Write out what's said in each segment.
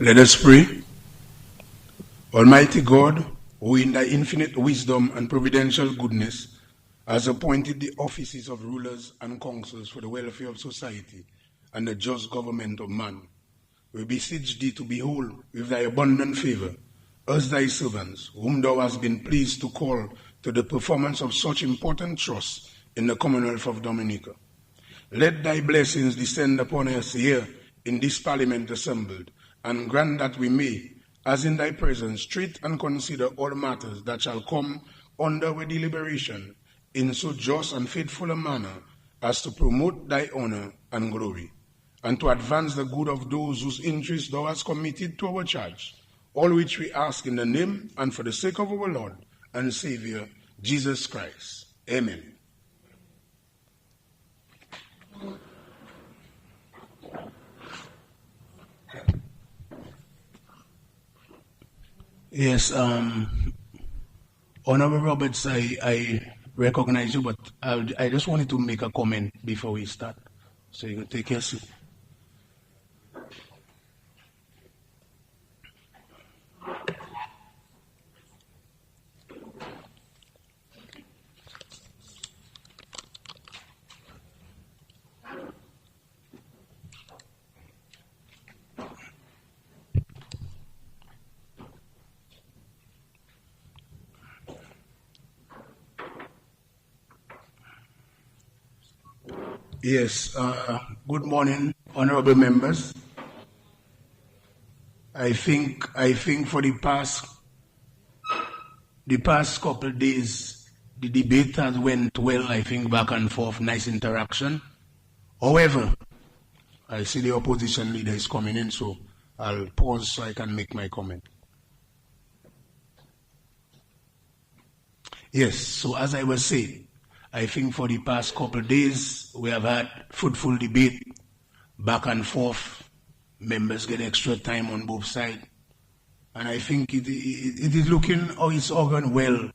Let us pray. Almighty God, who in thy infinite wisdom and providential goodness has appointed the offices of rulers and councils for the welfare of society and the just government of man, we beseech thee to behold with thy abundant favor us thy servants, whom thou hast been pleased to call to the performance of such important trusts in the Commonwealth of Dominica. Let thy blessings descend upon us here in this Parliament assembled, and grant that we may, as in thy presence, treat and consider all matters that shall come under our deliberation in so just and faithful a manner as to promote thy honor and glory, and to advance the good of those whose interests thou hast committed to our charge, all which we ask in the name and for the sake of our Lord and Savior, Jesus Christ. Amen. Yes, Honorable Roberts, I recognize you, but I just wanted to make a comment before we start. So you can take your seat. Yes, good morning, honorable members. I think for the past couple of days, the debate has went well, I think, back and forth, nice interaction. However, I see the opposition leader is coming in, so I'll pause so I can make my comment. Yes, so as I was saying, I think for the past couple of days, we have had fruitful debate, back and forth. Members get extra time on both sides. And I think it is looking how it's all going well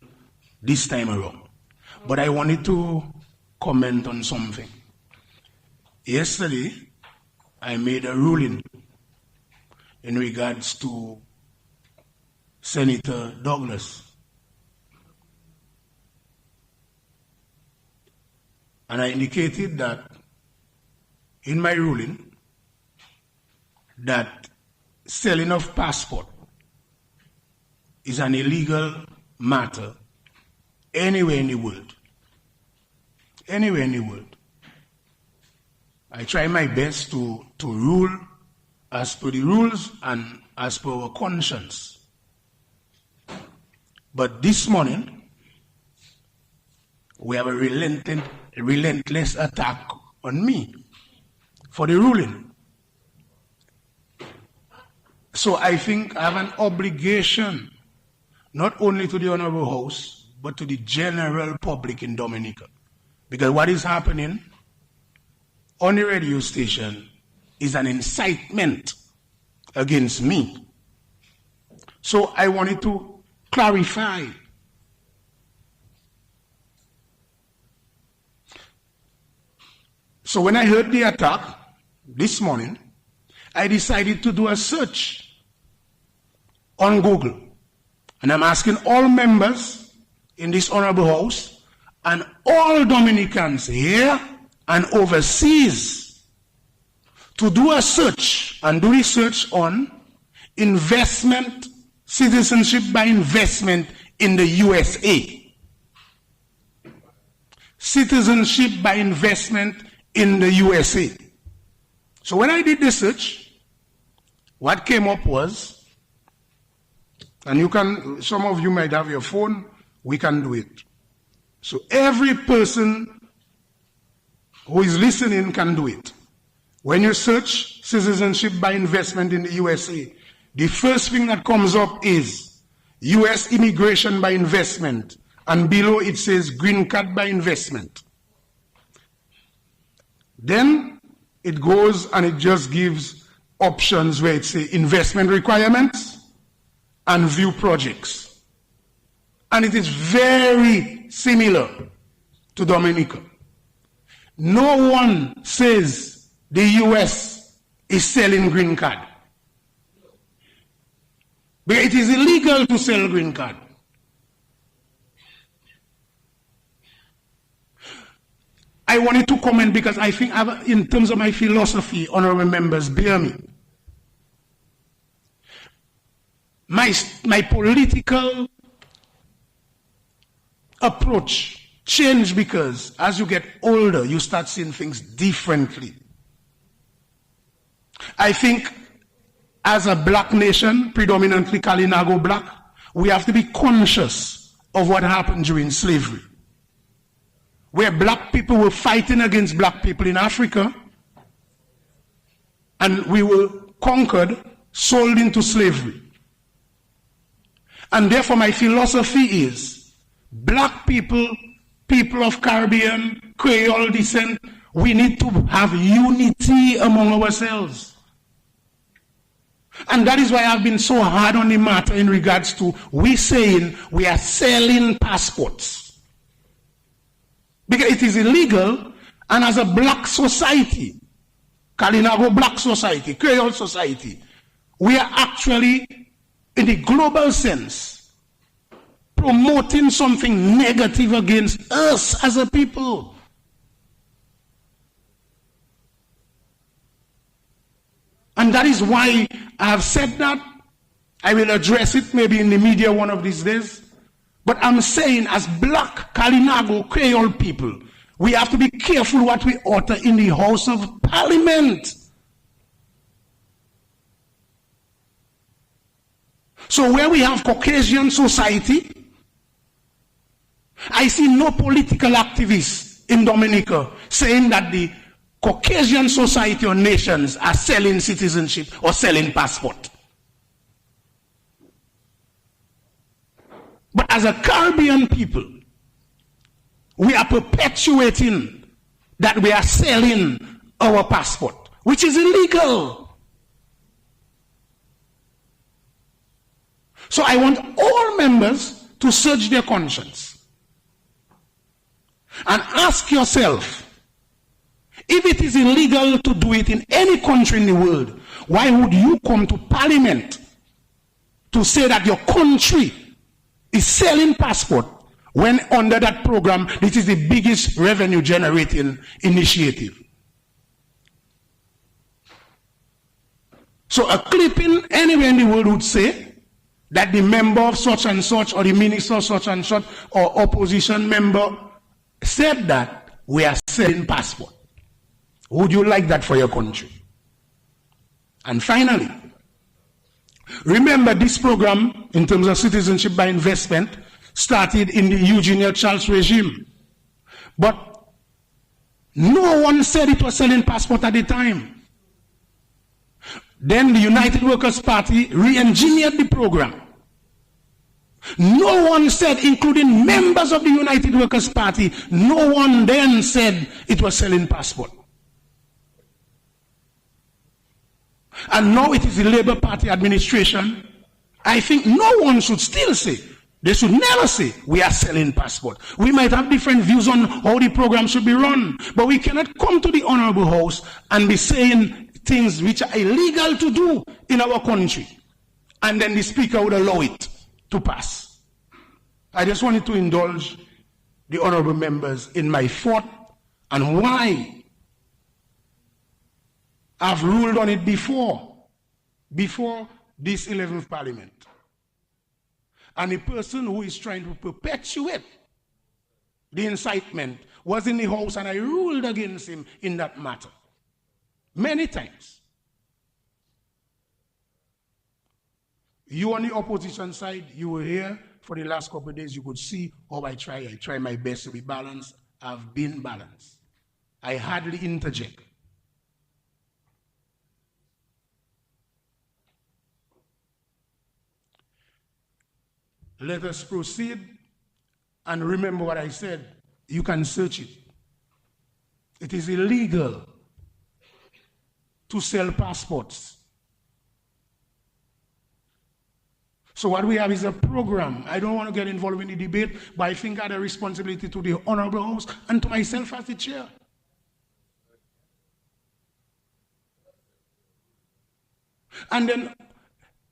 this time around. But I wanted to comment on something. Yesterday, I made a ruling in regards to Senator Douglas. And I indicated that in my ruling that selling of passport is an illegal matter anywhere in the world. Anywhere in the world. I try my best to rule as per the rules and as per our conscience. But this morning, we have a relentless attack on me for the ruling. So I think I have an obligation, not only to the Honorable House, but to the general public in Dominica. Because what is happening on the radio station is an incitement against me. So I wanted to clarify. So when I heard the attack this morning, I decided to do a search on Google. And I'm asking all members in this honorable house and all Dominicans here and overseas to do a search and do research on investment, citizenship by investment in the USA. Citizenship by investment in the USA. So when I did the search, what came up was, and you can, some of you might have your phone, we can do it. So every person who is listening can do it. When you search citizenship by investment in the USA, the first thing that comes up is US immigration by investment, and below it says green card by investment. Then it goes and it just gives options where it says investment requirements and view projects. And it is very similar to Dominica. No one says the US is selling green card. Because it is illegal to sell green card. I wanted to comment because I think in terms of my philosophy, honorable members, bear me. My political approach changed because as you get older, you start seeing things differently. I think as a black nation, predominantly Kalinago black, we have to be conscious of what happened during slavery, where black people were fighting against black people in Africa, and we were conquered, sold into slavery. And therefore my philosophy is, black people, people of Caribbean, Creole descent, we need to have unity among ourselves. And that is why I've been so hard on the matter in regards to we saying we are selling passports. Because it is illegal, and as a black society, Kalinago black society, Creole society, we are actually, in the global sense, promoting something negative against us as a people. And that is why I have said that. I will address it maybe in the media one of these days. But I'm saying as black Kalinago Creole people, we have to be careful what we utter in the House of Parliament. So where we have Caucasian society, I see no political activists in Dominica saying that the Caucasian society or nations are selling citizenship or selling passport. But as a Caribbean people, we are perpetuating that we are selling our passport, which is illegal. So I want all members to search their conscience and ask yourself, if it is illegal to do it in any country in the world, why would you come to Parliament to say that your country is selling passport when under that program, this is the biggest revenue generating initiative? So a clipping anywhere in the world would say that the member of such and such or the minister of such and such or opposition member said that we are selling passport. Would you like that for your country? And finally, remember this program in terms of citizenship by investment started in the Eugenia Charles regime. But no one said it was selling passport at the time. Then the United Workers' Party re-engineered the program. No one said, including members of the United Workers' Party, no one then said it was selling passport. And now it is the Labour Party administration. I think no one should still say, they should never say, we are selling passport. We might have different views on how the program should be run, but we cannot come to the Honourable House and be saying things which are illegal to do in our country, and then the Speaker would allow it to pass. I just wanted to indulge the Honourable members in my thought and why I've ruled on it before this 11th Parliament. And the person who is trying to perpetuate the incitement was in the House, and I ruled against him in that matter many times. You on the opposition side, you were here for the last couple of days. You could see how I try my best to be balanced. I've been balanced. I hardly interject. Let us proceed, and remember what I said. You can search it. It is illegal to sell passports. So what we have is a program. I don't want to get involved in the debate, but I think I have a responsibility to the Honourable House and to myself as the chair. And then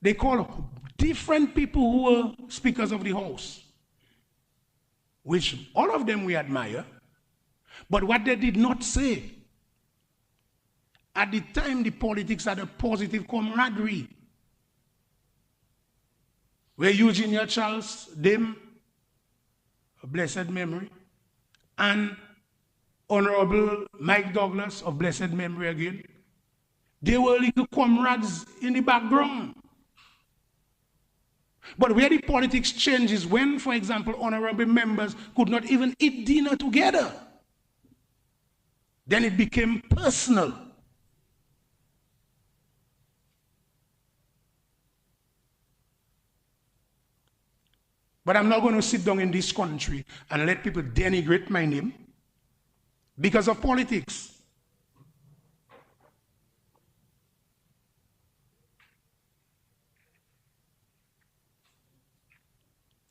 they call different people who were speakers of the House, which all of them we admire, but what they did not say, at the time the politics had a positive camaraderie, where Eugenia Charles Dim, of blessed memory, and Honorable Mike Douglas, of blessed memory again, they were little comrades in the background. But where the politics changes when, for example, honorable members could not even eat dinner together, then it became personal. But I'm not going to sit down in this country and let people denigrate my name because of politics.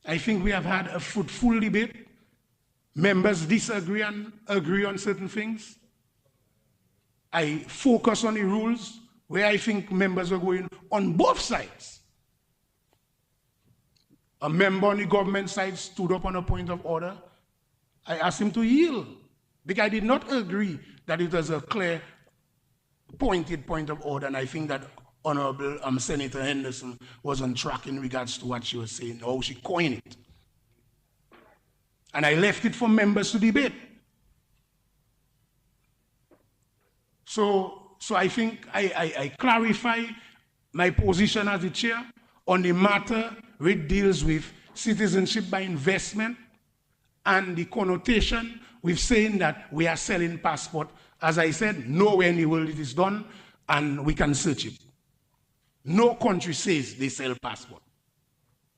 I think we have had a fruitful debate. Members disagree and agree on certain things. I focus on the rules where I think members are going on both sides. A member on the government side stood up on a point of order. I asked him to yield because I did not agree that it was a clear, pointed point of order, and I think that Honorable Senator Henderson was on track in regards to what she was saying, how she coined it. And I left it for members to debate. So I think I clarify my position as the chair on the matter which deals with citizenship by investment and the connotation with saying that we are selling passport. As I said, nowhere in the world it is done, and we can search it. No country says they sell passport.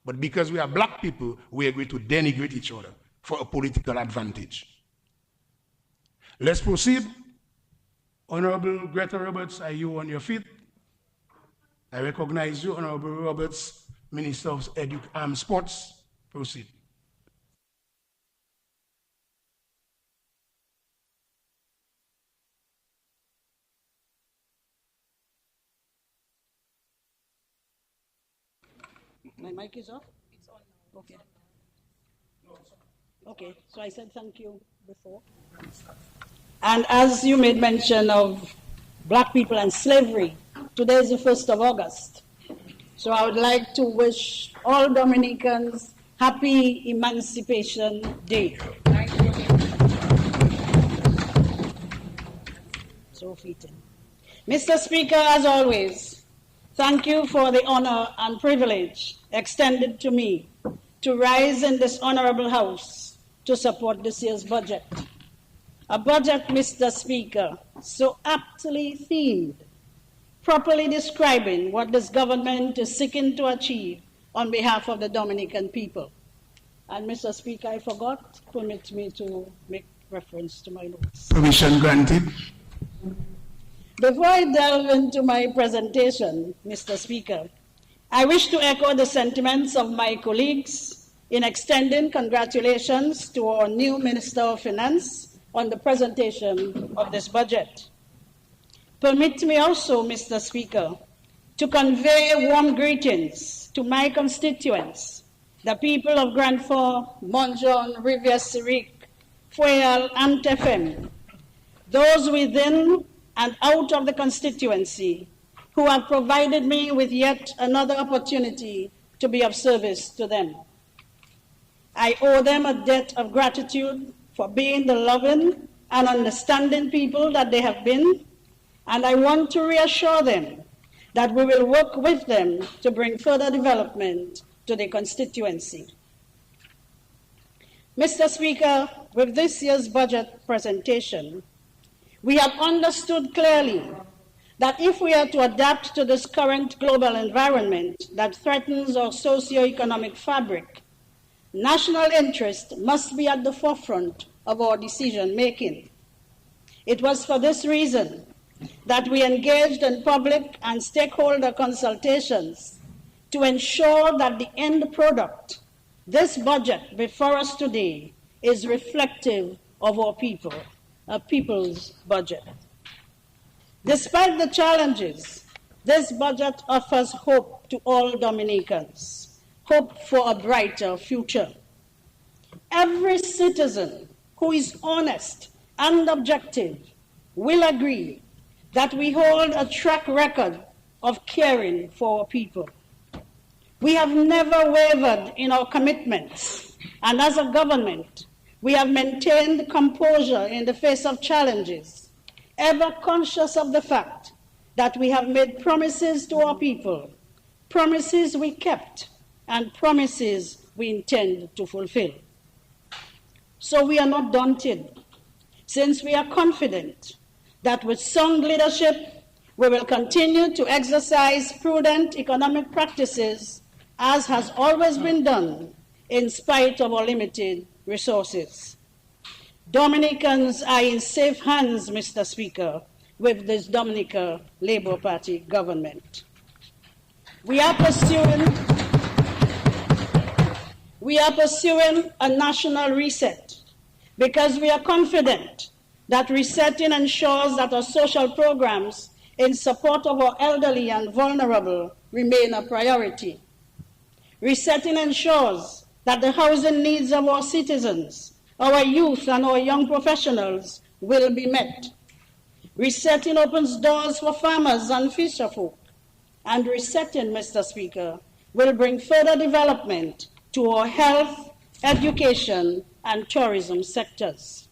But because we are black people, we agree to denigrate each other for a political advantage. Let's proceed. Honorable Greta Roberts, are you on your feet? I recognize you, Honorable Roberts, Minister of Sports. Proceed. My mic is off? It's on now. Okay. Okay, so I said thank you before. And as you made mention of black people and slavery, today is the 1st of August. So I would like to wish all Dominicans happy Emancipation Day. So fitting. Mr. Speaker, as always, thank you for the honor and privilege extended to me to rise in this honorable house to support this year's budget. A budget, Mr. Speaker, so aptly themed, properly describing what this government is seeking to achieve on behalf of the Dominican people. And Mr. Speaker, I forgot, permit me to make reference to my notes. Permission granted. Before I delve into my presentation, Mr. Speaker, I wish to echo the sentiments of my colleagues in extending congratulations to our new Minister of Finance on the presentation of this budget. Permit me also, Mr. Speaker, to convey warm greetings to my constituents, the people of Grand Fort, Monjon, Rivière-Syrique, Fouéal, and Tefem, those within and out of the constituency who have provided me with yet another opportunity to be of service to them. I owe them a debt of gratitude for being the loving and understanding people that they have been, and I want to reassure them that we will work with them to bring further development to the constituency. Mr. Speaker, with this year's budget presentation, we have understood clearly that if we are to adapt to this current global environment that threatens our socio-economic fabric, national interest must be at the forefront of our decision-making. It was for this reason that we engaged in public and stakeholder consultations to ensure that the end product, this budget before us today, is reflective of our people, a people's budget. Despite the challenges This budget offers hope to all Dominicans, hope for a brighter future. Every citizen who is honest and objective will agree that we hold a track record of caring for our people. We have never wavered in our commitments, and as a government, we have maintained composure in the face of challenges, ever conscious of the fact that we have made promises to our people, promises we kept, and promises we intend to fulfill. So we are not daunted, since we are confident that with sound leadership, we will continue to exercise prudent economic practices as has always been done in spite of our limited resources. Dominicans are in safe hands, Mr. Speaker, with this Dominica Labour Party government. We are pursuing a national reset because we are confident that resetting ensures that our social programs in support of our elderly and vulnerable remain a priority. Resetting ensures that the housing needs of our citizens, our youth, and our young professionals will be met. Resetting opens doors for farmers and fisherfolk. And resetting, Mr. Speaker, will bring further development to our health, education, and tourism sectors.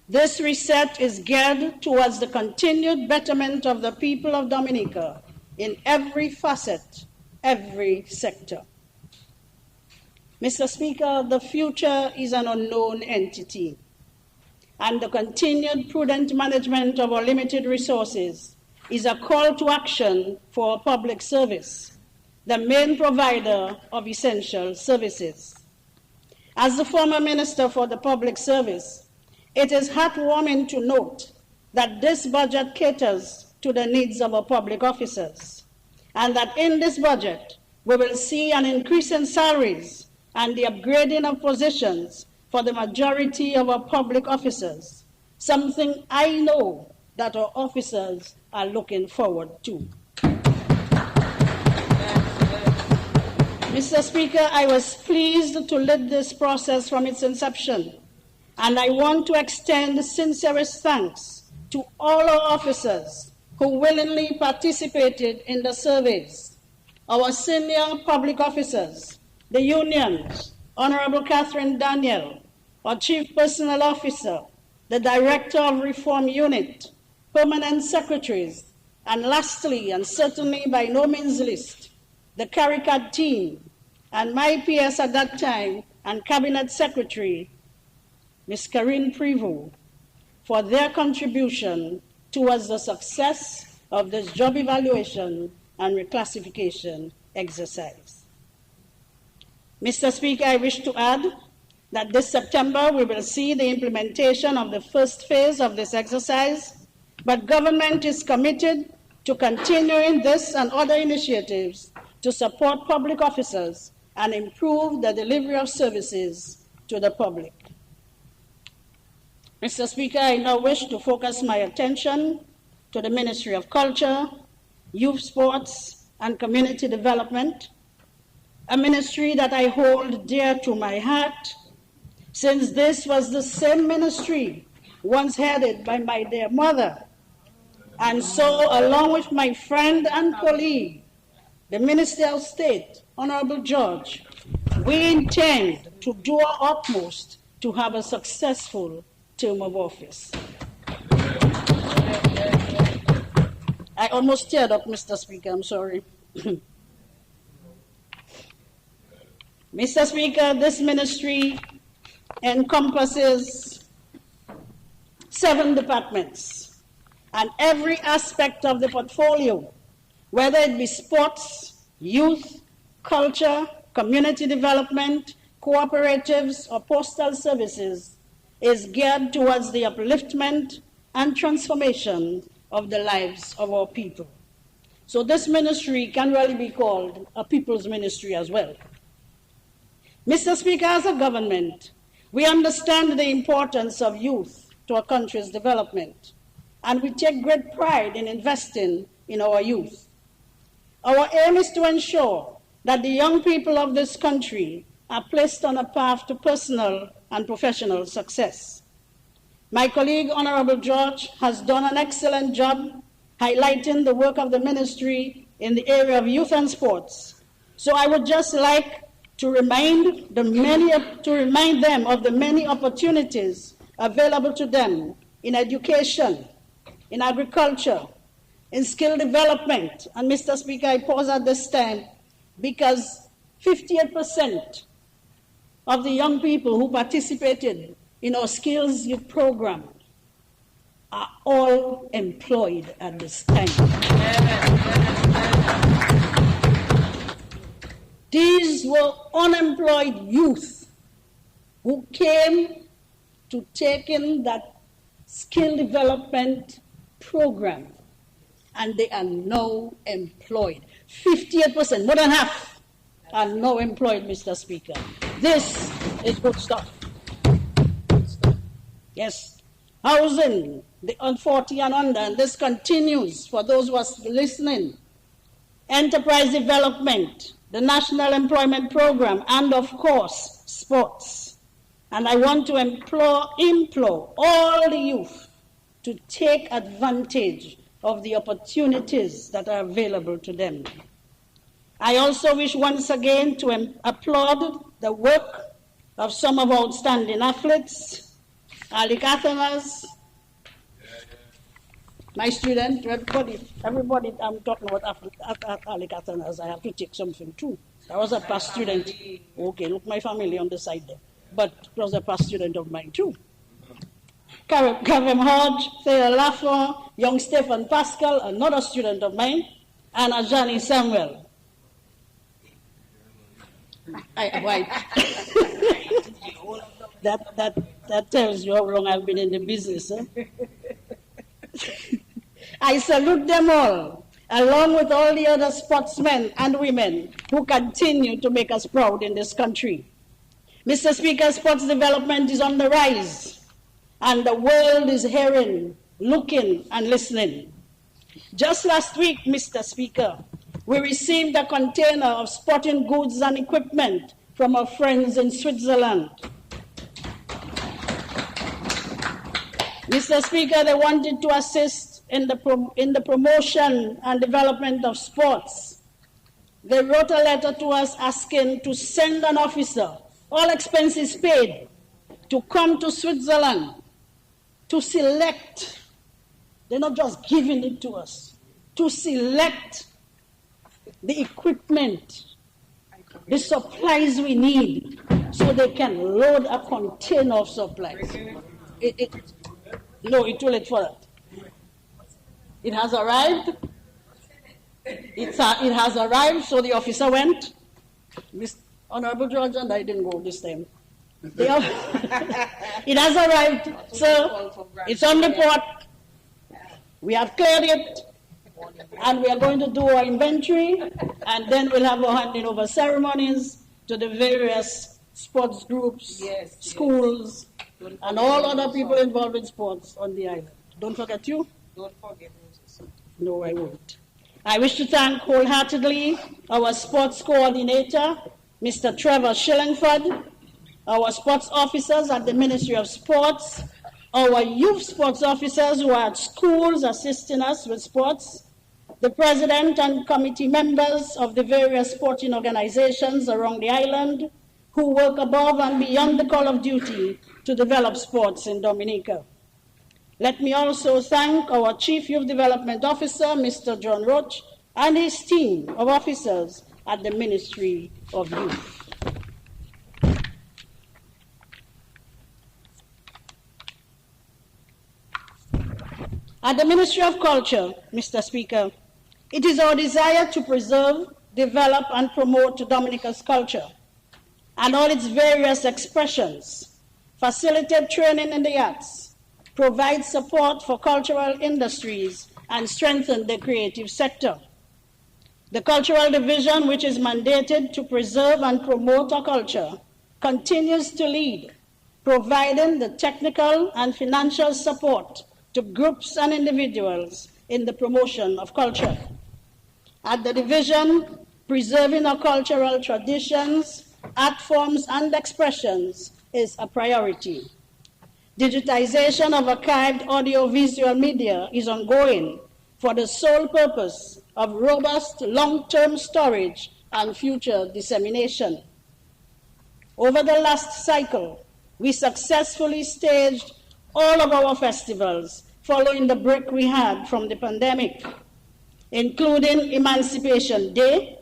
This reset is geared towards the continued betterment of the people of Dominica in every facet, every sector. Mr. Speaker, the future is an unknown entity, and the continued prudent management of our limited resources is a call to action for public service, the main provider of essential services. As the former Minister for the Public Service, it is heartwarming to note that this budget caters to the needs of our public officers, and that in this budget we will see an increase in salaries and the upgrading of positions for the majority of our public officers, something I know that our officers are looking forward to. Mr. Speaker, I was pleased to lead this process from its inception, and I want to extend the sincerest thanks to all our officers who willingly participated in the surveys, our senior public officers, the unions, Honorable Catherine Daniel, our Chief Personnel Officer, the Director of Reform Unit, permanent secretaries, and lastly, and certainly by no means least, the CARICAD team, and my PS at that time and Cabinet Secretary, Ms. Karine Prevost, for their contribution towards the success of this job evaluation and reclassification exercise. Mr. Speaker, I wish to add that this September we will see the implementation of the first phase of this exercise, but government is committed to continuing this and other initiatives to support public officers and improve the delivery of services to the public. Mr. Speaker, I now wish to focus my attention to the Ministry of Culture, Youth Sports, and Community Development, a ministry that I hold dear to my heart, since this was the same ministry once headed by my dear mother. And so, along with my friend and colleague, the Minister of State, Honorable George, we intend to do our utmost to have a successful term of office. I almost teared up, Mr. Speaker, I'm sorry. Mr. Speaker, this ministry encompasses 7 departments, and every aspect of the portfolio, whether it be sports, youth, culture, community development, cooperatives, or postal services, is geared towards the upliftment and transformation of the lives of our people. So this ministry can really be called a people's ministry as well. Mr. Speaker, as a government, we understand the importance of youth to our country's development, and we take great pride in investing in our youth. Our aim is to ensure that the young people of this country are placed on a path to personal and professional success. My colleague, Honorable George, has done an excellent job highlighting the work of the ministry in the area of youth and sports. So I would just like to remind them of the many opportunities available to them in education, in agriculture, in skill development. And Mr. Speaker, I pause at this time because 58% of the young people who participated in our Skills Youth program are all employed at this time. These were unemployed youth who came to take in that skill development program, and they are now employed. 58%, more than half, are now employed, Mr. Speaker. This is good stuff. Yes, housing, the 40 and under, and this continues for those who are listening. Enterprise development, the National Employment Program, and of course, sports. And I want to implore all the youth to take advantage of the opportunities that are available to them. I also wish once again to applaud the work of some of our outstanding athletes, Alicatanas, my student, everybody I'm talking about Alicatanas, I have to take something too. I was a past student. Okay, look, my family on the side there. But it was a past student of mine too. Kevin Hodge, Thayer Laffer, young Stephen Pascal, another student of mine, and Ajani Samuel. That tells you how long I've been in the business. I salute them all, along with all the other sportsmen and women who continue to make us proud in this country. Mr. Speaker, sports development is on the rise, and the world is hearing, looking, and listening. Just last week, Mr. Speaker, we received a container of sporting goods and equipment from our friends in Switzerland. Mr. Speaker, they wanted to assist in the promotion and development of sports. They wrote a letter to us asking to send an officer, all expenses paid, to come to Switzerland to select. They're not just giving it to us, to select the equipment, the supplies we need, so they can load a container of supplies. No, it's too late for that. It has arrived. It has arrived, so the officer went. Honorable George and I didn't go this time. It has arrived, sir. It's on the port. We have cleared it, and we are going to do our inventory, and then we'll have our handing over ceremonies to the various sports groups, schools, and all other people involved in sports on the island. Don't forget you? Don't forget Moses. No, I won't. I wish to thank wholeheartedly our sports coordinator, Mr. Trevor Shillingford, our sports officers at the Ministry of Sports, our youth sports officers who are at schools assisting us with sports, the president and committee members of the various sporting organizations around the island who work above and beyond the call of duty to develop sports in Dominica. Let me also thank our Chief Youth Development Officer, Mr. John Roach, and his team of officers at the Ministry of Youth. At the Ministry of Culture, Mr. Speaker, it is our desire to preserve, develop, and promote Dominica's culture and all its various expressions, facilitate training in the arts, provide support for cultural industries, and strengthen the creative sector. The Cultural Division, which is mandated to preserve and promote our culture, continues to lead, providing the technical and financial support to groups and individuals in the promotion of culture. At the division, preserving our cultural traditions, art forms, and expressions is a priority. Digitization of archived audio-visual media is ongoing for the sole purpose of robust long-term storage and future dissemination. Over the last cycle, we successfully staged all of our festivals following the break we had from the pandemic, including Emancipation Day,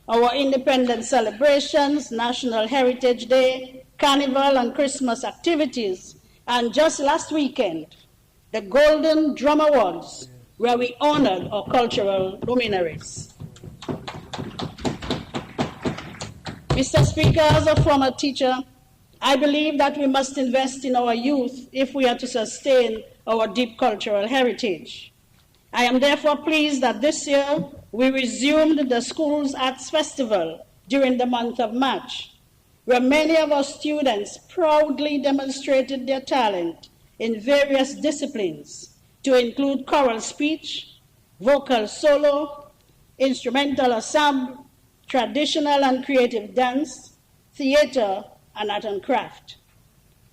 our independence celebrations, National Heritage Day, Carnival and Christmas activities, and just last weekend, the Golden Drum Awards, where we honored our cultural luminaries. Mr. Speaker, as a former teacher, I believe that we must invest in our youth if we are to sustain our deep cultural heritage. I am therefore pleased that this year we resumed the Schools Arts Festival during the month of March, where many of our students proudly demonstrated their talent in various disciplines, to include choral speech, vocal solo, instrumental ensemble, traditional and creative dance, theater, and art and craft.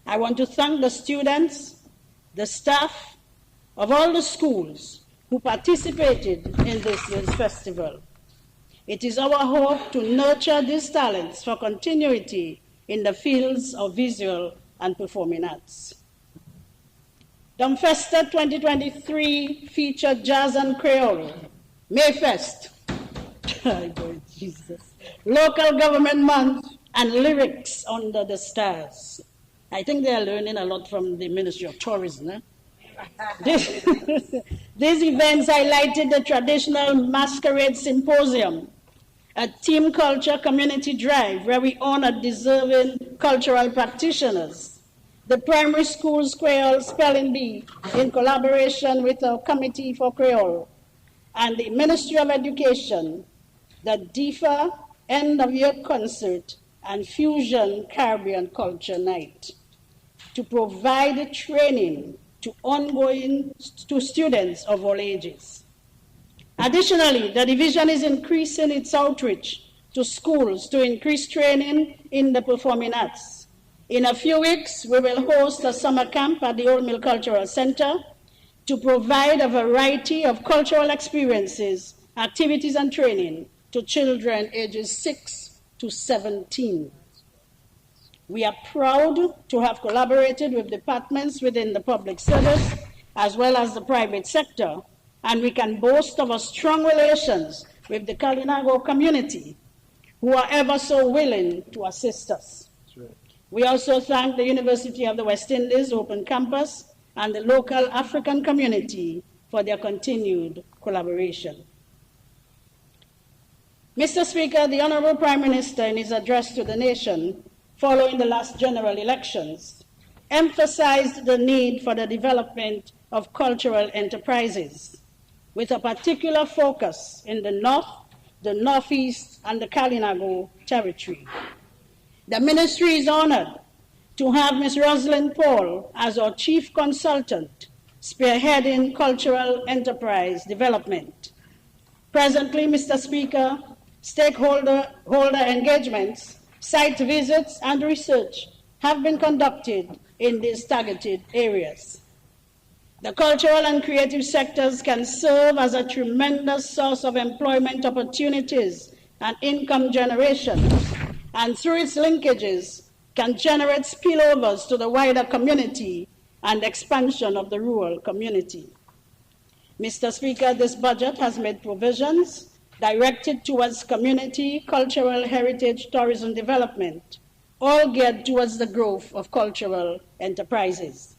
I want to thank the students, the staff of all the schools who participated in this year's festival. It is our hope to nurture these talents for continuity in the fields of visual and performing arts. Dumfesta 2023 featured Jazz and Creole, Mayfest, Jesus, Local Government Month, and Lyrics Under the Stars. I think they are learning a lot from the Ministry of Tourism. Eh? These events highlighted the traditional masquerade symposium, a team culture community drive where we honored deserving cultural practitioners, the primary school's Creole Spelling Bee in collaboration with our Committee for Creole, and the Ministry of Education, the DIFA end-of-year concert and Fusion Caribbean Culture Night, to provide training to students of all ages. Additionally, the division is increasing its outreach to schools to increase training in the performing arts. In a few weeks, we will host a summer camp at the Old Mill Cultural Center to provide a variety of cultural experiences, activities, and training to children ages 6 to 17. We are proud to have collaborated with departments within the public service as well as the private sector, and we can boast of a strong relations with the Kalinago community, who are ever so willing to assist us. Right. We also thank the University of the West Indies Open Campus and the local African community for their continued collaboration. Mr. Speaker, the Honorable Prime Minister, in his address to the nation following the last general elections, emphasized the need for the development of cultural enterprises, with a particular focus in the North, the Northeast, and the Kalinago territory. The ministry is honored to have Ms. Rosalind Paul as our chief consultant, spearheading cultural enterprise development. Presently, Mr. Speaker, stakeholder engagements, site visits, and research have been conducted in these targeted areas. The cultural and creative sectors can serve as a tremendous source of employment opportunities and income generation, and through its linkages can generate spillovers to the wider community and expansion of the rural community. Mr. Speaker, this budget has made provisions directed towards community, cultural heritage, tourism development, all geared towards the growth of cultural enterprises.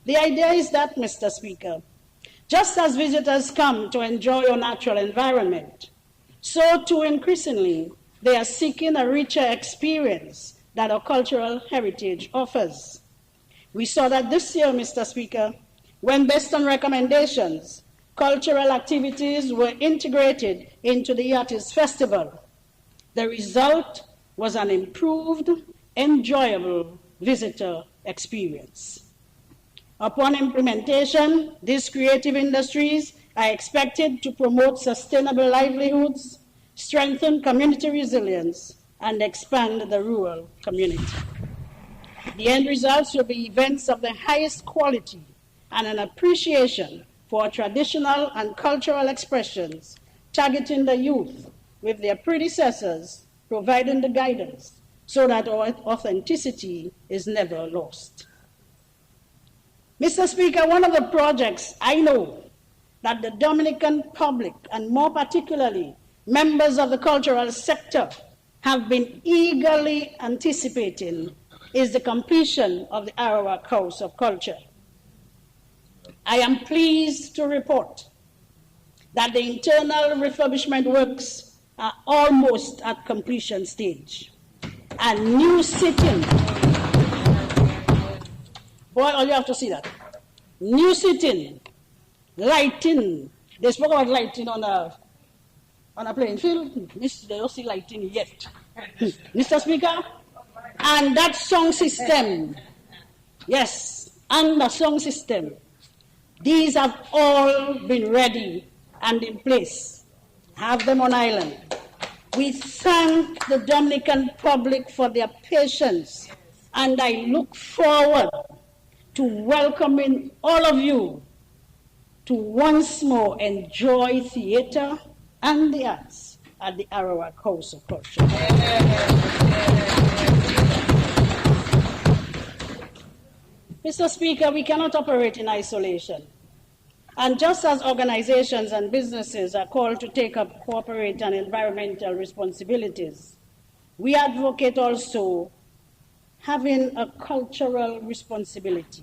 The idea is that, Mr. Speaker, just as visitors come to enjoy our natural environment, so too increasingly they are seeking a richer experience that our cultural heritage offers. We saw that this year, Mr. Speaker, when based on recommendations, cultural activities were integrated into the Artists' Festival. The result was an improved, enjoyable visitor experience. Upon implementation, these creative industries are expected to promote sustainable livelihoods, strengthen community resilience, and expand the rural community. The end results will be events of the highest quality and an appreciation for traditional and cultural expressions, targeting the youth with their predecessors, providing the guidance so that our authenticity is never lost. Mr. Speaker, one of the projects I know that the Dominican public, and more particularly members of the cultural sector, have been eagerly anticipating is the completion of the Arawak House of Culture. I am pleased to report that the internal refurbishment works are almost at completion stage. And new sitting, boy, all you have to see that. New sitting, lighting, they spoke about lighting on a playing field. They don't see lighting yet. Mr. Speaker, and that sound system, yes, and the sound system, these have all been ready and in place. Have them on island. We thank the Dominican public for their patience, and I look forward to welcoming all of you to once more enjoy theater and the arts at the Arawak House of Culture. Mr. Speaker, we cannot operate in isolation. And just as organizations and businesses are called to take up corporate and environmental responsibilities, we advocate also having a cultural responsibility,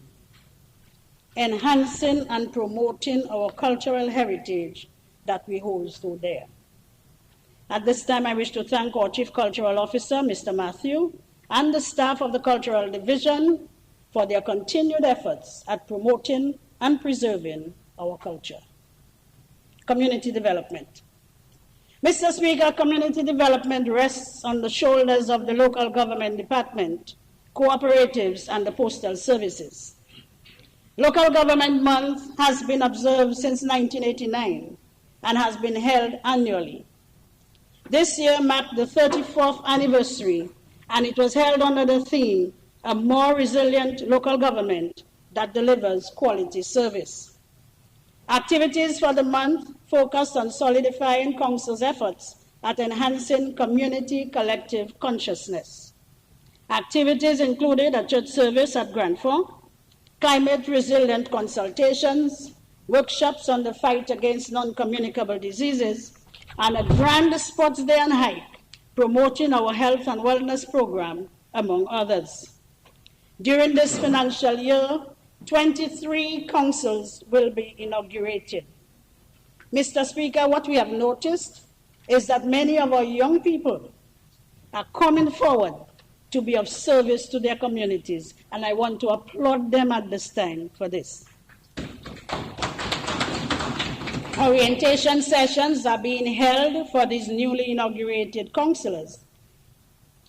enhancing and promoting our cultural heritage that we hold so dear. At this time, I wish to thank our Chief Cultural Officer, Mr. Matthew, and the staff of the Cultural Division for their continued efforts at promoting and preserving our culture. Community development. Mr. Speaker, community development rests on the shoulders of the local government department, cooperatives, and the postal services. Local Government Month has been observed since 1989 and has been held annually. This year marked the 34th anniversary, and it was held under the theme, A More Resilient Local Government That Delivers Quality Service. Activities for the month focused on solidifying Council's efforts at enhancing community collective consciousness. Activities included a church service at Grand Fort, climate resilient consultations, workshops on the fight against non-communicable diseases, and a grand sports day and hike promoting our health and wellness program, among others. During this financial year, 23 councils will be inaugurated. Mr. Speaker, what we have noticed is that many of our young people are coming forward to be of service to their communities, and I want to applaud them at this time for this. Orientation sessions are being held for these newly inaugurated councillors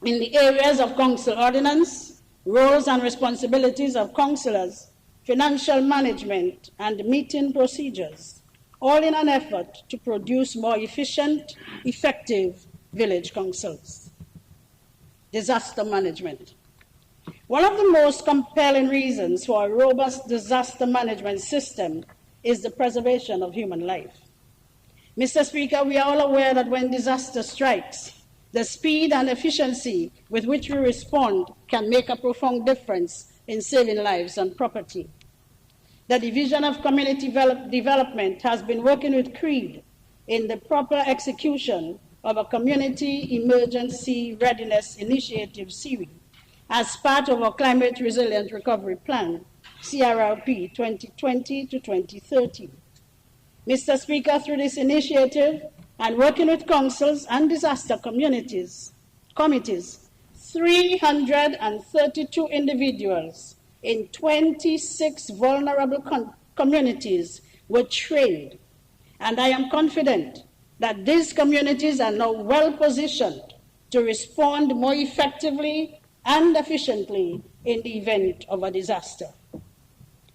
in the areas of council ordinance, roles and responsibilities of councillors, financial management, and meeting procedures, all in an effort to produce more efficient, effective village councils. Disaster management. One of the most compelling reasons for a robust disaster management system is the preservation of human life. Mr. Speaker, we are all aware that when disaster strikes, the speed and efficiency with which we respond can make a profound difference in saving lives and property. The Division of Community Development has been working with CREED in the proper execution of a Community Emergency Readiness Initiative series as part of our Climate Resilient Recovery Plan, CRRP 2020 to 2030. Mr. Speaker, through this initiative and working with councils and disaster committees, 332 individuals in 26 vulnerable communities were trained, and I am confident that these communities are now well positioned to respond more effectively and efficiently in the event of a disaster.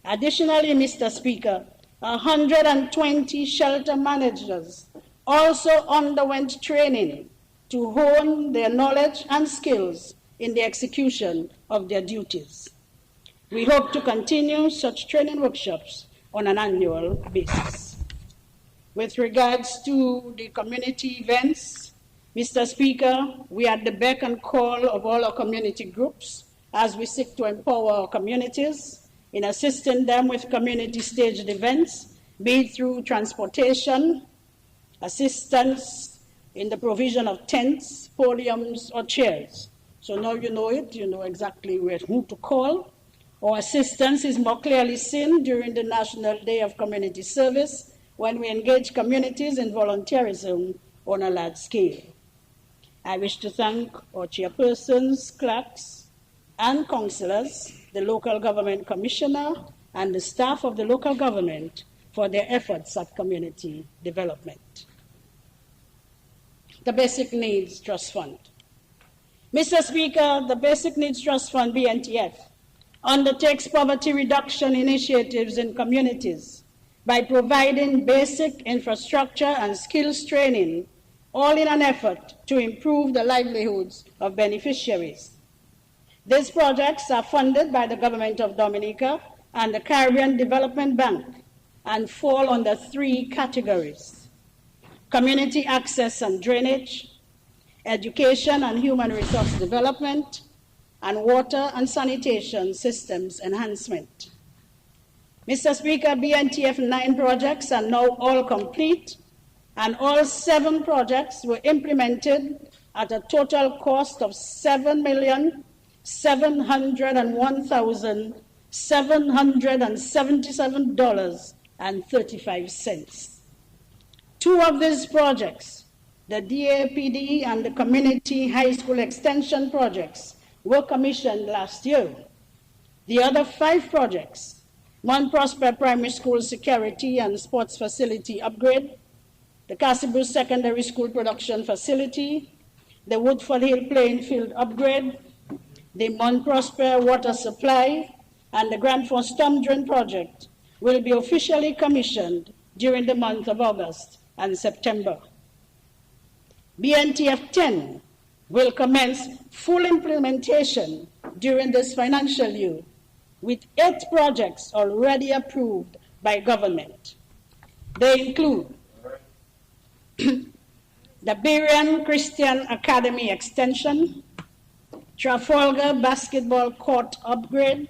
Additionally, Mr. Speaker, 120 shelter managers also underwent training to hone their knowledge and skills in the execution of their duties. We hope to continue such training workshops on an annual basis. With regards to the community events, Mr. Speaker, we are at the beck and call of all our community groups as we seek to empower our communities in assisting them with community staged events, be it through transportation, assistance in the provision of tents, podiums, or chairs. So now you know it, you know exactly who to call. Our assistance is more clearly seen during the National Day of Community Service when we engage communities in volunteerism on a large scale. I wish to thank our chairpersons, clerks, and councillors, the local government commissioner, and the staff of the local government for their efforts at community development. The Basic Needs Trust Fund. Mr. Speaker, the Basic Needs Trust Fund, BNTF, undertakes poverty reduction initiatives in communities by providing basic infrastructure and skills training, all in an effort to improve the livelihoods of beneficiaries. These projects are funded by the Government of Dominica and the Caribbean Development Bank and fall under 3 categories: community access and drainage, education and human resource development, and water and sanitation systems enhancement. Mr. Speaker, BNTF 9 projects are now all complete, and all 7 projects were implemented at a total cost of $7,701,777.35. 2 of these projects, the DAPD and the Community High School Extension projects, were commissioned last year. The other 5 projects, Mount Prosper Primary School Security and Sports Facility Upgrade, the Cassiboo Secondary School Production Facility, the Woodford Hill Playing Field Upgrade, the Mount Prosper Water Supply, and the Grand Forks Storm Drain Project will be officially commissioned during the month of August and September. BNTF 10 will commence full implementation during this financial year, with 8 projects already approved by government. They include the Berean Christian Academy Extension, Trafalgar Basketball Court Upgrade,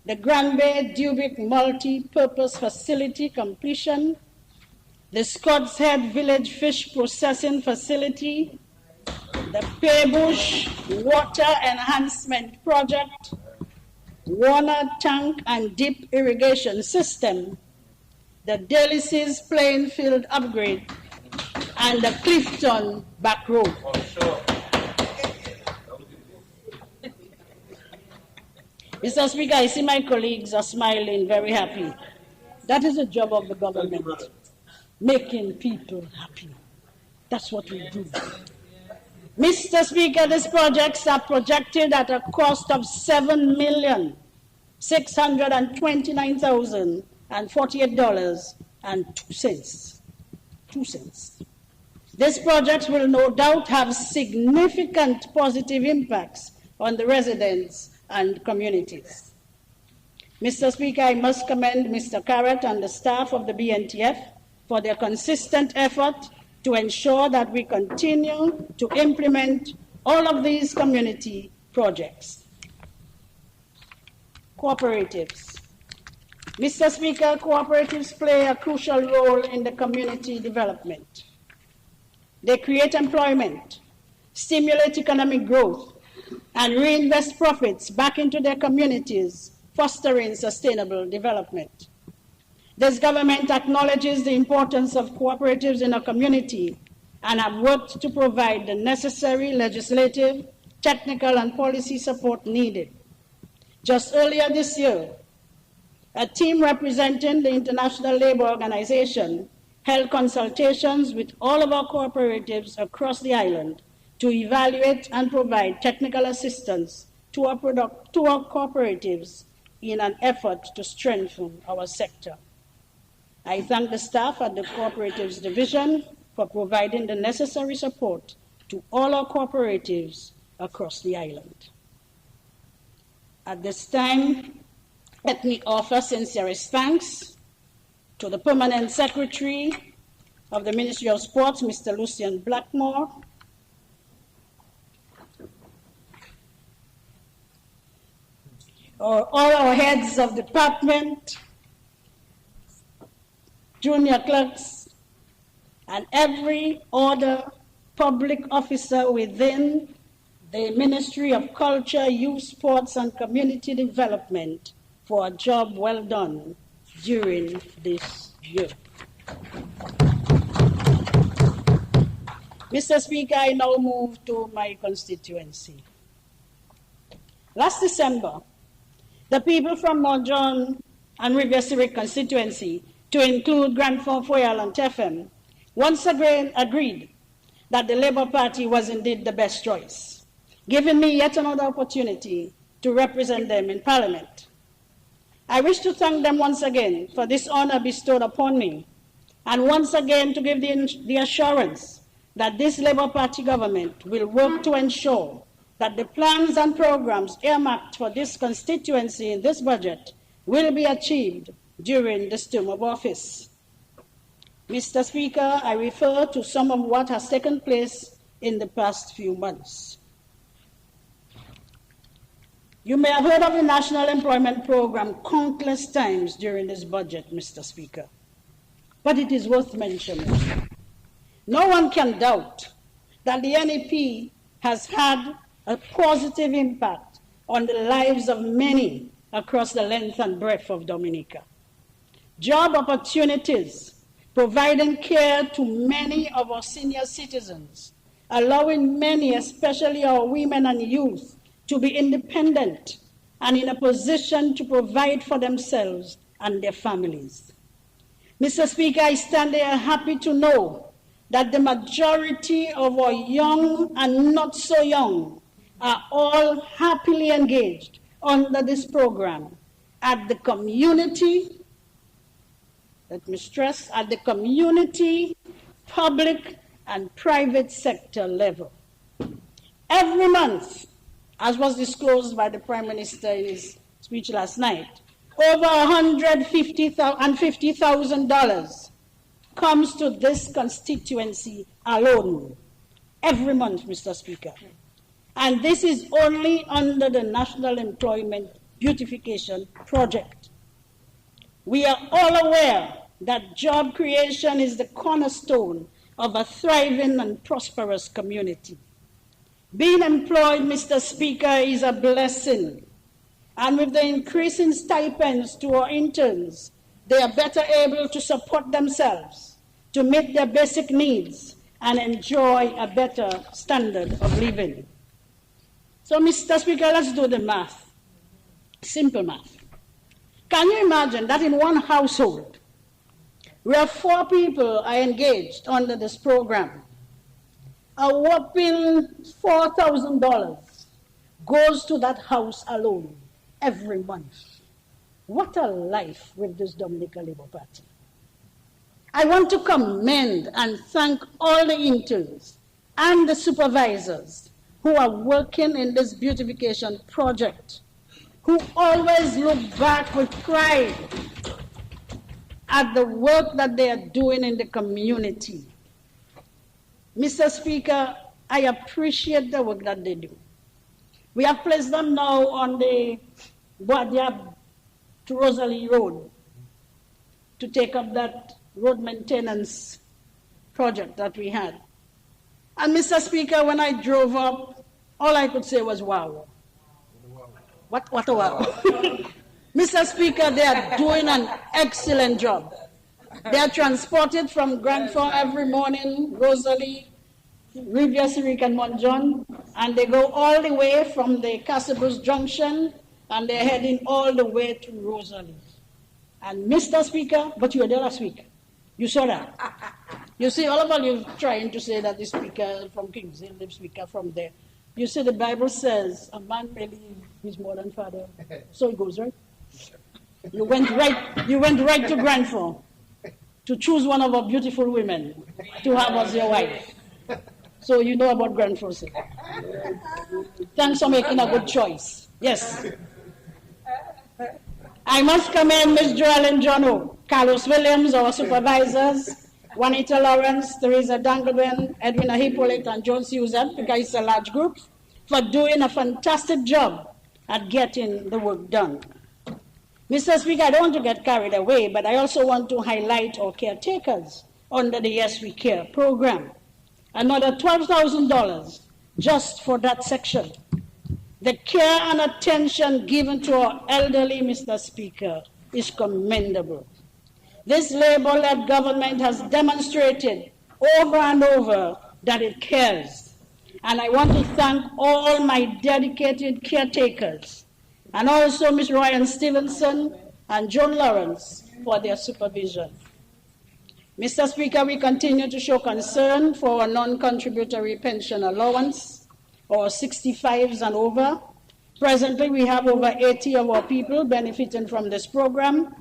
the Grand Bay Dubic Multi-Purpose Facility completion, the Scott's Head Village Fish Processing Facility, the Paybush Water Enhancement Project, Warner Tank and Deep Irrigation System, the Delices Playing Field Upgrade, and the Clifton Back Road. Mr. Speaker, I see my colleagues are smiling, very happy. That is the job of the government, making people happy. That's what we do. Mr. Speaker, these projects are projected at a cost of $7,629,048.02. These projects will no doubt have significant positive impacts on the residents and communities. Mr. Speaker, I must commend Mr. Carrott and the staff of the BNTF for their consistent effort to ensure that we continue to implement all of these community projects. Cooperatives. Mr. Speaker, cooperatives play a crucial role in the community development. They create employment, stimulate economic growth, and reinvest profits back into their communities, fostering sustainable development. This government acknowledges the importance of cooperatives in our community and have worked to provide the necessary legislative, technical, and policy support needed. Just earlier this year, a team representing the International Labour Organization held consultations with all of our cooperatives across the island to evaluate and provide technical assistance to our cooperatives in an effort to strengthen our sector. I thank the staff at the Cooperatives Division for providing the necessary support to all our cooperatives across the island. At this time, let me offer sincerest thanks to the Permanent Secretary of the Ministry of Sports, Mr. Lucian Blackmore, all our heads of department, junior clerks, and every other public officer within the Ministry of Culture, Youth, Sports, and Community Development for a job well done during this year. Mr. Speaker, I now move to my constituency. Last December, the people from Mount John and Riviera Civic constituency, to include Grand Fort Foyal and Tefem, once again agreed that the Labour Party was indeed the best choice, giving me yet another opportunity to represent them in Parliament. I wish to thank them once again for this honor bestowed upon me, and once again to give the assurance that this Labour Party government will work to ensure that the plans and programs earmarked for this constituency in this budget will be achieved during this term of office. Mr. Speaker, I refer to some of what has taken place in the past few months. You may have heard of the National Employment Program countless times during this budget, Mr. Speaker, but it is worth mentioning. No one can doubt that the NEP has had a positive impact on the lives of many across the length and breadth of Dominica. Job opportunities, providing care to many of our senior citizens, allowing many, especially our women and youth, to be independent and in a position to provide for themselves and their families. Mr. Speaker, I stand here happy to know that the majority of our young and not so young are all happily engaged under this program at the community, let me stress, at the community, public, and private sector level. Every month, as was disclosed by the Prime Minister in his speech last night, over $150,000 comes to this constituency alone. Every month, Mr. Speaker. And this is only under the National Employment Beautification Project. We are all aware that job creation is the cornerstone of a thriving and prosperous community. Being employed, Mr. Speaker, is a blessing. And with the increase in stipends to our interns, they are better able to support themselves, to meet their basic needs, and enjoy a better standard of living. So, Mr. Speaker, let's do the math. Simple math. Can you imagine that in one household, where 4 people are engaged under this program, a whopping $4,000 goes to that house alone every month? What a life with this Dominica Labour Party. I want to commend and thank all the interns and the supervisors who are working in this beautification project, who always look back with pride at the work that they are doing in the community. Mr. Speaker, I appreciate the work that they do. We have placed them now on the Boadiab to Rosalie Road to take up that road maintenance project that we had. And Mr. Speaker, when I drove up, all I could say was wow. What a wow. Mr. Speaker, they are doing an excellent job. They are transported from Grand Fort every morning, Rosalie, Riviera Civic and Mount John, and they go all the way from the Casabos Junction, and they're heading all the way to Rosalie. And Mr. Speaker, but you were there last week. You saw that. You see, all of you trying to say that the speaker from Kings Hill, the speaker from there. You see, the Bible says a man may leave his mother and father. So it goes, right? You went right to Grand Fort. to choose one of our beautiful women to have as your wife. So you know about Grand Forces. Thanks for making a good choice. Yes. I must commend Ms. Joellen Jono, Carlos Williams, our supervisors, Juanita Lawrence, Teresa Dangleben, Edwina Hippolyte, and John Suzette, because it's a large group, for doing a fantastic job at getting the work done. Mr. Speaker, I don't want to get carried away, but I also want to highlight our caretakers under the Yes We Care program. Another $12,000 just for that section. The care and attention given to our elderly, Mr. Speaker, is commendable. This Labour-led government has demonstrated over and over that it cares. And I want to thank all my dedicated caretakers, and also Ms. Ryan Stevenson and Joan Lawrence for their supervision. Mr. Speaker, we continue to show concern for our non-contributory pension allowance, or 65s and over. Presently, we have over 80 of our people benefiting from this program.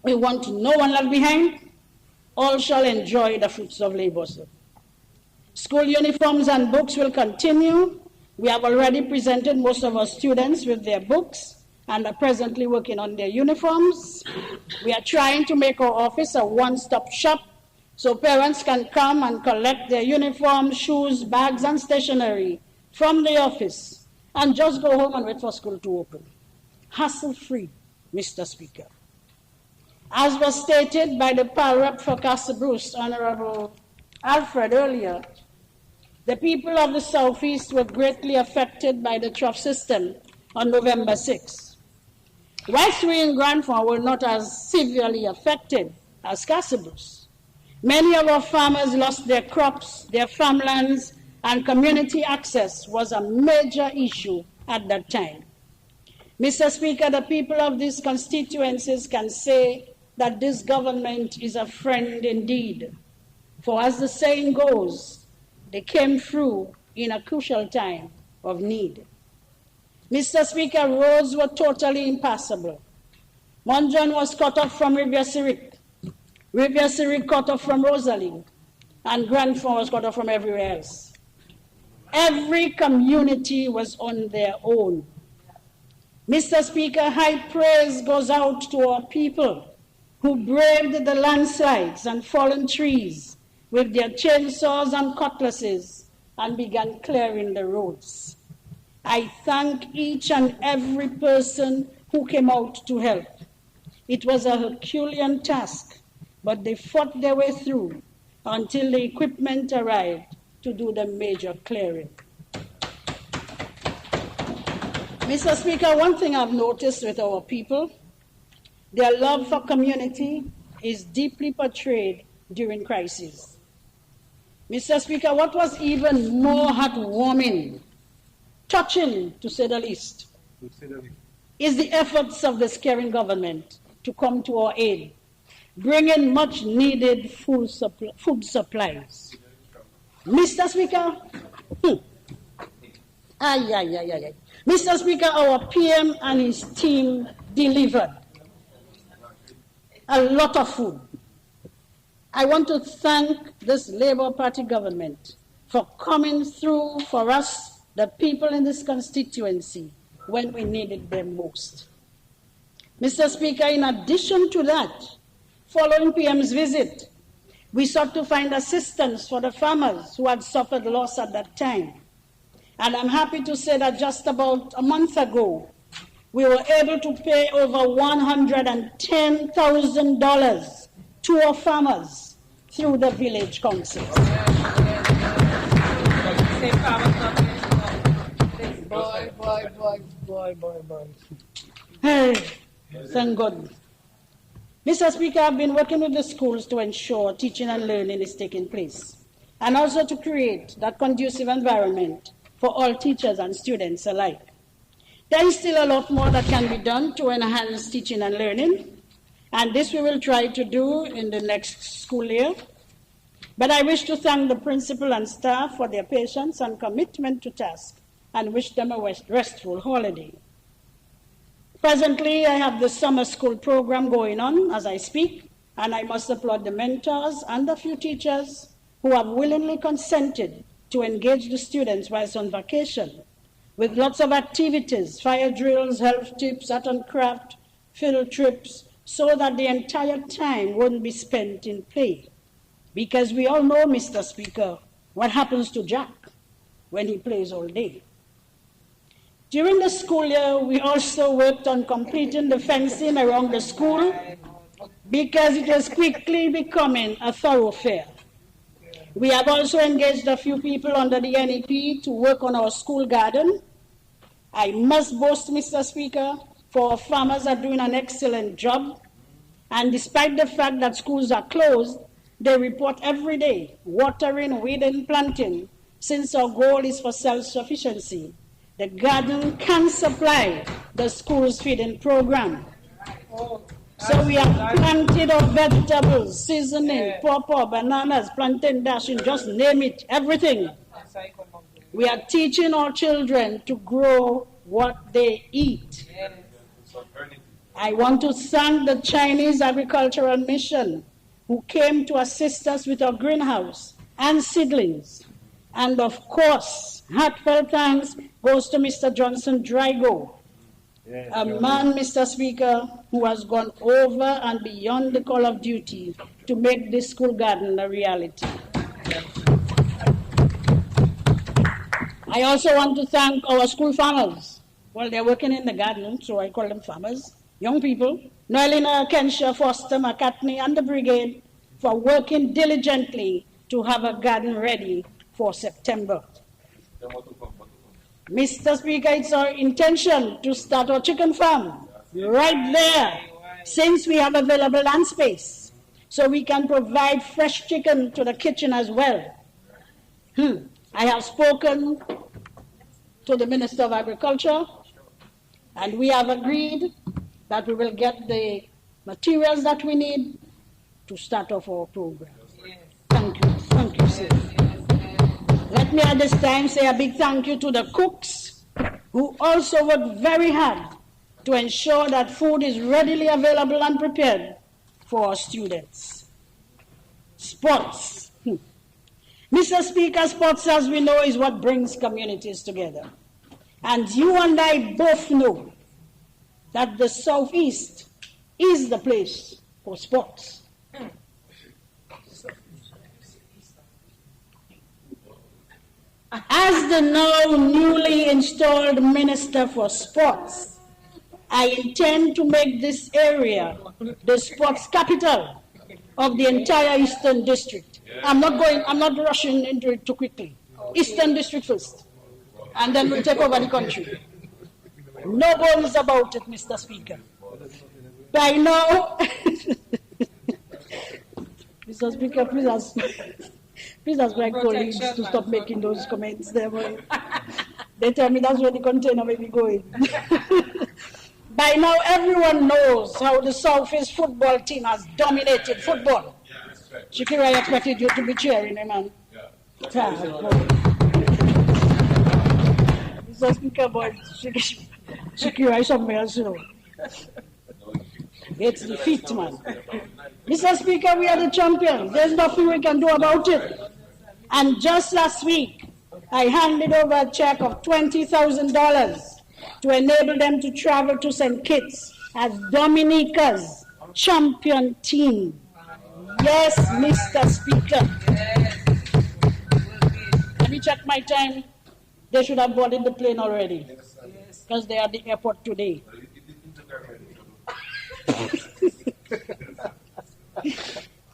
We want no one left behind. All shall enjoy the fruits of labor. School uniforms and books will continue. We have already presented most of our students with their books and are presently working on their uniforms. We are trying to make our office a one-stop shop so parents can come and collect their uniforms, shoes, bags, and stationery from the office and just go home and wait for school to open. Hassle-free, Mr. Speaker. As was stated by the PAL rep for Castle Bruce, Honorable Alfred, earlier, the people of the Southeast were greatly affected by the trough system on November 6. Whilst we in Grand Fond were not as severely affected as Castle Bruce, many of our farmers lost their crops, their farmlands, and community access was a major issue at that time. Mr. Speaker, the people of these constituencies can say that this government is a friend indeed. For as the saying goes, they came through in a crucial time of need. Mr. Speaker, roads were totally impassable. Mount John was cut off from Rivière Syric. Rivière Syric cut off from Rosalie. And Grand Fond was cut off from everywhere else. Every community was on their own. Mr. Speaker, high praise goes out to our people who braved the landslides and fallen trees with their chainsaws and cutlasses and began clearing the roads. I thank each and every person who came out to help. It was a Herculean task, but they fought their way through until the equipment arrived to do the major clearing. Mr. Speaker, one thing I've noticed with our people, their love for community is deeply portrayed during crises. Mr. Speaker, what was even more heartwarming, touching to say the least, is the efforts of this caring government to come to our aid, bringing much needed food supplies. Mr. Speaker, Mr. Speaker, our PM and his team delivered a lot of food. I want to thank this Labour Party government for coming through for us, the people in this constituency, when we needed them most. Mr. Speaker, in addition to that, following PM's visit, we sought to find assistance for the farmers who had suffered loss at that time. And I'm happy to say that just about a month ago, we were able to pay over $110,000 to our farmers through the village councils. Boy. Hey, thank God. Mr. Speaker, I've been working with the schools to ensure teaching and learning is taking place, and also to create that conducive environment for all teachers and students alike. There is still a lot more that can be done to enhance teaching and learning, and this we will try to do in the next school year. But I wish to thank the principal and staff for their patience and commitment to task, and wish them a restful holiday. Presently, I have the summer school program going on as I speak, And I must applaud the mentors and the few teachers who have willingly consented to engage the students whilst on vacation with lots of activities, fire drills, health tips, art and craft, field trips, so that the entire time wouldn't be spent in play. Because we all know, Mr. Speaker, what happens to Jack when he plays all day. During the school year, we also worked on completing the fencing around the school because it was quickly becoming a thoroughfare. We have also engaged a few people under the NEP to work on our school garden. I must boast, Mr. Speaker, for our farmers are doing an excellent job. And despite the fact that schools are closed, they report every day, watering, weeding, planting, since our goal is for self-sufficiency. The garden can supply the school's feeding program. So we have planted our vegetables, seasoning, pawpaw, bananas, plantain dashing, just name it, everything. We are teaching our children to grow what they eat. I want to thank the Chinese Agricultural Mission who came to assist us with our greenhouse and seedlings. And of course, heartfelt thanks goes to Mr. Johnson Drygo, a man, Mr. Speaker, who has gone over and beyond the call of duty to make this school garden a reality. I also want to thank our school farmers. Well, they're working in the garden, so I call them farmers. Young people, Noelina, Kensha, Foster, McCartney, and the brigade for working diligently to have a garden ready for September. Mr. Speaker, it's our intention to start our chicken farm right there, since we have available land space, so we can provide fresh chicken to the kitchen as well. I have spoken to the Minister of Agriculture, and we have agreed that we will get the materials that we need to start off our program. Thank you, sir. Let me at this time say a big thank you to the cooks who also worked very hard to ensure that food is readily available and prepared for our students. Sports. Mr. Speaker, sports, as we know, is what brings communities together. And you and I both know that the Southeast is the place for sports. As the now newly installed Minister for Sports, I intend to make this area the sports capital of the entire Eastern District. I'm not rushing into it too quickly. Eastern District first, and then we'll take over the country. No bones about it, Mr. Speaker. By now, Mr. Speaker, please ask my colleagues to stop making those comments there. They tell me that's where the container may be going. By now, everyone knows how the Southeast football team has dominated football. Shakira, I expected you to be cheering, man. Mr. Speaker, but Shakira is somewhere else, you know. It's defeat, man. Mr. Speaker, we are the champions. There's nothing we can do about it. And just last week, I handed over a check of $20,000 to enable them to travel to St. Kitts as Dominica's champion team. Yes, Mr. Speaker. Let me check my time. They should have boarded the plane already, because they are at the airport today.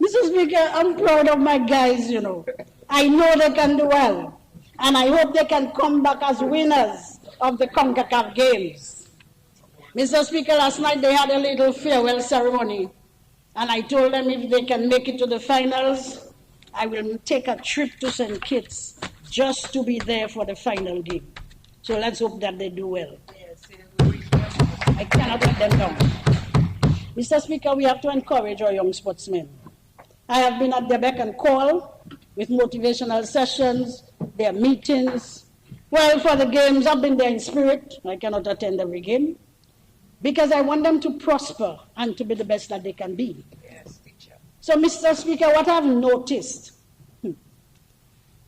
Mr. Speaker, I'm proud of my guys, you know. I know they can do well, and I hope they can come back as winners of the CONCACAF games. Mr. Speaker, last night they had a little farewell ceremony, and I told them if they can make it to the finals, I will take a trip to St. Kitts just to be there for the final game. So let's hope that they do well. I cannot let them down. Mr. Speaker, we have to encourage our young sportsmen. I have been at their beck and call with motivational sessions, their meetings. Well, for the games, I've been there in spirit. I cannot attend every game because I want them to prosper and to be the best that they can be. So, Mr. Speaker, what I've noticed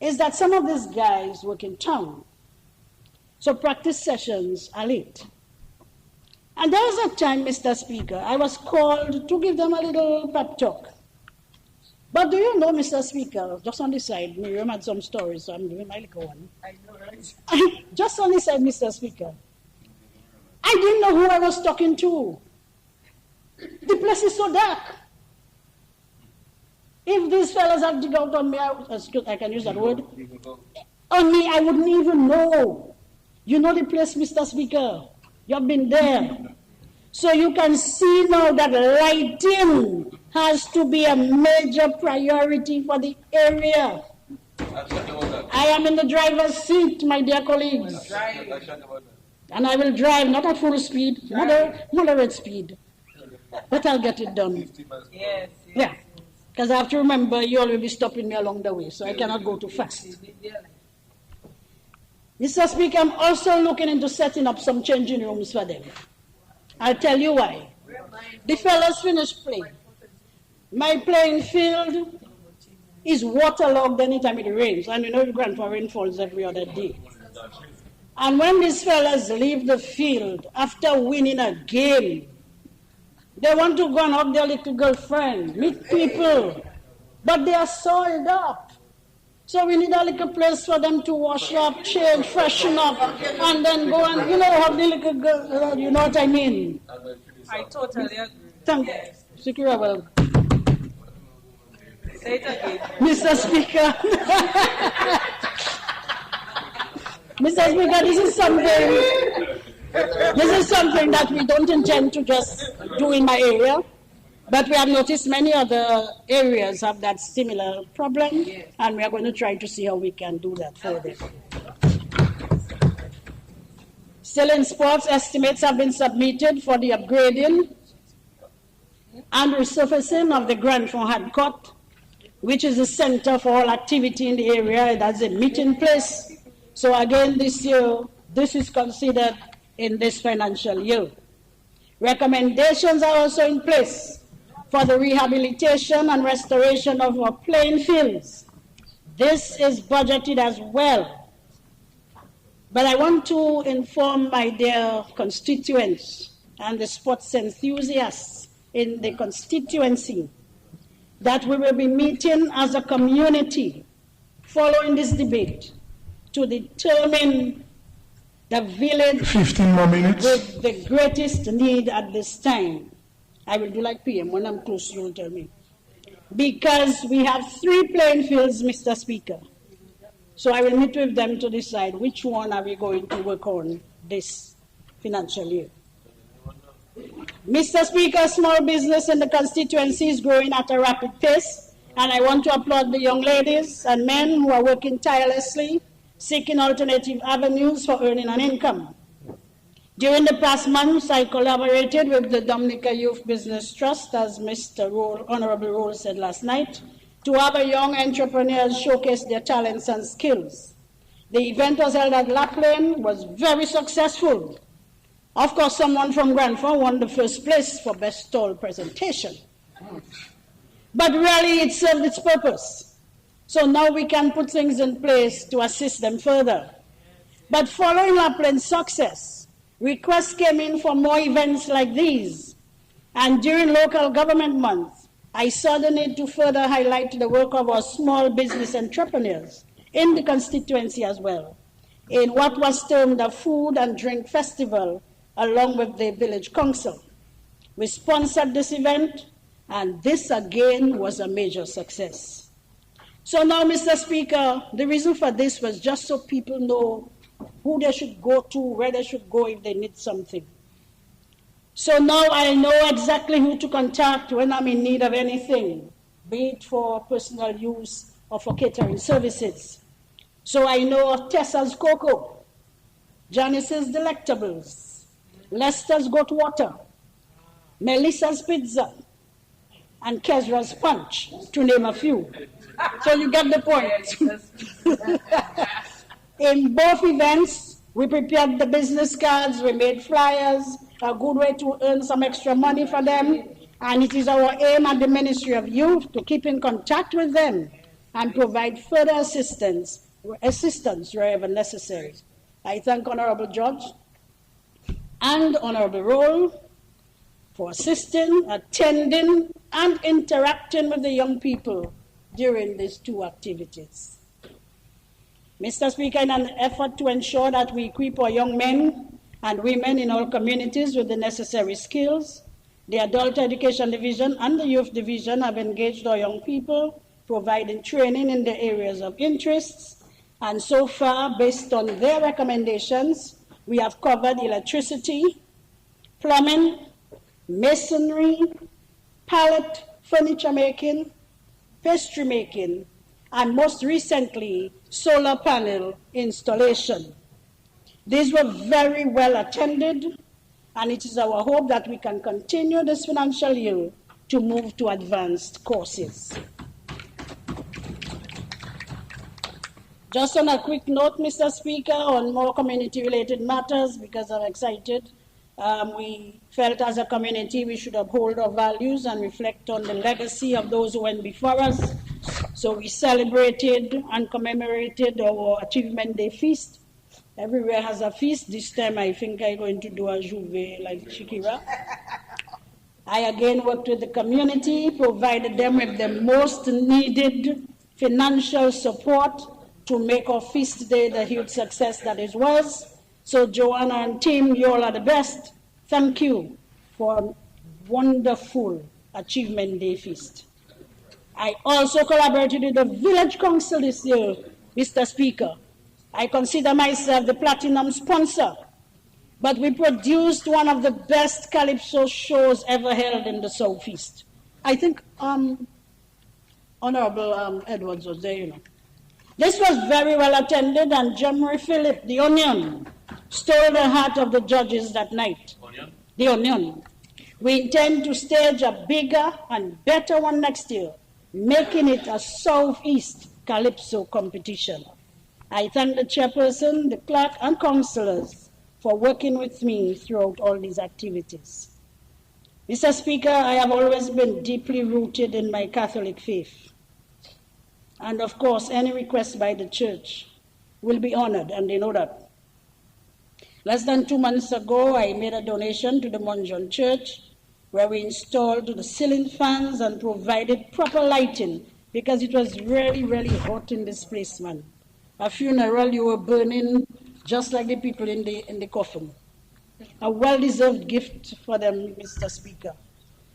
is that some of these guys work in town. So practice sessions are late. And there was a time, Mr. Speaker, I was called to give them a little pep talk. But do you know, Mr. Speaker, just on the side, Miriam had some stories, so I'm doing my little one. I know, right? Just on the side, Mr. Speaker, I didn't know who I was talking to. The place is so dark. If these fellas had dig out on me, I can use that word, on me, I wouldn't even know. You know the place, Mr. Speaker. You've been there. So you can see now that lighting has to be a major priority for the area. I am in the driver's seat, my dear colleagues. And I will drive, not at full speed, moderate speed. But I'll get it done. Yes. Yeah. Because I have to remember you all will be stopping me along the way, so I cannot go too fast. Mr. Speaker, I'm also looking into setting up some changing rooms for them. I'll tell you why. The fellas finished playing. My playing field is waterlogged anytime it rains, and you know the Grandpa rain falls every other day. And when these fellas leave the field after winning a game, they want to go and hug their little girlfriend, meet people, but they are soiled up. So we need a little place for them to wash up, change, freshen up, and then go and, hug the little girl, you know what I mean? I totally agree. Thank you. Secure, well. Say it again. Mr. Speaker. Mr. Speaker, this is something that we don't intend to just do in my area, but we have noticed many other areas have that similar problem, and we are going to try to see how we can do that for them. Still in sports, estimates have been submitted for the upgrading and resurfacing of the Grand Fond Had Court, which is the center for all activity in the area. That's a meeting place. So again, this year, this is considered in this financial year. Recommendations are also in place for the rehabilitation and restoration of our playing fields. This is budgeted as well. But I want to inform my dear constituents and the sports enthusiasts in the constituency that we will be meeting as a community following this debate to determine the village 15 more minutes. With the greatest need at this time. I will do like PM. When I'm close, you will tell me. Because we have 3 playing fields, Mr. Speaker. So I will meet with them to decide which one are we going to work on this financial year. Mr. Speaker, small business in the constituency is growing at a rapid pace, and I want to applaud the young ladies and men who are working tirelessly, seeking alternative avenues for earning an income. During the past months, I collaborated with the Dominica Youth Business Trust, as Mr. Honorable Roll said last night, to have a young entrepreneurs showcase their talents and skills. The event was held at Lapland, was very successful. Of course, someone from Grand Fond won the first place for best stall presentation. But really, it served its purpose. So now we can put things in place to assist them further. But following Lapland's success, requests came in for more events like these. And during local government month, I saw the need to further highlight the work of our small business entrepreneurs in the constituency as well, in what was termed a food and drink festival along with the village council. We sponsored this event, and this again was a major success. So now, Mr. Speaker, the reason for this was just so people know who they should go to, where they should go if they need something. So now I know exactly who to contact when I'm in need of anything, be it for personal use or for catering services. So I know of Tessa's Cocoa, Janice's Delectables, Lester's Goat Water, Melissa's Pizza, and Kezra's Punch, to name a few. So you get the point. In both events, we prepared the business cards, we made flyers, a good way to earn some extra money for them, And it is our aim at the Ministry of Youth to keep in contact with them and provide further assistance wherever necessary. I thank Honorable Judge and Honorable Roll for assisting, attending, and interacting with the young people during these two activities. Mr. Speaker, in an effort to ensure that we equip our young men and women in all communities with the necessary skills, the Adult Education Division and the Youth Division have engaged our young people, providing training in the areas of interests, and so far, based on their recommendations, we have covered electricity, plumbing, masonry, pallet, furniture making, pastry making, and most recently, solar panel installation. These were very well attended, and it is our hope that we can continue this financial year to move to advanced courses. Just on a quick note, Mr. Speaker, on more community-related matters, because I'm excited, we felt as a community we should uphold our values and reflect on the legacy of those who went before us. So we celebrated and commemorated our Achievement Day feast. Everywhere has a feast. This time I think I'm going to do a juve like Shakira. I again worked with the community, provided them with the most needed financial support to make our feast day the huge success that it was. So Joanna and team, you all are the best. Thank you for a wonderful Achievement Day feast. I also collaborated with the Village Council this year, Mr. Speaker. I consider myself the platinum sponsor, but we produced one of the best calypso shows ever held in the Southeast. I think Honorable Edwards was there, you know. This was very well attended, and Jemery Philip, the Onion, stole the heart of the judges that night. Onion? The Onion. We intend to stage a bigger and better one next year, making it a Southeast Calypso competition. I thank the chairperson, the clerk, and councillors for working with me throughout all these activities. Mr. Speaker, I have always been deeply rooted in my Catholic faith. And of course, any request by the church will be honored, and they know that. Less than 2 months ago, I made a donation to the Monjon Church, where we installed the ceiling fans and provided proper lighting, because it was really, really hot in this place, man. A funeral, you were burning just like the people in the coffin. A well-deserved gift for them, Mr. Speaker.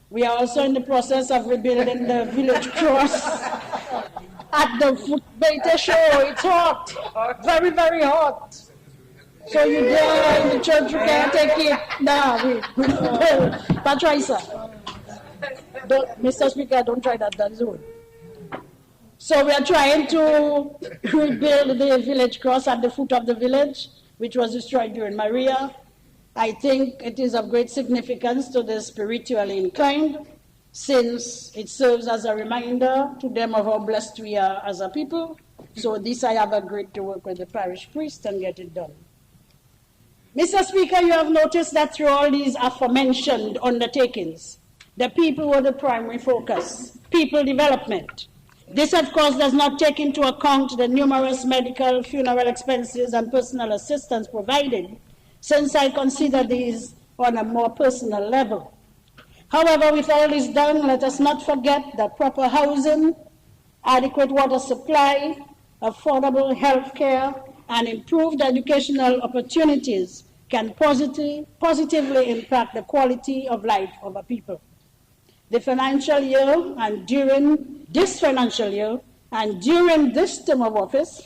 We are also in the process of rebuilding the village cross at the football show. It's hot, very, very hot. So you there in the church, you can't take it. Patricia. Mr. Speaker, don't try that, that's all. So we are trying to rebuild the village cross at the foot of the village, which was destroyed during Maria. I think it is of great significance to the spiritually inclined, since it serves as a reminder to them of how blessed we are as a people. So this I have agreed to work with the parish priest and get it done. Mr. Speaker, you have noticed that through all these aforementioned undertakings, the people were the primary focus, people development. This, of course, does not take into account the numerous medical, funeral expenses, and personal assistance provided, since I consider these on a more personal level. However, with all this done, let us not forget that proper housing, adequate water supply, affordable health care, and improved educational opportunities can positively impact the quality of life of a people. The financial year and during this financial year and during this term of office,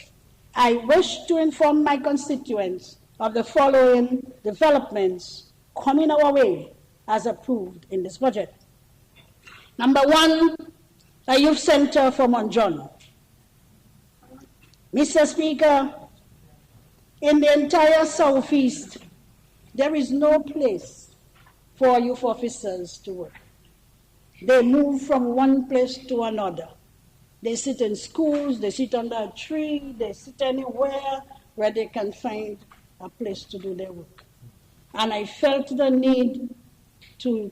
I wish to inform my constituents of the following developments coming our way as approved in this budget. Number one, a youth center for Monjon. Mr. Speaker, in the entire Southeast, there is no place for youth officers to work. They move from one place to another. They sit in schools, they sit under a tree, they sit anywhere where they can find a place to do their work. And I felt the need to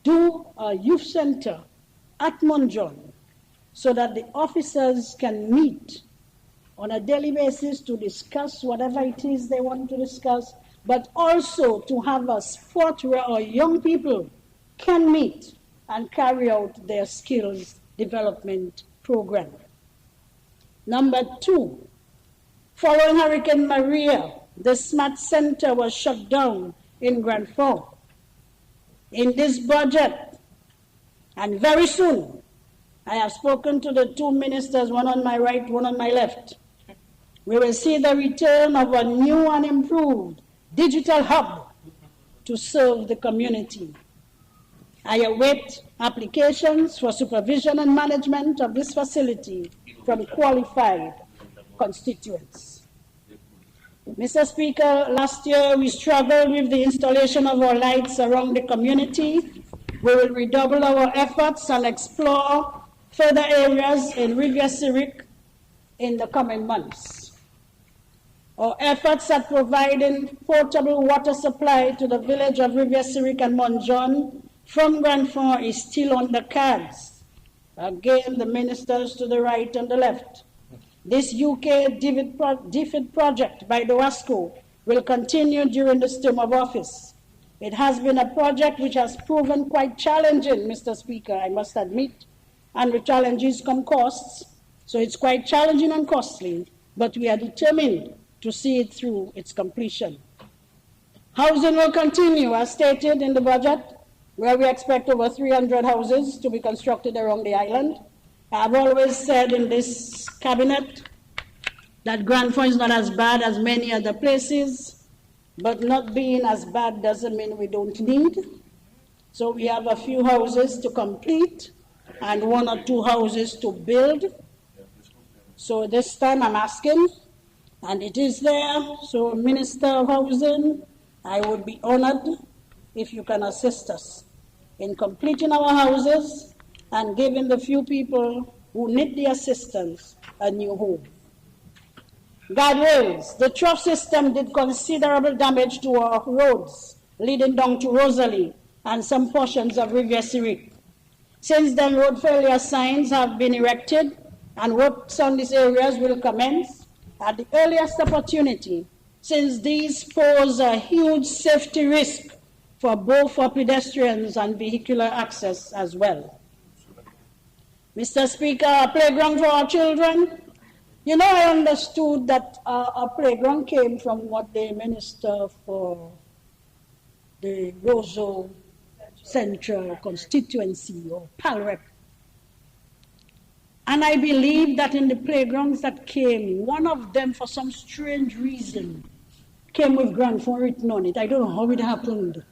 do a youth center at Monjon so that the officers can meet on a daily basis to discuss whatever it is they want to discuss, but also to have a spot where our young people can meet and carry out their skills development program. Number 2, following Hurricane Maria, the Smart Center was shut down in Grand Forks. In this budget, and very soon, I have spoken to the 2 ministers, one on my right, one on my left. We will see the return of a new and improved digital hub to serve the community. I await applications for supervision and management of this facility from qualified constituents. Mr. Speaker, last year we struggled with the installation of our lights around the community. We will redouble our efforts and explore further areas in Riviera Syriac in the coming months. Our efforts at providing portable water supply to the village of Riviera Syriac and Monjon from Grand Forks is still on the cards. Again, the ministers to the right and the left. This UK DFID project by the WASCO will continue during this term of office. It has been a project which has proven quite challenging, Mr. Speaker, I must admit, and with challenges come costs. So it's quite challenging and costly, but we are determined to see it through its completion. Housing will continue, as stated in the budget, where we expect over 300 houses to be constructed around the island. I've always said in this cabinet that Grand Forks is not as bad as many other places, but not being as bad doesn't mean we don't need. So we have a few houses to complete and 1 or 2 houses to build. So this time I'm asking, and it is there, so Minister of Housing, I would be honored if you can assist us in completing our houses and giving the few people who need the assistance a new home. Guardrails. The trough system did considerable damage to our roads leading down to Rosalie and some portions of Riviera Syriac. Since then, road failure signs have been erected and works on these areas will commence at the earliest opportunity, since these pose a huge safety risk for both for pedestrians and vehicular access as well. Mr. Speaker, a playground for our children. You know, I understood that a playground came from what the Minister for the Roseau Central Constituency or PALREP. And I believe that in the playgrounds that came, one of them, for some strange reason, came with Grand Forks written on it. I don't know how it happened.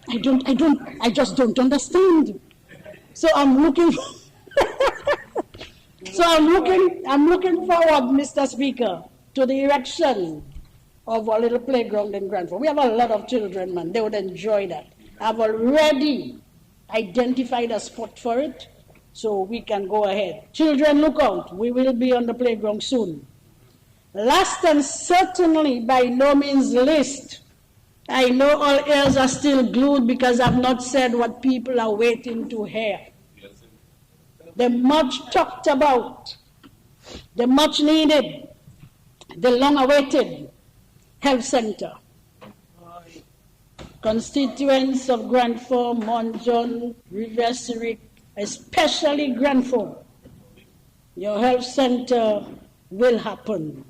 I just don't understand. So I'm looking forward, Mr. Speaker, to the erection of a little playground in Grand Forks. We have a lot of children, man. They would enjoy that. I've already identified a spot for it, so we can go ahead. Children, look out. We will be on the playground soon. Last and certainly by no means least, I know all ears are still glued because I've not said what people are waiting to hear. The much talked about, the much needed, the long awaited health center. Constituents of Grand Forks, Monjon, Riviera Syriac, especially Grand Forks, your health center will happen.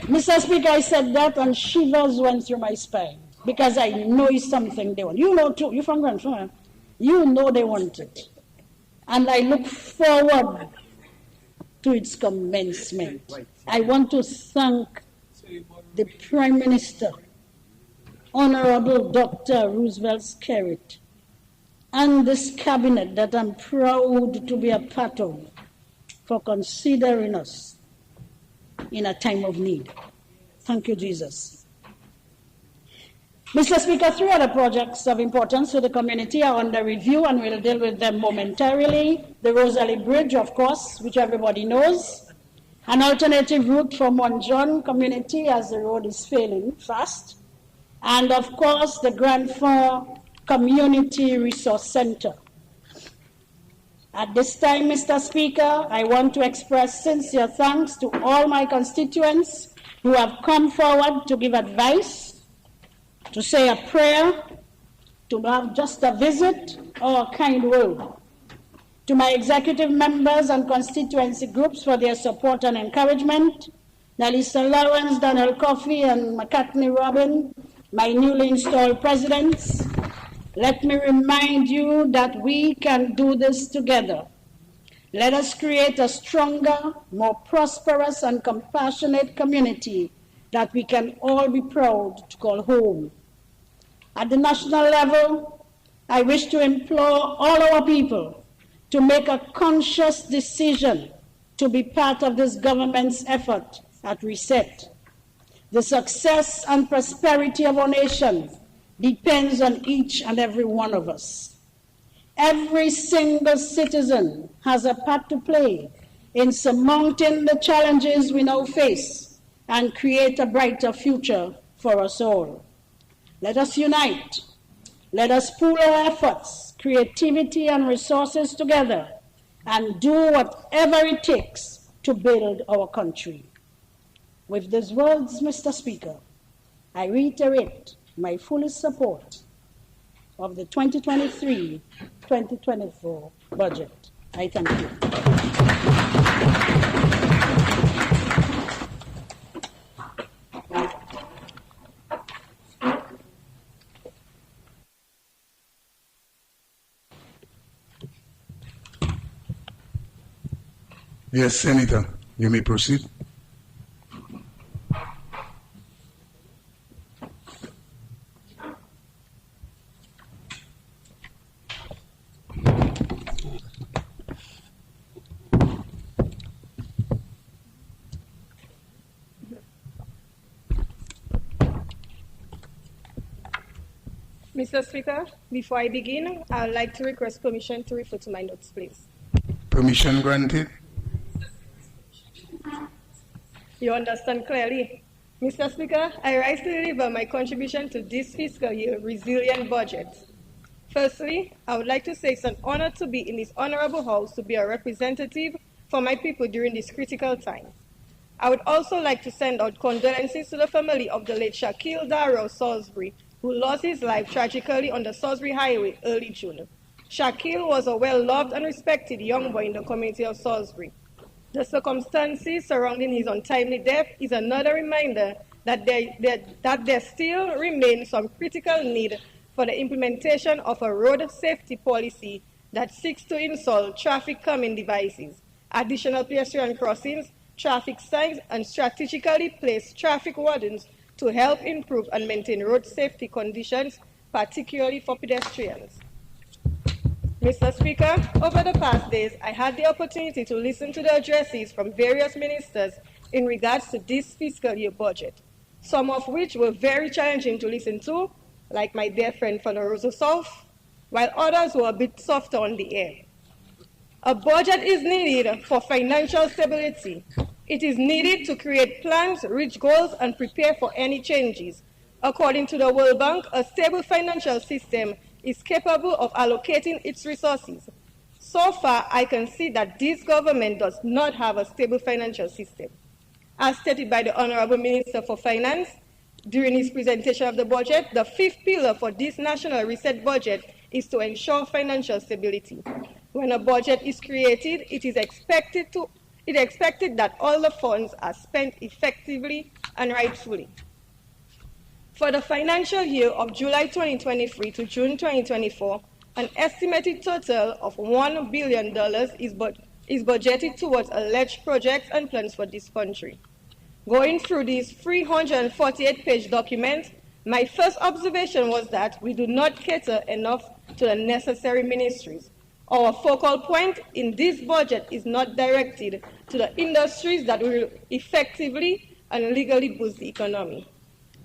Mr. Speaker, I said that and shivers went through my spine because I know it's something they want. You know too, you're from Grand Forks, you know they want it. And I look forward to its commencement. I want to thank the Prime Minister, Honorable Dr. Roosevelt Skerrit, and this cabinet that I'm proud to be a part of for considering us in a time of need. Thank you, Jesus. Mr. Speaker, 3 other projects of importance to the community are under review and we'll deal with them momentarily. The Rosalie Bridge, of course, which everybody knows. An alternative route for Monjon community as the road is failing fast. and of course the Grand Fond Community Resource Center. At this time, Mr. Speaker, I want to express sincere thanks to all my constituents who have come forward to give advice, to say a prayer, to have just a visit or a kind word. To my executive members and constituency groups for their support and encouragement, Nalisa Lawrence, Donald Coffey, and McCartney Robin, my newly installed presidents, let me remind you that we can do this together. Let us create a stronger, more prosperous, and compassionate community that we can all be proud to call home. At the national level, I wish to implore all our people to make a conscious decision to be part of this government's effort at reset. The success and prosperity of our nation depends on each and every one of us. Every single citizen has a part to play in surmounting the challenges we now face and create a brighter future for us all. Let us unite. Let us pool our efforts, creativity, and resources together and do whatever it takes to build our country. With these words, Mr. Speaker, I reiterate my fullest support of the 2023-2024 budget. I thank you. Yes, Senator, you may proceed. Mr. Speaker, before I begin, I would like to request permission to refer to my notes, please. Permission granted. You understand clearly. Mr. Speaker, I rise to deliver my contribution to this fiscal year resilient budget. Firstly, I would like to say it's an honor to be in this honorable house to be a representative for my people during this critical time. I would also like to send out condolences to the family of the late Shaquille Darrow Salisbury, who lost his life tragically on the Salisbury Highway early June. Shaquille was a well-loved and respected young boy in the community of Salisbury. The circumstances surrounding his untimely death is another reminder that there still remains some critical need for the implementation of a road safety policy that seeks to install traffic calming devices, additional pedestrian crossings, traffic signs, and strategically place traffic wardens to help improve and maintain road safety conditions, particularly for pedestrians. Mr. Speaker, over the past days, I had the opportunity to listen to the addresses from various ministers in regards to this fiscal year budget, some of which were very challenging to listen to, like my dear friend from the Rosa South, while others were a bit softer on the air. A budget is needed for financial stability. It is needed to create plans, reach goals, and prepare for any changes. According to the World Bank, a stable financial system is capable of allocating its resources. So far, I can see that this government does not have a stable financial system. As stated by the Honorable Minister for Finance during his presentation of the budget, the fifth pillar for this national reset budget is to ensure financial stability. When a budget is created, it is expected that all the funds are spent effectively and rightfully. For the financial year of July 2023 to June 2024, an estimated total of $1 billion is budgeted towards alleged projects and plans for this country. Going through this 348-page document, my first observation was that we do not cater enough to the necessary ministries. Our focal point in this budget is not directed to the industries that will effectively and legally boost the economy.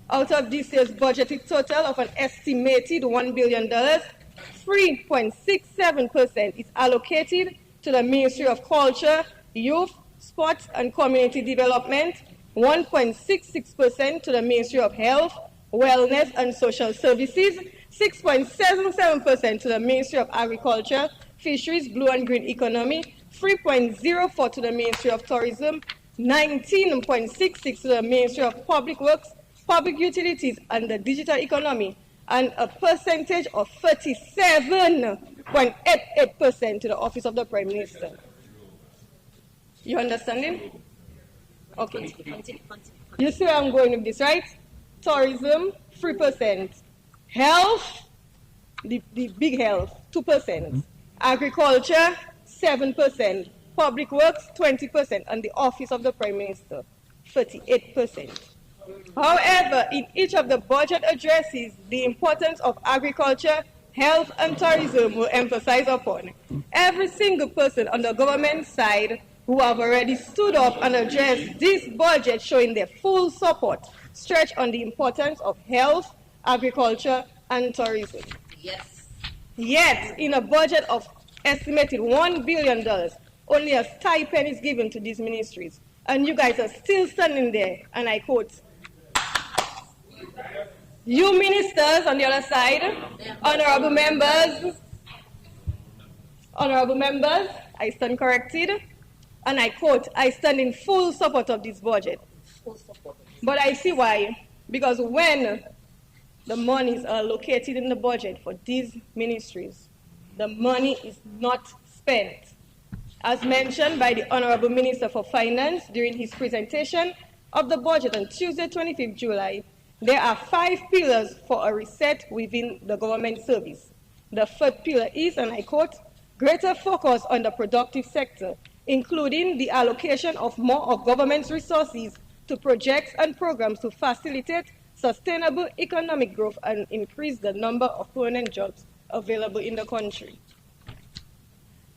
Out of this year's budgeted total of an estimated $1 billion, 3.67% is allocated to the Ministry of Culture, Youth, Sports and Community Development, 1.66% to the Ministry of Health, Wellness and Social Services, 6.77% to the Ministry of Agriculture, Fisheries, Blue and Green Economy, 3.04% to the Ministry of Tourism, 19.66% to the Ministry of Public Works, Public Utilities and the Digital Economy, and a percentage of 37.88% to the Office of the Prime Minister. You understanding? Okay. You see where I'm going with this, right? Tourism, 3%. Health, the big health, 2%. Agriculture, 7%. Public Works, 20%. And the Office of the Prime Minister, 38%. However, in each of the budget addresses, the importance of agriculture, health, and tourism will emphasize upon. Every single person on the government side who have already stood up and addressed this budget showing their full support stretch on the importance of health, agriculture, and tourism. Yes. Yet, in a budget of estimated $1 billion, only a stipend is given to these ministries. And you guys are still standing there, and I quote, "You ministers on the other side, honorable members, I stand corrected, and I quote, I stand in full support of this budget." But I see why. Because when the monies are allocated in the budget for these ministries, the money is not spent. As mentioned by the Honorable Minister for Finance during his presentation of the budget on Tuesday, 25th July, there are 5 pillars for a reset within the government service. The third pillar is, and I quote, greater focus on the productive sector, including the allocation of more of government's resources to projects and programs to facilitate sustainable economic growth and increase the number of permanent jobs available in the country.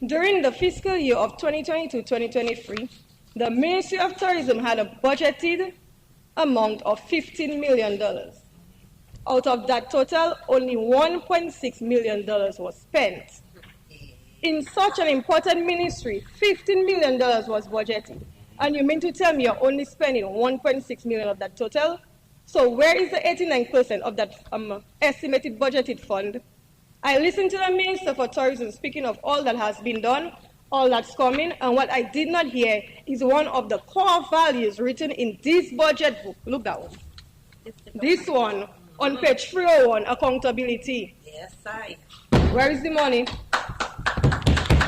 During the fiscal year of 2022-2023, the Ministry of Tourism had a budgeted amount of $15 million. Out of that total, only $1.6 million was spent. In such an important ministry, $15 million was budgeted. And you mean to tell me you're only spending $1.6 million of that total? So where is the 89% of that estimated budgeted fund? I listened to the Minister for Tourism speaking of all that has been done, all that's coming, and what I did not hear is one of the core values written in this budget book. Look that one. This one, on page 301, accountability. Yes, I. Where is the money?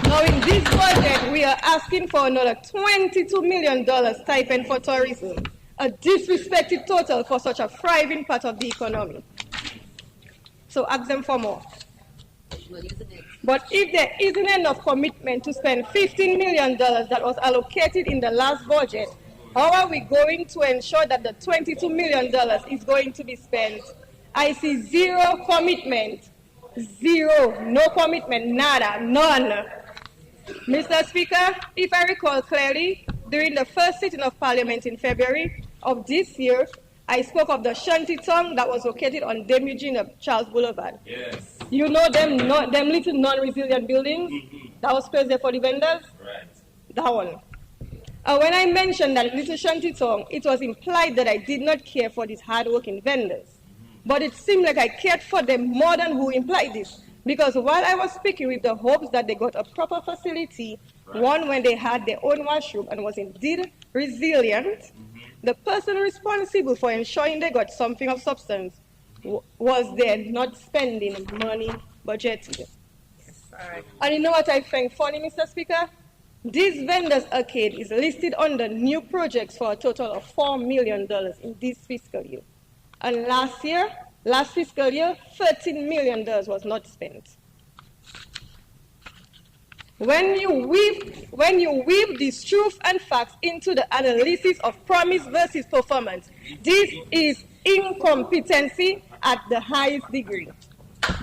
Now in this budget, we are asking for another $22 million stipend for tourism, a disrespected total for such a thriving part of the economy. So ask them for more. But if there isn't enough commitment to spend $15 million that was allocated in the last budget, how are we going to ensure that the $22 million is going to be spent? I see zero commitment. Zero. No commitment. Nada. None. Mr. Speaker, if I recall clearly, during the first sitting of Parliament in February of this year, I spoke of the shanty tongue that was located on Dame Eugene of Charles Boulevard. Yes. You know them little non-resilient buildings that was placed there for the vendors? Right. That one. When I mentioned that little shanty tongue, it was implied that I did not care for these hard-working vendors. But it seemed like I cared for them more than who implied this. Because while I was speaking with the hopes that they got a proper facility, one when they had their own washroom and was indeed resilient, the person responsible for ensuring they got something of substance was there not spending money budgeted. Yes, sorry. And you know what I find funny, Mr. Speaker? This vendors arcade is listed under new projects for a total of $4 million in this fiscal year. And last fiscal year, $13 million was not spent. When you weave these truth and facts into the analysis of promise versus performance, this is incompetency at the highest degree.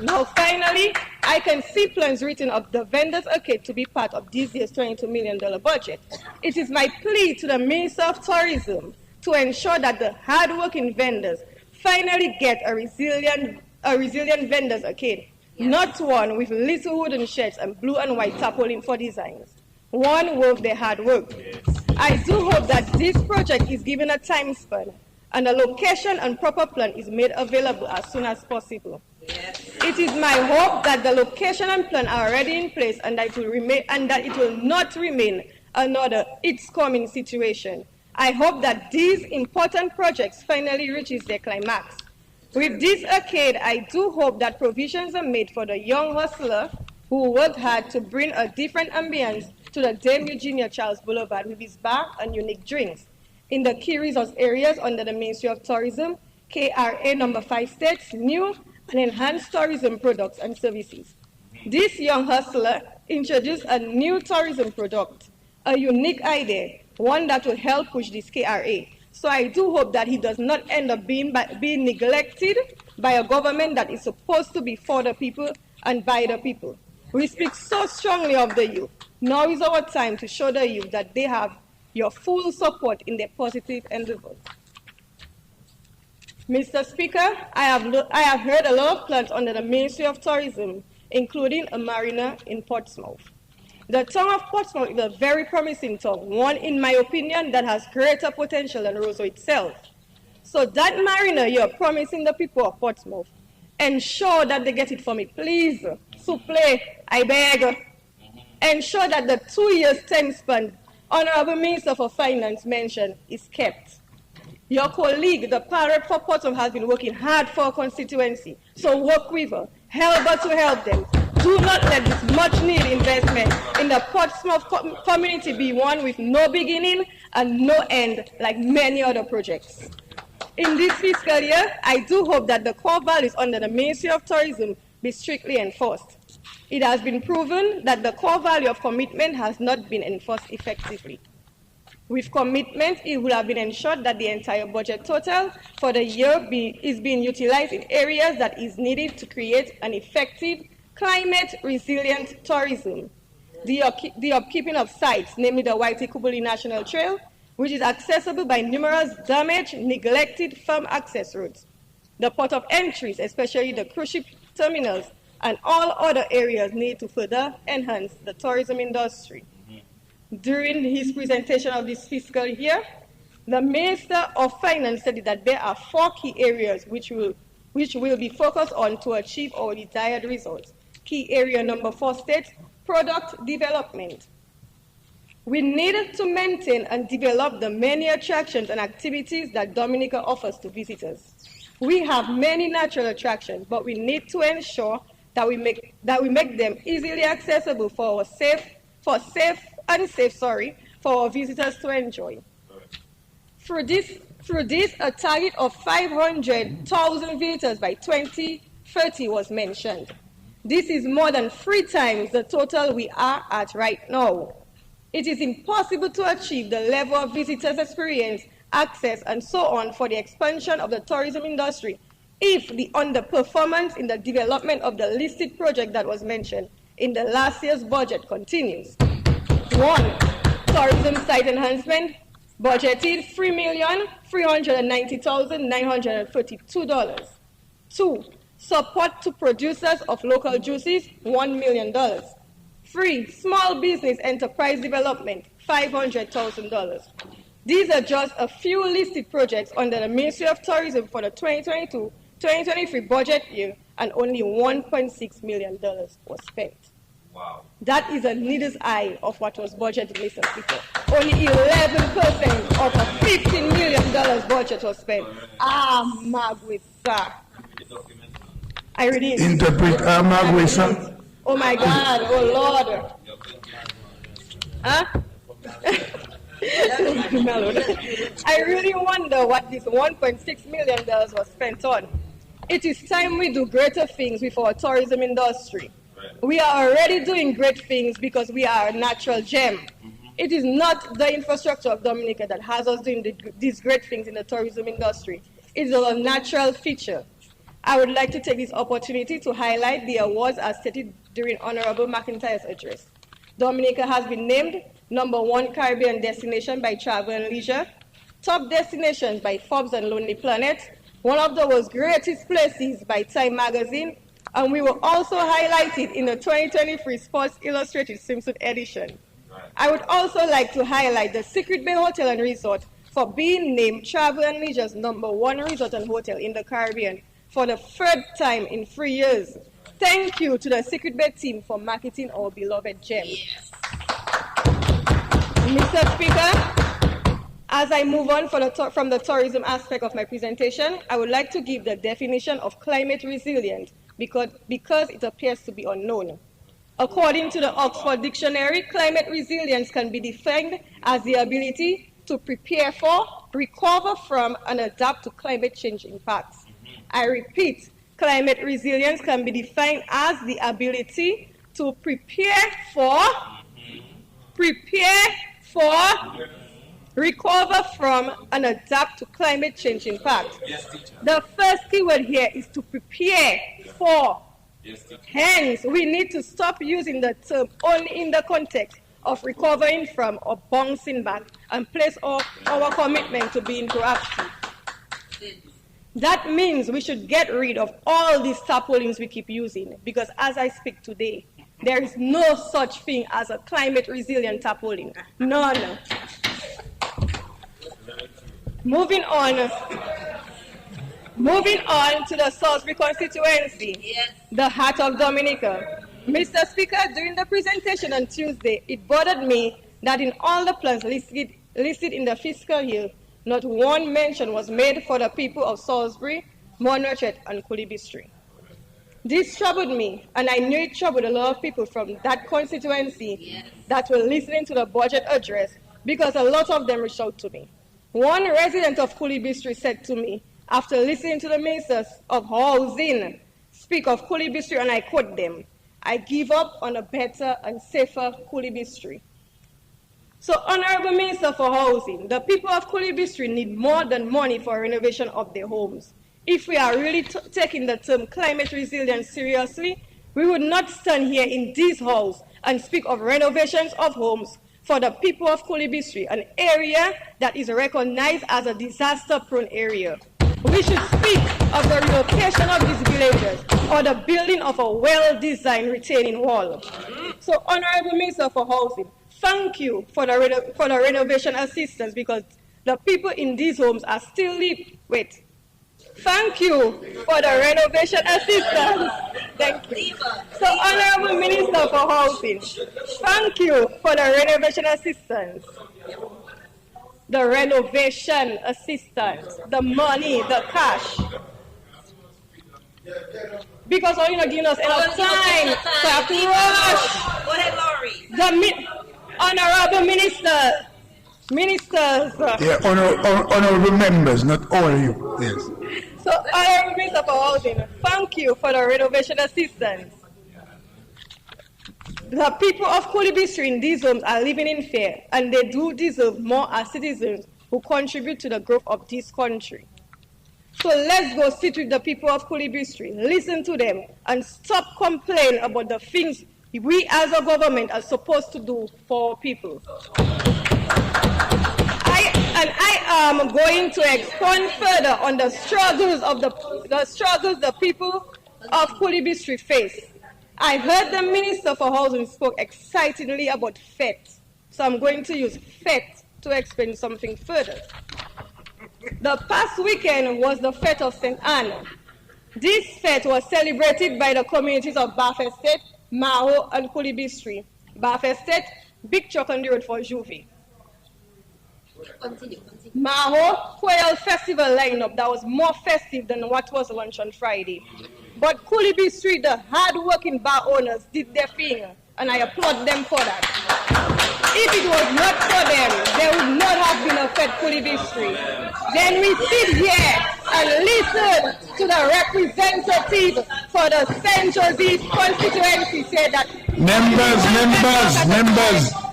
Now, finally, I can see plans written of the vendors arcade to be part of this year's $22 million budget. It is my plea to the Minister of Tourism to ensure that the hard-working vendors finally get a resilient vendors arcade. Yes. Not one with little wooden sheds and blue and white tarpaulin for designs. One worth their hard work. Yes. I do hope that this project is given a time span and a location and proper plan is made available as soon as possible. Yes. It is my hope that the location and plan are already in place and that it will not remain another it's coming situation. I hope that these important projects finally reaches their climax. With this arcade, I do hope that provisions are made for the young hustler who worked hard to bring a different ambience to the Dame Eugenia Charles Boulevard with his bar and unique drinks. In the key resource areas under the Ministry of Tourism, KRA number 5 states new and enhanced tourism products and services. This young hustler introduced a new tourism product, a unique idea, one that will help push this KRA. So I do hope that he does not end up being neglected by a government that is supposed to be for the people and by the people. We speak so strongly of the youth. Now is our time to show the youth that they have your full support in their positive endeavors. Mr. Speaker, I have heard a lot of plans under the Ministry of Tourism, including a marina in Portsmouth. The town of Portsmouth is a very promising town, one in my opinion that has greater potential than Roseau itself. So that marina you're promising the people of Portsmouth, ensure that they get it for me, please. Supple, I beg. Ensure that the 2 years time span Honorable Minister for Finance mentioned is kept. Your colleague, the Parrot for Portsmouth, has been working hard for a constituency. So work with her, help her to help them. Do not let this much-needed investment in the Portsmouth community be one with no beginning and no end, like many other projects. In this fiscal year, I do hope that the core values under the Ministry of Tourism be strictly enforced. It has been proven that the core value of commitment has not been enforced effectively. With commitment, it would have been ensured that the entire budget total for the year is being utilized in areas that is needed to create an effective, climate-resilient tourism. The upkeeping of sites, namely the Whitey Kubuli National Trail, which is accessible by numerous damaged, neglected farm access roads. The port of entries, especially the cruise ship terminals, and all other areas need to further enhance the tourism industry. During his presentation of this fiscal year, the Minister of Finance said that there are 4 key areas which will be focused on to achieve our desired results. Key area number 4 states, product development. We need to maintain and develop the many attractions and activities that Dominica offers to visitors. We have many natural attractions, but we need to ensure that we make them easily accessible for our visitors to enjoy. Through this, a target of 500,000 visitors by 2030 was mentioned. This is more than 3 times the total we are at right now. It is impossible to achieve the level of visitors' experience, access, and so on for the expansion of the tourism industry if the underperformance in the development of the listed project that was mentioned in the last year's budget continues. 1. Tourism site enhancement, budgeted $3,390,932. 2. Support to producers of local juices, $1 million. 3. Small business enterprise development, $500,000. These are just a few listed projects under the Ministry of Tourism for the 2022-2023 budget year, and only $1.6 million was spent. Wow. That is a needle's eye of what was budgeted, Mr. Speaker. Only 11% of a $15 million budget was spent. Magwisa. I read it. Interpret Magwisa. Oh my God, oh Lord. Huh? I really wonder what this $1.6 million was spent on. It is time we do greater things with our tourism industry. We are already doing great things because we are a natural gem. It is not the infrastructure of Dominica that has us doing these great things in the tourism industry. It is a natural feature. I would like to take this opportunity to highlight the awards as stated during Honorable McIntyre's address. Dominica has been named #1 Caribbean destination by Travel and Leisure, top destinations by Forbes and Lonely Planet, one of the world's greatest places by Time Magazine, and we were also highlighted in the 2023 Sports Illustrated swimsuit edition. I would also like to highlight the Secret Bay Hotel and Resort for being named Travel and Leisure's #1 resort and hotel in the Caribbean for the third time in 3 years. Thank you to the Secret Bed team for marketing our beloved gem. Yes. Mr. Speaker, as I move on from the tourism aspect of my presentation, I would like to give the definition of climate resilient because it appears to be unknown. According to the Oxford Dictionary, climate resilience can be defined as the ability to prepare for, recover from, and adapt to climate change impacts. I repeat, climate resilience can be defined as the ability to prepare for, recover from, and adapt to climate change impacts. Yes, teacher. The first keyword here is to prepare for. Yes, teacher. Hence, we need to stop using the term only in the context of recovering from or bouncing back and place our commitment to being proactive. That means we should get rid of all these tarpaulins we keep using, because as I speak today, there is no such thing as a climate resilient tarpaulin. None. Moving on to the Salisbury constituency, Yes. the heart of Dominica. Mr. Speaker, during the presentation on Tuesday, it bothered me that in all the plans listed in the fiscal year, not one mention was made for the people of Salisbury, Montrachet, and Kulibistri. This troubled me, and I knew it troubled a lot of people from that constituency that were listening to the budget address, because a lot of them reached out to me. One resident of Kulibistri said to me, after listening to the ministers of housing speak of Kulibistri, and I quote them, "I give up on a better and safer Kulibistri." So, Honorable Minister for Housing, the people of Kulibistri need more than money for renovation of their homes. If we are really taking the term climate resilience seriously, we would not stand here in this house and speak of renovations of homes for the people of Kulibistri, an area that is recognized as a disaster-prone area. We should speak of the relocation of these villages or the building of a well-designed retaining wall. So, Honorable Minister for Housing, thank you for the renovation assistance, because the people in these homes are still living. Thank you for the renovation assistance. Thank you. So, Honorable Minister for Housing, thank you for the renovation assistance. The renovation assistance, the money, the cash. Because you're not giving us enough time, so I have to rush. Go ahead, Laurie. Honorable ministers. Yeah, honorable members, not all you. Yes. So, Honorable Minister for Housing, thank you for the renovation assistance. The people of Kulibistri in these homes are living in fear, and they do deserve more as citizens who contribute to the growth of this country. So let's go sit with the people of Kulibistri, listen to them, and stop complaining about the things we as a government are supposed to do for people. I am going to expand further on the struggles of the people of Kulibistri face. I heard the Minister for Housing spoke excitedly about FET, so I'm going to use FET to explain something further. The past weekend was the Fete of St. Anne. This fete was celebrated by the communities of Bath Estate, Maho, and Kulibistri. Bath Estate, big truck on the road for Juvie. Continue. Maho, Quail Festival lineup that was more festive than what was launched on Friday. But Kulibistri, the hard-working bar owners did their thing, and I applaud them for that. If it was not for them, there would not have been a Fete Kulibistri. Then we sit here and listen to the representative for the St. Joseph constituency say that Members.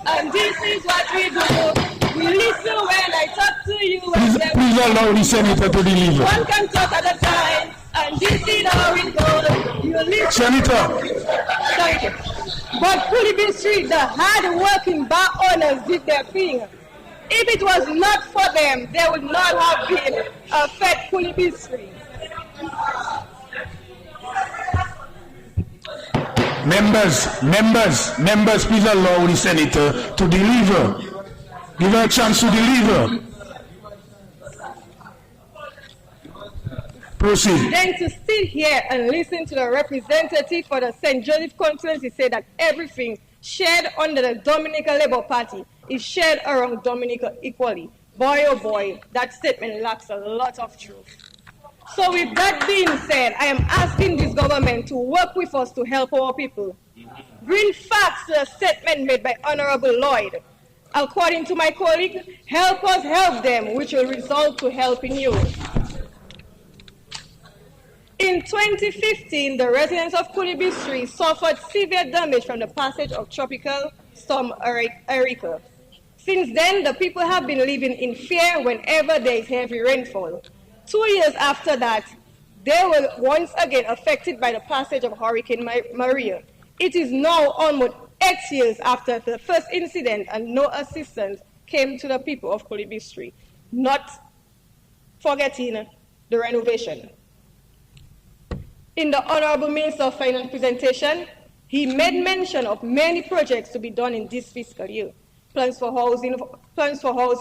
And this is what we do. We listen when I talk to you. Please allow the senator to deliver. One can talk at a time, and this is how it goes. You listen. Senator. Thank you. But Kulibistri, the hard-working bar owners did their thing. If it was not for them, there would not have been a Fete Kulibistri. Members, please allow the senator to deliver. Give her a chance to deliver. Proceed. Then to sit here and listen to the representative for the St. Joseph constituency say that everything shared under the Dominica Labour Party is shared around Dominica equally. Boy, oh boy, that statement lacks a lot of truth. So with that being said, I am asking this government to work with us to help our people. Bring facts to the statement made by Honorable Lloyd. According to my colleague, help us help them, which will result to helping you. In 2015, the residents of Kulibistri suffered severe damage from the passage of Tropical Storm Erika. Since then, the people have been living in fear whenever there is heavy rainfall. 2 years after that, they were once again affected by the passage of Hurricane Maria. It is now almost 8 years after the first incident and no assistance came to the people of Kulibistri, not forgetting the renovation. In the Honorable Minister of Finance presentation, he made mention of many projects to be done in this fiscal year. Plans for housing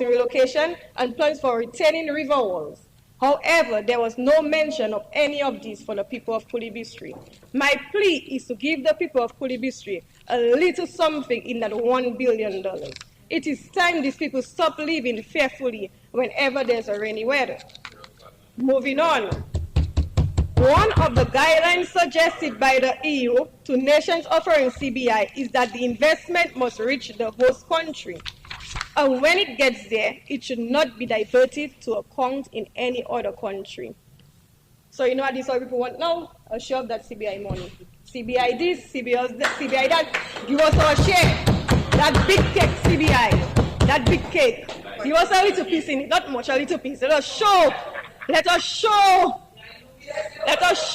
relocation, and plans for retaining river walls. However, there was no mention of any of these for the people of Kulibistri. My plea is to give the people of Kulibistri a little something in that $1 billion. It is time these people stop living fearfully whenever there's a rainy weather. Moving on. One of the guidelines suggested by the EU to nations offering CBI is that the investment must reach the host country. And when it gets there, it should not be diverted to account in any other country. So you know what these other people want now? A share of that CBI money. CBI this, CBI that. Give us our share. That big cake, CBI. That big cake. Give us a little piece in it. Not much, a little piece. Let us show. Let us show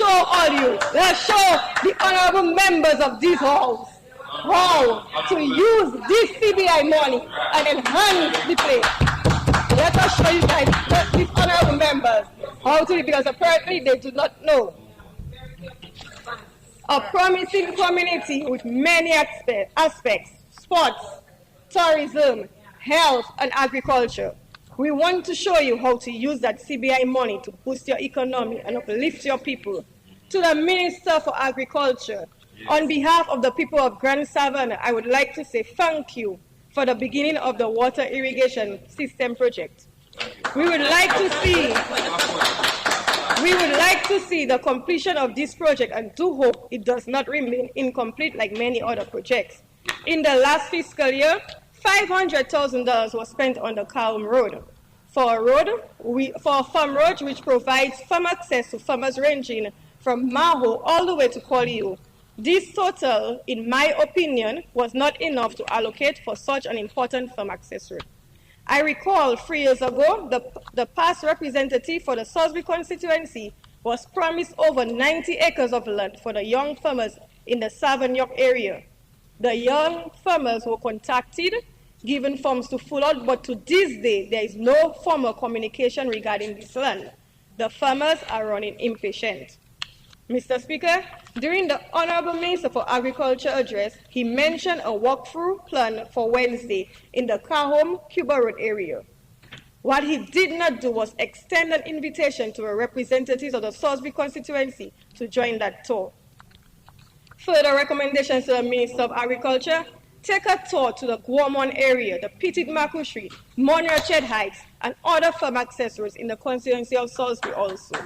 all you. Let us show the honorable members of this house how to use this CBI money and enhance the place. Let us show you guys, these honorable members, how to, because apparently they do not know. A promising community with many aspects, sports, tourism, health, and agriculture. We want to show you how to use that CBI money to boost your economy and uplift your people. To the Minister for Agriculture, on behalf of the people of Grand Savannah, I would like to say thank you for the beginning of the water irrigation system project. We would like to see the completion of this project and do hope it does not remain incomplete like many other projects. In the last fiscal year, $500,000 was spent on the Calm Road. For a farm road which provides farm access to farmers ranging from Maho all the way to Koliu. This total, in my opinion, was not enough to allocate for such an important farm access road. I recall 3 years ago, the past representative for the Salisbury constituency was promised over 90 acres of land for the young farmers in the Southern York area. The young farmers were contacted, given forms to fill out, but to this day, there is no formal communication regarding this land. The farmers are running impatient. Mr. Speaker, during the Honorable Minister for Agriculture address, he mentioned a walkthrough plan for Wednesday in the Kahom, Cuba Road area. What he did not do was extend an invitation to the representatives of the Salisbury constituency to join that tour. Further recommendations to the Minister of Agriculture: take a tour to the Guamon area, the Petit Makushri, Monrachet Heights, and other farm access roads in the constituency of Salisbury also.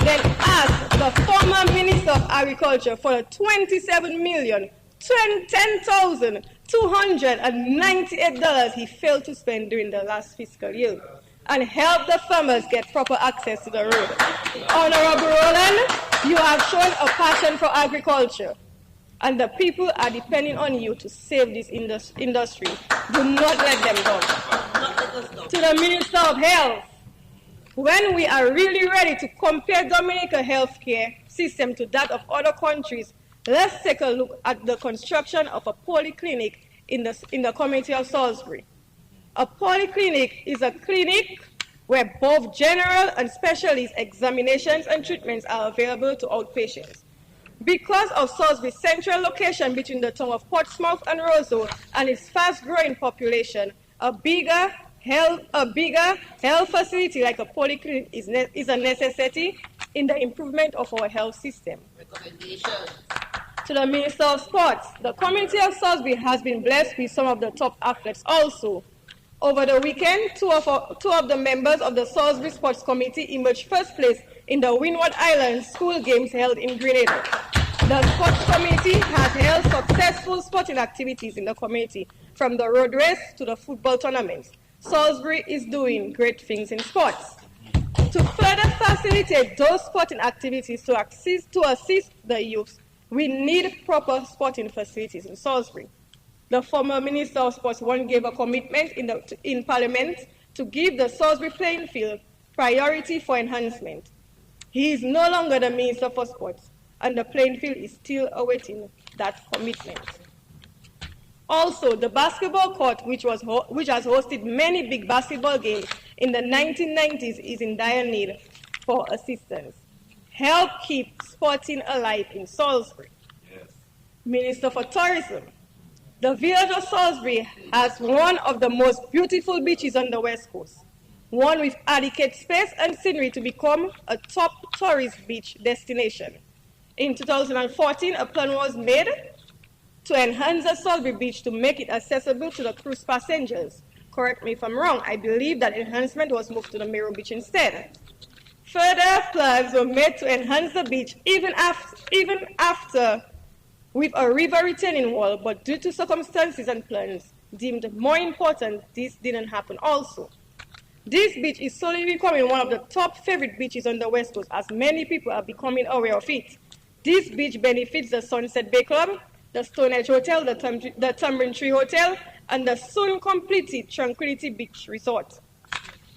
Then ask the former Minister of Agriculture for the $27,010,298 he failed to spend during the last fiscal year, and help the farmers get proper access to the road. Honorable Roland, you have shown a passion for agriculture, and the people are depending on you to save this industry. Do not let them go. To the Minister of Health, when we are really ready to compare Dominica healthcare system to that of other countries, let's take a look at the construction of a polyclinic in the community of Salisbury. A polyclinic is a clinic where both general and specialist examinations and treatments are available to outpatients. Because of Salisbury's central location between the town of Portsmouth and Roseau and its fast-growing population, a bigger A bigger health facility like a polyclinic is a necessity in the improvement of our health system. To the Minister of Sports, the community of Salisbury has been blessed with some of the top athletes also. Over the weekend, two of the members of the Salisbury Sports Committee emerged first place in the Windward Island School Games held in Grenada. The Sports Committee has held successful sporting activities in the community, from the road race to the football tournaments. Salisbury is doing great things in sports. To further facilitate those sporting activities to assist the youth, we need proper sporting facilities in Salisbury. The former Minister of Sports once gave a commitment in Parliament to give the Salisbury playing field priority for enhancement. He is no longer the Minister for Sports, and the playing field is still awaiting that commitment. Also, the basketball court, which has hosted many big basketball games in the 1990s, is in dire need for assistance. Help keep sporting alive in Salisbury. Yes. Minister for Tourism. The village of Salisbury has one of the most beautiful beaches on the West Coast, one with adequate space and scenery to become a top tourist beach destination. In 2014, a plan was made to enhance the Salisbury beach to make it accessible to the cruise passengers. Correct me if I'm wrong, I believe that enhancement was moved to the Mero Beach instead. Further plans were made to enhance the beach even after with a river retaining wall, but due to circumstances and plans deemed more important, this didn't happen also. This beach is slowly becoming one of the top favorite beaches on the West Coast, as many people are becoming aware of it. This beach benefits the Sunset Bay Club, the Stone Edge Hotel, the Tamarind Tree Hotel, and the soon completed Tranquility Beach Resort.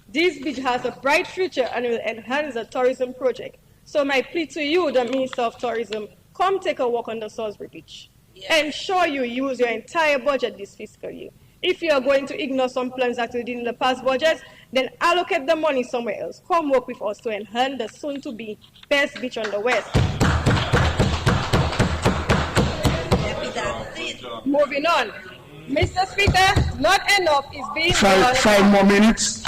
This beach has a bright future and will enhance the tourism project. So my plea to you, the Minister of Tourism, come take a walk on the Salisbury Beach. Yes. Ensure you use your entire budget this fiscal year. If you are going to ignore some plans that we did in the past budget, then allocate the money somewhere else. Come work with us to enhance the soon-to-be best beach on the West. Moving on. Mr. Speaker, not enough is being done. 5 more minutes.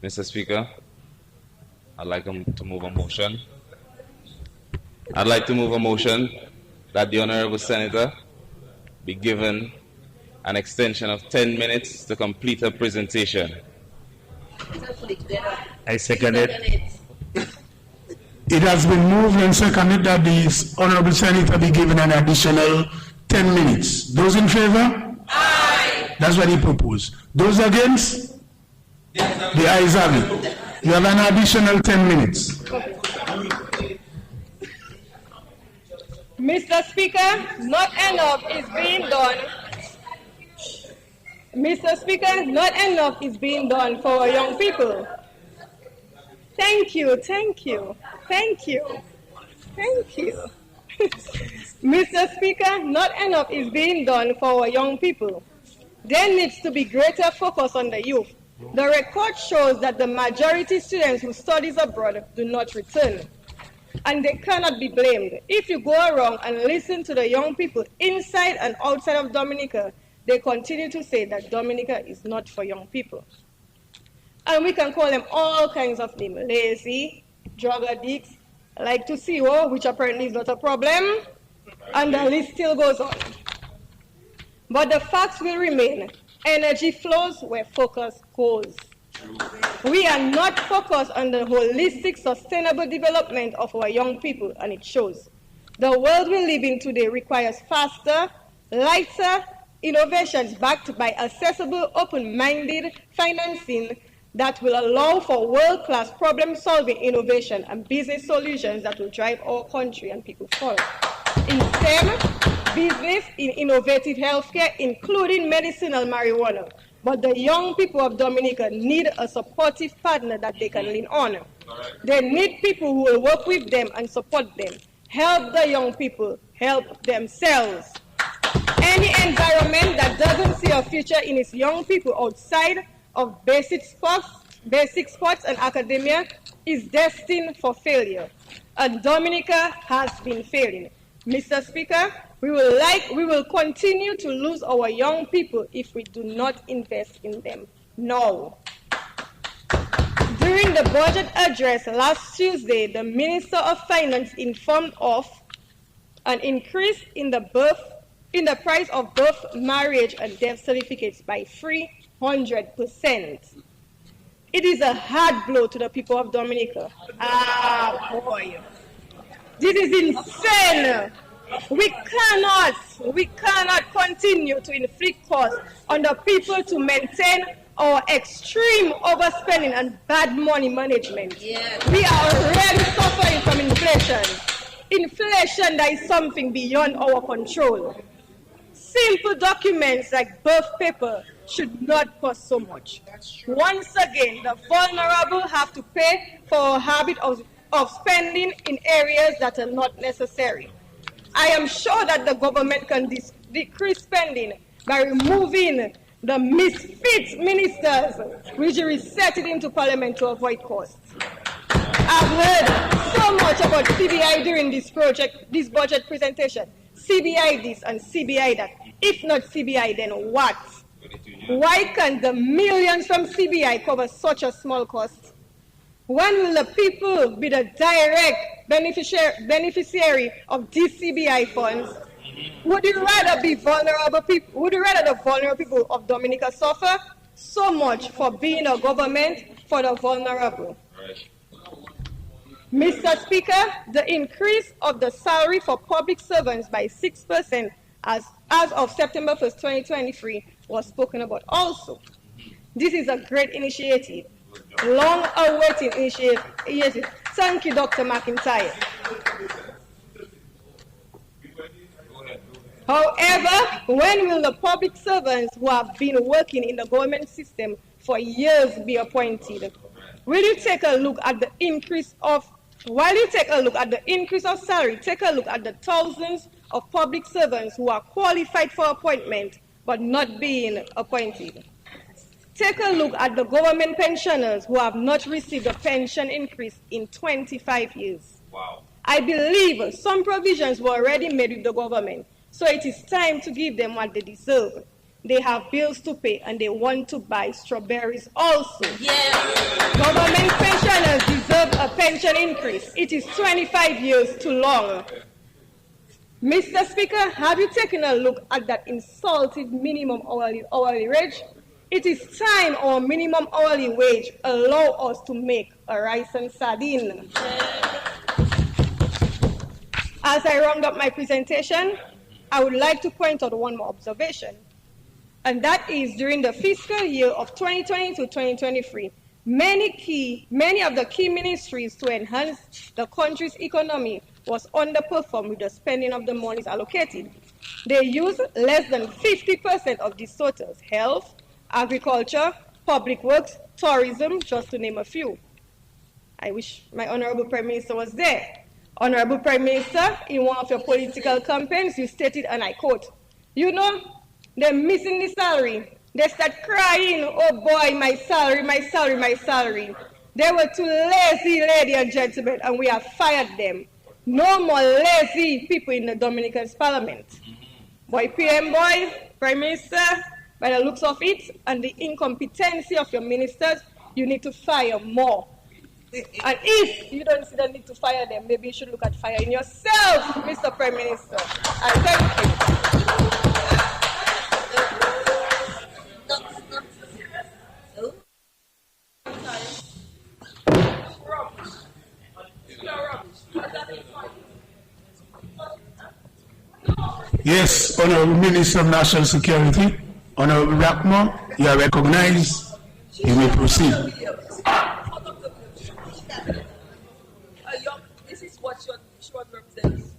Mr. Speaker, I'd like to move a motion. I'd like to move a motion that the Honorable Senator be given an extension of 10 minutes to complete her presentation. I second it. It has been moved and seconded that the Honorable Senator be given an additional 10 minutes. Those in favor? Aye. That's what he proposed. Those against? The ayes have it. You have an additional 10 minutes. Mr. Speaker, not enough is being done. Mr. Speaker, not enough is being done for our young people. Thank you, thank you, thank you, thank you. Mr. Speaker, not enough is being done for our young people. There needs to be greater focus on the youth. The record shows that the majority students who studies abroad do not return, and they cannot be blamed. If you go around and listen to the young people inside and outside of Dominica, they continue to say that Dominica is not for young people. And we can call them all kinds of names: lazy, drug addicts, like to see, which apparently is not a problem, and the list still goes on. But the facts will remain. Energy flows where focus goes. We are not focused on the holistic, sustainable development of our young people, and it shows. The world we live in today requires faster, lighter innovations backed by accessible, open-minded financing that will allow for world-class problem-solving innovation and business solutions that will drive our country and people forward. In STEM, business, in innovative healthcare, including medicinal marijuana. But the young people of Dominica need a supportive partner that they can lean on. They need people who will work with them and support them. Help the young people help themselves. Any environment that doesn't see a future in its young people outside of basic sports and academia is destined for failure. And Dominica has been failing. Mr. Speaker, We will continue to lose our young people if we do not invest in them now. During the budget address last Tuesday, the Minister of Finance informed of an increase in the price of birth, marriage, and death certificates by 300%. It is a hard blow to the people of Dominica. Ah, boy. This is insane. We cannot continue to inflict costs on the people to maintain our extreme overspending and bad money management. Yeah. We are already suffering from inflation. Inflation that is something beyond our control. Simple documents like birth paper should not cost so much. Once again, the vulnerable have to pay for a habit of spending in areas that are not necessary. I am sure that the government can decrease spending by removing the misfit ministers, which resetting into parliament to avoid costs. I've heard so much about CBI during this budget presentation. CBI this and CBI that. If not CBI, then what? Why can't the millions from CBI cover such a small cost? When will the people be the direct beneficiary of these CBI funds? Would you rather be vulnerable people? Would you rather the vulnerable people of Dominica suffer? So much for being a government for the vulnerable. Mr. Speaker, the increase of the salary for public servants by 6% as of September 1st, 2023 was spoken about also. This is a great initiative, long-awaited initiative. Thank you, Dr. McIntyre. However, when will the public servants who have been working in the government system for years be appointed? Will you take a look at the increase of, while you take a look at the increase of salary, take a look at the thousands of public servants who are qualified for appointment but not being appointed. Take a look at the government pensioners who have not received a pension increase in 25 years. Wow. I believe some provisions were already made with the government, so it is time to give them what they deserve. They have bills to pay and they want to buy strawberries also. Yeah. Government pensioners deserve a pension increase. It is 25 years too long. Mr. Speaker, have you taken a look at that insulting minimum hourly wage? It is time our minimum hourly wage allow us to make a rice and sardine. As I round up my presentation, I would like to point out one more observation, and that is during the fiscal year of 2020 to 2023, many of the key ministries to enhance the country's economy was underperformed with the spending of the monies allocated. They used less than 50% of these totals: health, agriculture, public works, tourism, just to name a few. I wish my Honorable Prime Minister was there. Honorable Prime Minister, in one of your political campaigns, you stated, and I quote, "You know, they're missing the salary. They start crying, oh boy, my salary, my salary, my salary. They were too lazy, ladies and gentlemen, and we have fired them. No more lazy people in the Dominican Parliament." Boy, PM boy, Prime Minister, by the looks of it and the incompetency of your ministers, you need to fire more. And if you don't see the need to fire them, maybe you should look at firing yourself, Mr. Prime Minister. I thank you. Yes, Honorable Minister of National Security, Honorable Rackmore, you are recognized. You may proceed. This is what she was representing.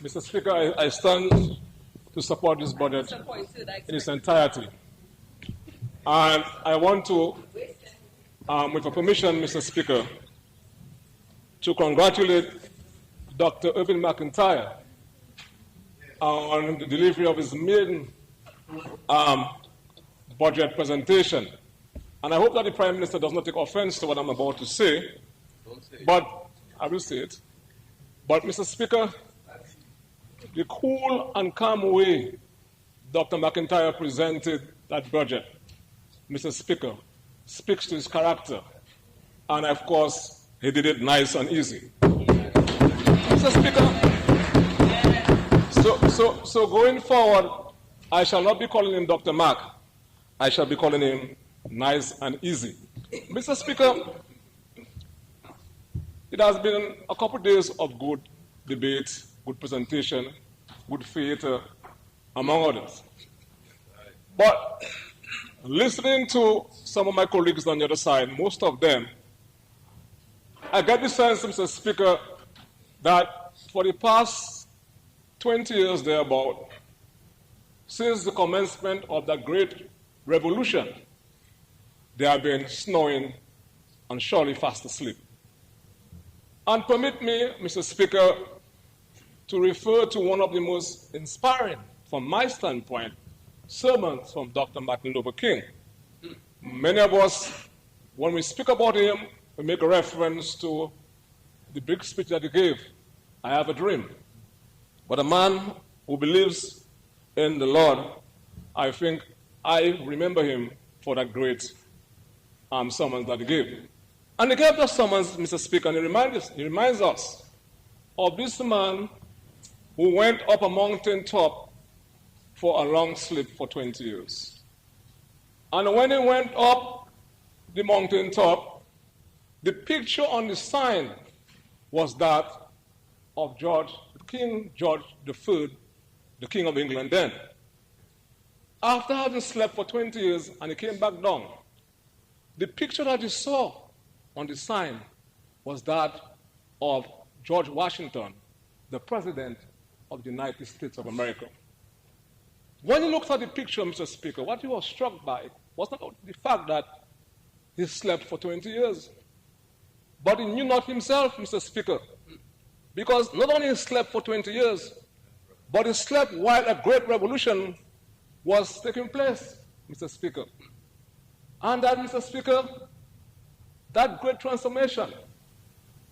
Mr. Speaker, I stand to support this budget in its entirety. And I want to, with your permission, Mr. Speaker, to congratulate Dr. Irvin McIntyre on the delivery of his maiden budget presentation. And I hope that the Prime Minister does not take offense to what I'm about to say, but I will say it. But, Mr. Speaker, the cool and calm way Dr. McIntyre presented that budget, Mr. Speaker, speaks to his character. And, of course, he did it nice and easy. Mr. Speaker, so going forward, I shall not be calling him Dr. Mac. I shall be calling him nice and easy. Mr. Speaker, it has been a couple of days of good debate, good presentation, good theater, among others. But listening to some of my colleagues on the other side, most of them, I get the sense, Mr. Speaker, that for the past 20 years thereabout, since the commencement of the Great Revolution, they have been snoring and surely fast asleep. And permit me, Mr. Speaker, to refer to one of the most inspiring, from my standpoint, sermons from Dr. Martin Luther King. Many of us, when we speak about him, we make a reference to the big speech that he gave, I have a dream. But a man who believes in the Lord, I think I remember him for that great summons that he gave. And he gave that summons, Mr. Speaker, and he reminds us of this man who went up a mountain top for a long sleep for 20 years. And when he went up the mountain top, the picture on the sign was that of King George III, the King of England then. After having slept for 20 years and he came back down, the picture that he saw on the sign was that of George Washington, the President of the United States of America. When he looked at the picture, Mr. Speaker, what he was struck by was not the fact that he slept for 20 years, but he knew not himself, Mr. Speaker, because not only he slept for 20 years, but he slept while a great revolution was taking place, Mr. Speaker. And that, Mr. Speaker, that great transformation,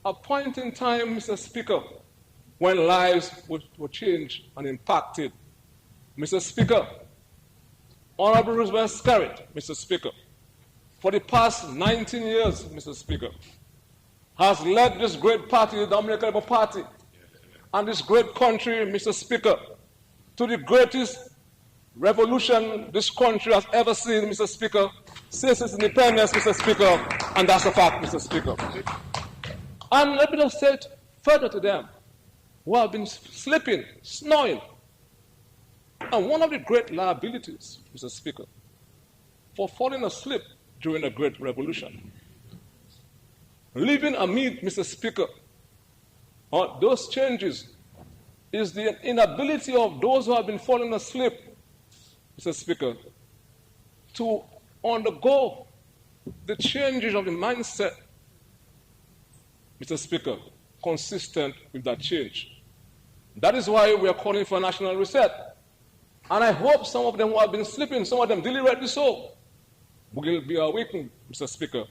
a point in time, Mr. Speaker, when lives were changed and impacted. Mr. Speaker, Honorable Roosevelt Scarrett, Mr. Speaker, for the past 19 years, Mr. Speaker, has led this great party, the American Labour Party, and this great country, Mr. Speaker, to the greatest revolution this country has ever seen, Mr. Speaker, since its independence, Mr. Speaker, and that's a fact, Mr. Speaker. And let me just say it further to them who have been sleeping, snoring. And one of the great liabilities, Mr. Speaker, for falling asleep during the Great Revolution, living amid, Mr. Speaker, those changes is the inability of those who have been falling asleep, Mr. Speaker, to undergo the changes of the mindset, Mr. Speaker, consistent with that change. That is why we are calling for a national reset. And I hope some of them who have been sleeping, some of them deliberately so, will be awakened, Mr. Speaker,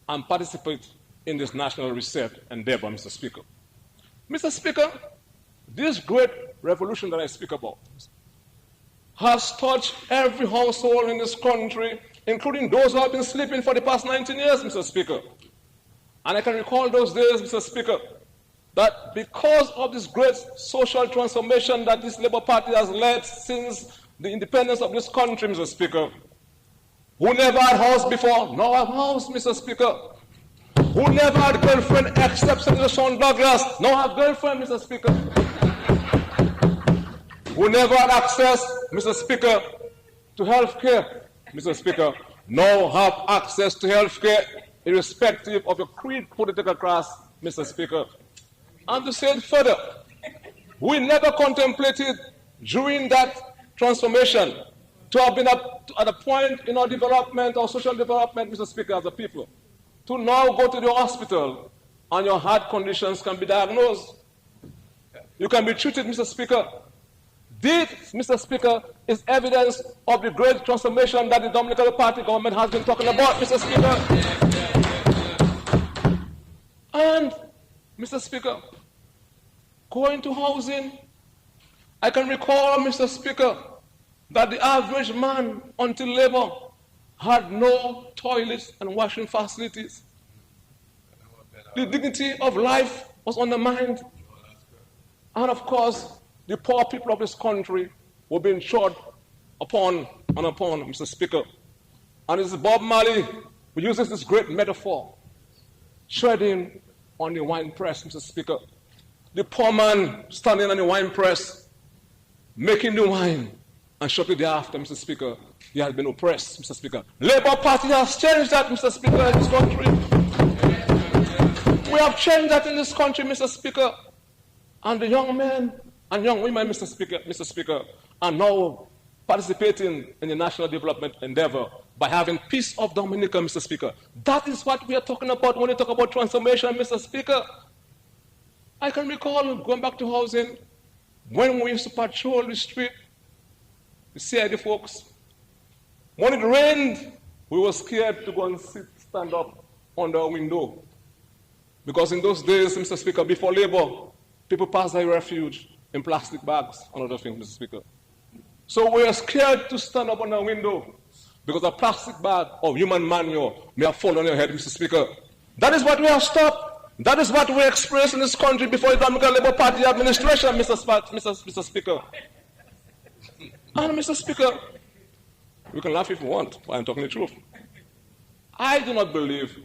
and participate in this national reset endeavor, Mr. Speaker. Mr. Speaker, this great revolution that I speak about has touched every household in this country, including those who have been sleeping for the past 19 years, Mr. Speaker. And I can recall those days, Mr. Speaker, that because of this great social transformation that this Labour Party has led since the independence of this country, Mr. Speaker, who never had house before, now have house, Mr. Speaker, who never had girlfriend except Senator Sean Douglas, now have girlfriend, Mr. Speaker, who never had access, Mr. Speaker, to health care, Mr. Speaker, now have access to health care irrespective of your creed, political class, Mr. Speaker. And to say it further, we never contemplated during that transformation to have been at a point in our development, our social development, Mr. Speaker, as a people, to now go to the hospital and your heart conditions can be diagnosed. You can be treated, Mr. Speaker. This, Mr. Speaker, is evidence of the great transformation that the Dominican Party government has been talking about, Mr. Speaker. And, Mr. Speaker, going to housing. I can recall, Mr. Speaker, that the average man until labor had no toilets and washing facilities. The dignity of life was undermined. And of course, the poor people of this country were being trod upon and upon, Mr. Speaker. And it's Bob Marley who uses this great metaphor, treading on the wine press, Mr. Speaker. The poor man standing on the wine press, making the wine, and shortly thereafter, Mr. Speaker, he has been oppressed, Mr. Speaker. Labour Party has changed that, Mr. Speaker, in this country. We have changed that in this country, Mr. Speaker. And the young men and young women, Mr. Speaker, are now participating in the national development endeavor by having Peace of Dominica, Mr. Speaker. That is what we are talking about when we talk about transformation, Mr. Speaker. I can recall going back to housing when we used to patrol the street, the CID folks. When it rained, we were scared to go and stand up under a window. Because in those days, Mr. Speaker, before labor, people passed their refuge in plastic bags and other things, Mr. Speaker. So we are scared to stand up on a window because a plastic bag of human manure may have fallen on your head, Mr. Speaker. That is what we have stopped. That is what we experienced in this country before the Dominican Labour Party administration, Mr. Speaker. And Mr. Speaker, we can laugh if we want, but I'm talking the truth. I do not believe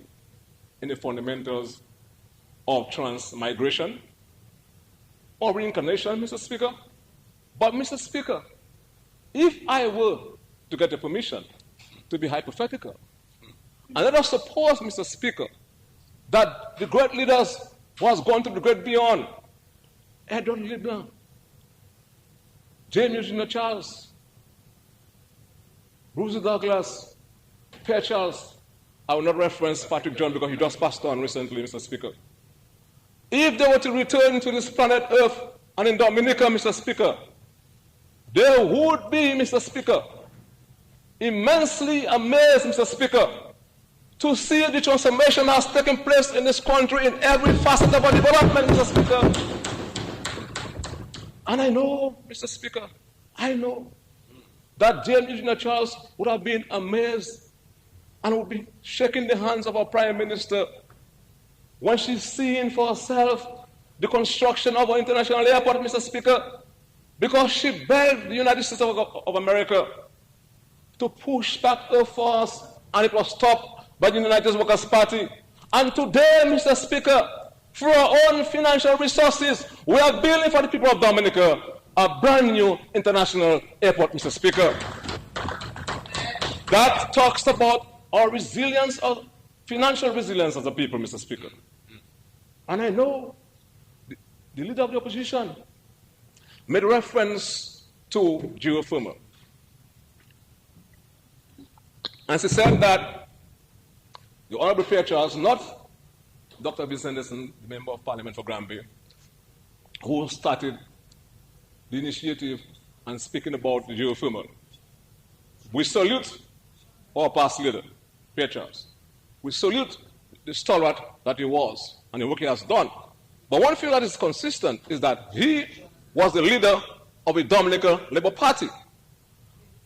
in the fundamentals of transmigration or reincarnation, Mr. Speaker. But, Mr. Speaker, if I were to get a permission to be hypothetical, and let us suppose, Mr. Speaker, that the great leaders who has gone to the great beyond, Edward Leblanc, James Eugene Charles, Bruce Douglas, Pierre Charles, I will not reference Patrick John because he just passed on recently, Mr. Speaker. If they were to return to this planet Earth and in Dominica, Mr. Speaker, they would be, Mr. Speaker, immensely amazed, Mr. Speaker, to see the transformation that has taken place in this country in every facet of our development, Mr. Speaker. And I know, Mr. Speaker, I know that James Eugene Charles would have been amazed and would be shaking the hands of our Prime Minister when she's seeing for herself the construction of our international airport, Mr. Speaker, because she begged the United States of America to push back her force, and it was stopped by the United States Workers' Party. And today, Mr. Speaker, through our own financial resources, we are building for the people of Dominica a brand new international airport, Mr. Speaker. That talks about our resilience, of financial resilience as a people, Mr. Speaker. And I know the leader of the opposition made reference to geothermal. And she said that the Honorable Pierre Charles, not Dr. Vincent Anderson, the Member of Parliament for Granby, who started the initiative and speaking about the geothermal. We salute our past leader, Pierre Charles. We salute the stalwart that he was and the work he has done. But one thing that is consistent is that he was the leader of the Dominican Labour Party.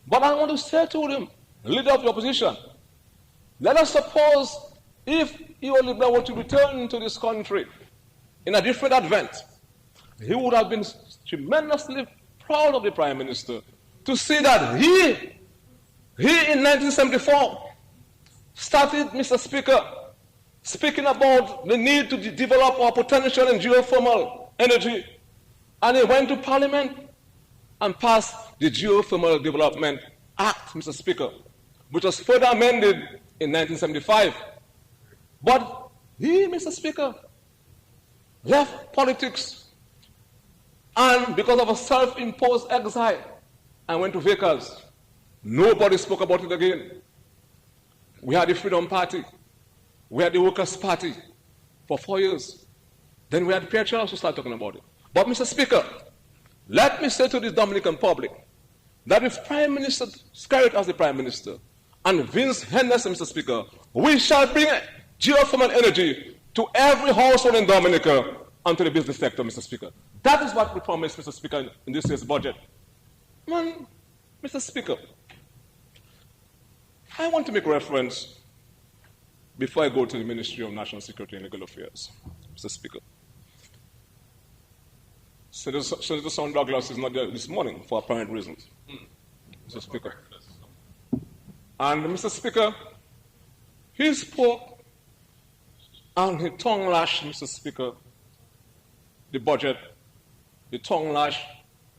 But I want to say to him, leader of the opposition, let us suppose if Eo Libra were to return to this country in a different advent, he would have been tremendously proud of the Prime Minister to see that he in 1974 started, Mr. Speaker, speaking about the need to develop our potential in geothermal energy. And he went to Parliament and passed the Geothermal Development Act, Mr. Speaker, which was further amended in 1975. But he, Mr. Speaker, left politics and because of a self-imposed exile and went to Vickers. Nobody spoke about it again. We had the Freedom Party. We had the Workers' Party for 4 years. Then we had Pierre Charles who started talking about it. But, Mr. Speaker, let me say to the Dominican public that if Prime Minister Scarlett as the Prime Minister and Vince Henderson, Mr. Speaker, we shall bring geothermal energy to every household in Dominica and to the business sector, Mr. Speaker. That is what we promised, Mr. Speaker, in this year's budget. Man, Mr. Speaker, I want to make reference before I go to the Ministry of National Security and Legal Affairs, Mr. Speaker. Senator Son Douglas is not there this morning for apparent reasons, Mr. Speaker. And Mr. Speaker, he spoke and he tongue-lashed, Mr. Speaker, the budget. He tongue-lashed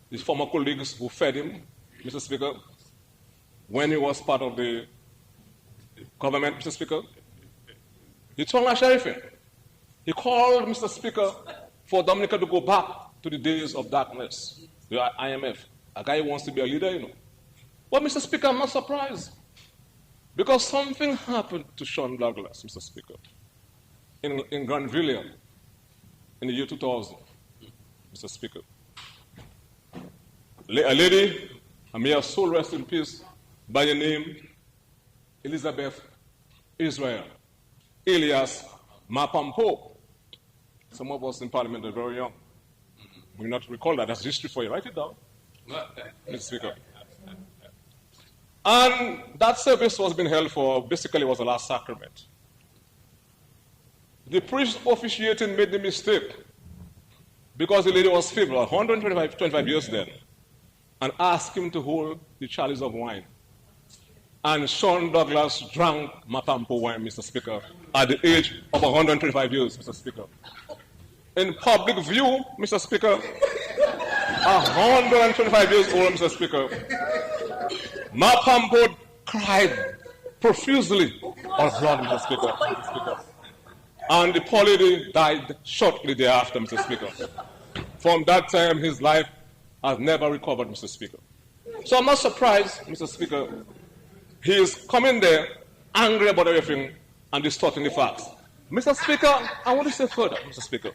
his former colleagues who fed him, Mr. Speaker, when he was part of the government, Mr. Speaker. He tongue-lashed everything. He called, Mr. Speaker, for Dominica to go back to the days of darkness, the IMF. A guy who wants to be a leader, you know. But, Mr. Speaker, I'm not surprised. Because something happened to Sean Douglas, Mr. Speaker, in Granville in the year 2000, Mr. Speaker. A lady, and may her soul rest in peace, by the name Elizabeth Israel, alias Mapampo. Some of us in Parliament are very young. We will not recall that. That's history for you. Write it down, Mr. Speaker. And that service was being held for, basically, was the last sacrament. The priest officiating made the mistake because the lady was feeble, 125 years then, and asked him to hold the chalice of wine. And Sean Douglas drank Mapampo wine, Mr. Speaker, at the age of 125 years, Mr. Speaker. In public view, Mr. Speaker, 125 years old, Mr. Speaker, Mapampo cried profusely of blood, Mr. Speaker. And the poor lady died shortly thereafter, Mr. Speaker. From that time, his life has never recovered, Mr. Speaker. So I'm not surprised, Mr. Speaker, he is coming there angry about everything and distorting the facts. Mr. Speaker, I want to say further, Mr. Speaker.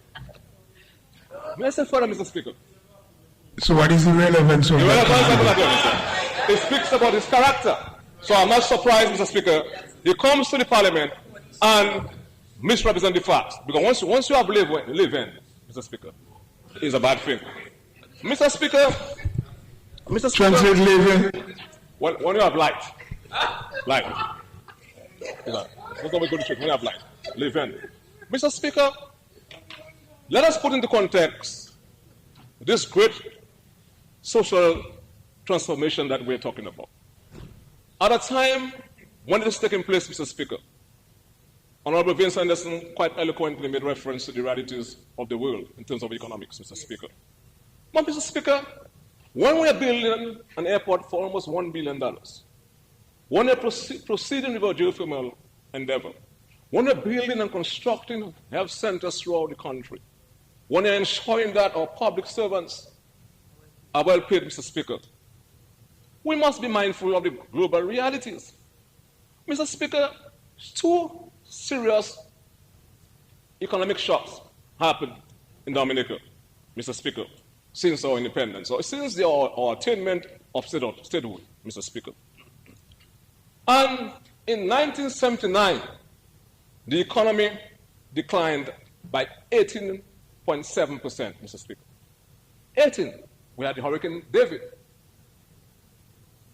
May I say further, Mr. Speaker? So what is the relevance of that? It speaks about his character. So I'm not surprised, Mr. Speaker. He comes to the Parliament and misrepresents the facts. Because once you have live in, Mr. Speaker, it's a bad thing. Mr. Speaker, Translate live in. When you have light. That's what we go to church. When you have light. Live in. Mr. Speaker, let us put into context this great social transformation that we're talking about. At a time when it is taking place, Mr. Speaker, Honorable Vince Anderson quite eloquently made reference to the realities of the world in terms of economics, Mr. Speaker. But, Mr. Speaker, when we are building an airport for almost $1 billion, when we're proceeding with our geothermal endeavor, when we're building and constructing health centers throughout the country, when we're ensuring that our public servants are well paid, Mr. Speaker, we must be mindful of the global realities. Mr. Speaker, two serious economic shocks happened in Dominica, Mr. Speaker, since our independence, or since our attainment of statehood, Mr. Speaker. And in 1979, the economy declined by 18.7%, Mr. Speaker. 18. We had the Hurricane David.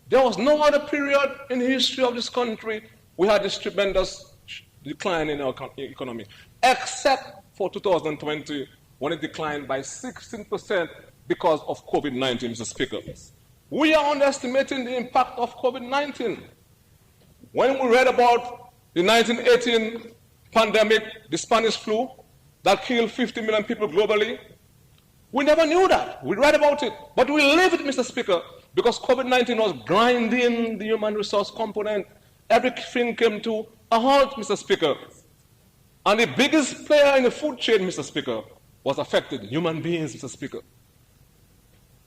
There was no other period in the history of this country we had this tremendous decline in our economy, except for 2020, when it declined by 16% because of COVID-19, Mr. Speaker. We are underestimating the impact of COVID-19. When we read about the 1918 pandemic, the Spanish flu, that killed 50 million people globally, we never knew that. We read about it. But we lived it, Mr. Speaker, because COVID-19 was grinding the human resource component. Everything came to a halt, Mr. Speaker. And the biggest player in the food chain, Mr. Speaker, was affected, human beings, Mr. Speaker.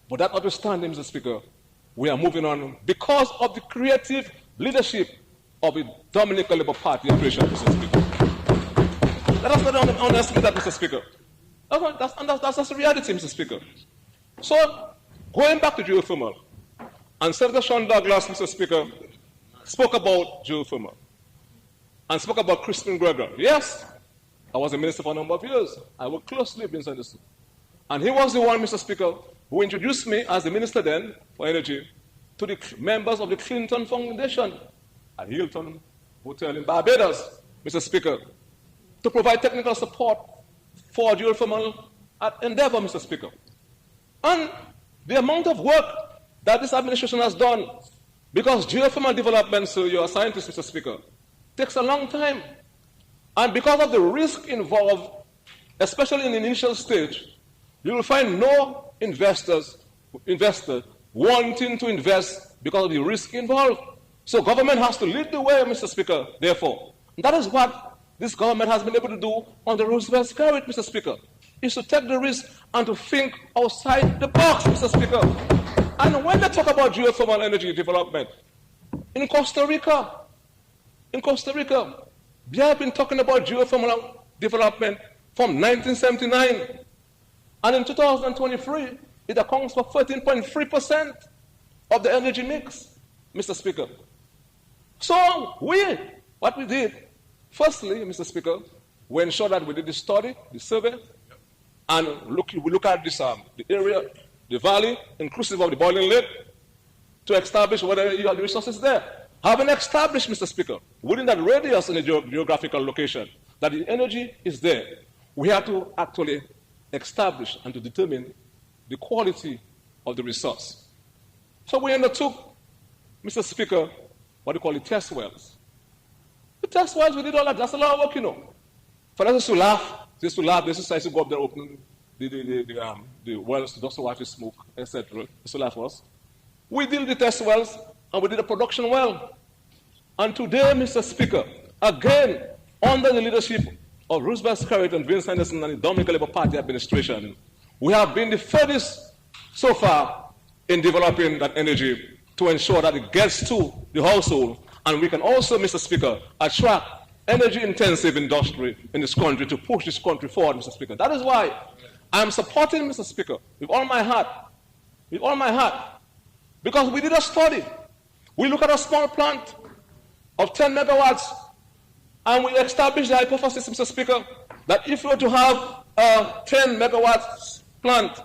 But that notwithstanding, Mr. Speaker, we are moving on because of the creative leadership of the Dominican Labour Party operation, Mr. Speaker. Let us not underestimate that, Mr. Speaker. That's the reality, Mr. Speaker. So, going back to geothermal, and Senator Sean Douglas, Mr. Speaker, spoke about geothermal and spoke about Crispin Gregor. Yes, I was a minister for a number of years. I worked closely with Vince Anderson. And he was the one, Mr. Speaker, who introduced me as the minister then for energy to the members of the Clinton Foundation at Hilton Hotel in Barbados, Mr. Speaker, to provide technical support for geothermal at Endeavour, Mr. Speaker. And the amount of work that this administration has done, because geothermal development, so you're a scientist, Mr. Speaker, takes a long time. And because of the risk involved, especially in the initial stage, you will find no investor wanting to invest because of the risk involved. So government has to lead the way, Mr. Speaker, therefore. And that is what this government has been able to do on the Roosevelt Skyrit, Mr. Speaker, is to take the risk and to think outside the box, Mr. Speaker. And when they talk about geothermal energy development, in Costa Rica, they have been talking about geothermal development from 1979. And in 2023, it accounts for 13.3% of the energy mix, Mr. Speaker. So what we did, firstly, Mr. Speaker, we ensured that we did the study, the survey, and we look at this, the area, the valley, inclusive of the boiling lake, to establish whether you have the resources there. Having established, Mr. Speaker, within that radius in the geographical location, that the energy is there, we have to actually establish and to determine the quality of the resource. So we undertook, Mr. Speaker, what we call the test wells. The test wells, we did all that. That's a lot of work, you know. For us to laugh, they used to go up there, open the wells just to watch the smoke, etc. It's to laugh for us. We did the test wells, and we did a production well. And today, Mr. Speaker, again, under the leadership of Roosevelt Skyrit and Vince Henderson and the Dominican Labour Party administration, we have been the furthest so far in developing that energy to ensure that it gets to the household. And we can also, Mr. Speaker, attract energy-intensive industry in this country to push this country forward, Mr. Speaker. That is why I am supporting, Mr. Speaker, with all my heart, because we did a study. We look at a small plant of 10 megawatts, and we established the hypothesis, Mr. Speaker, that if we were to have a 10 megawatts plant,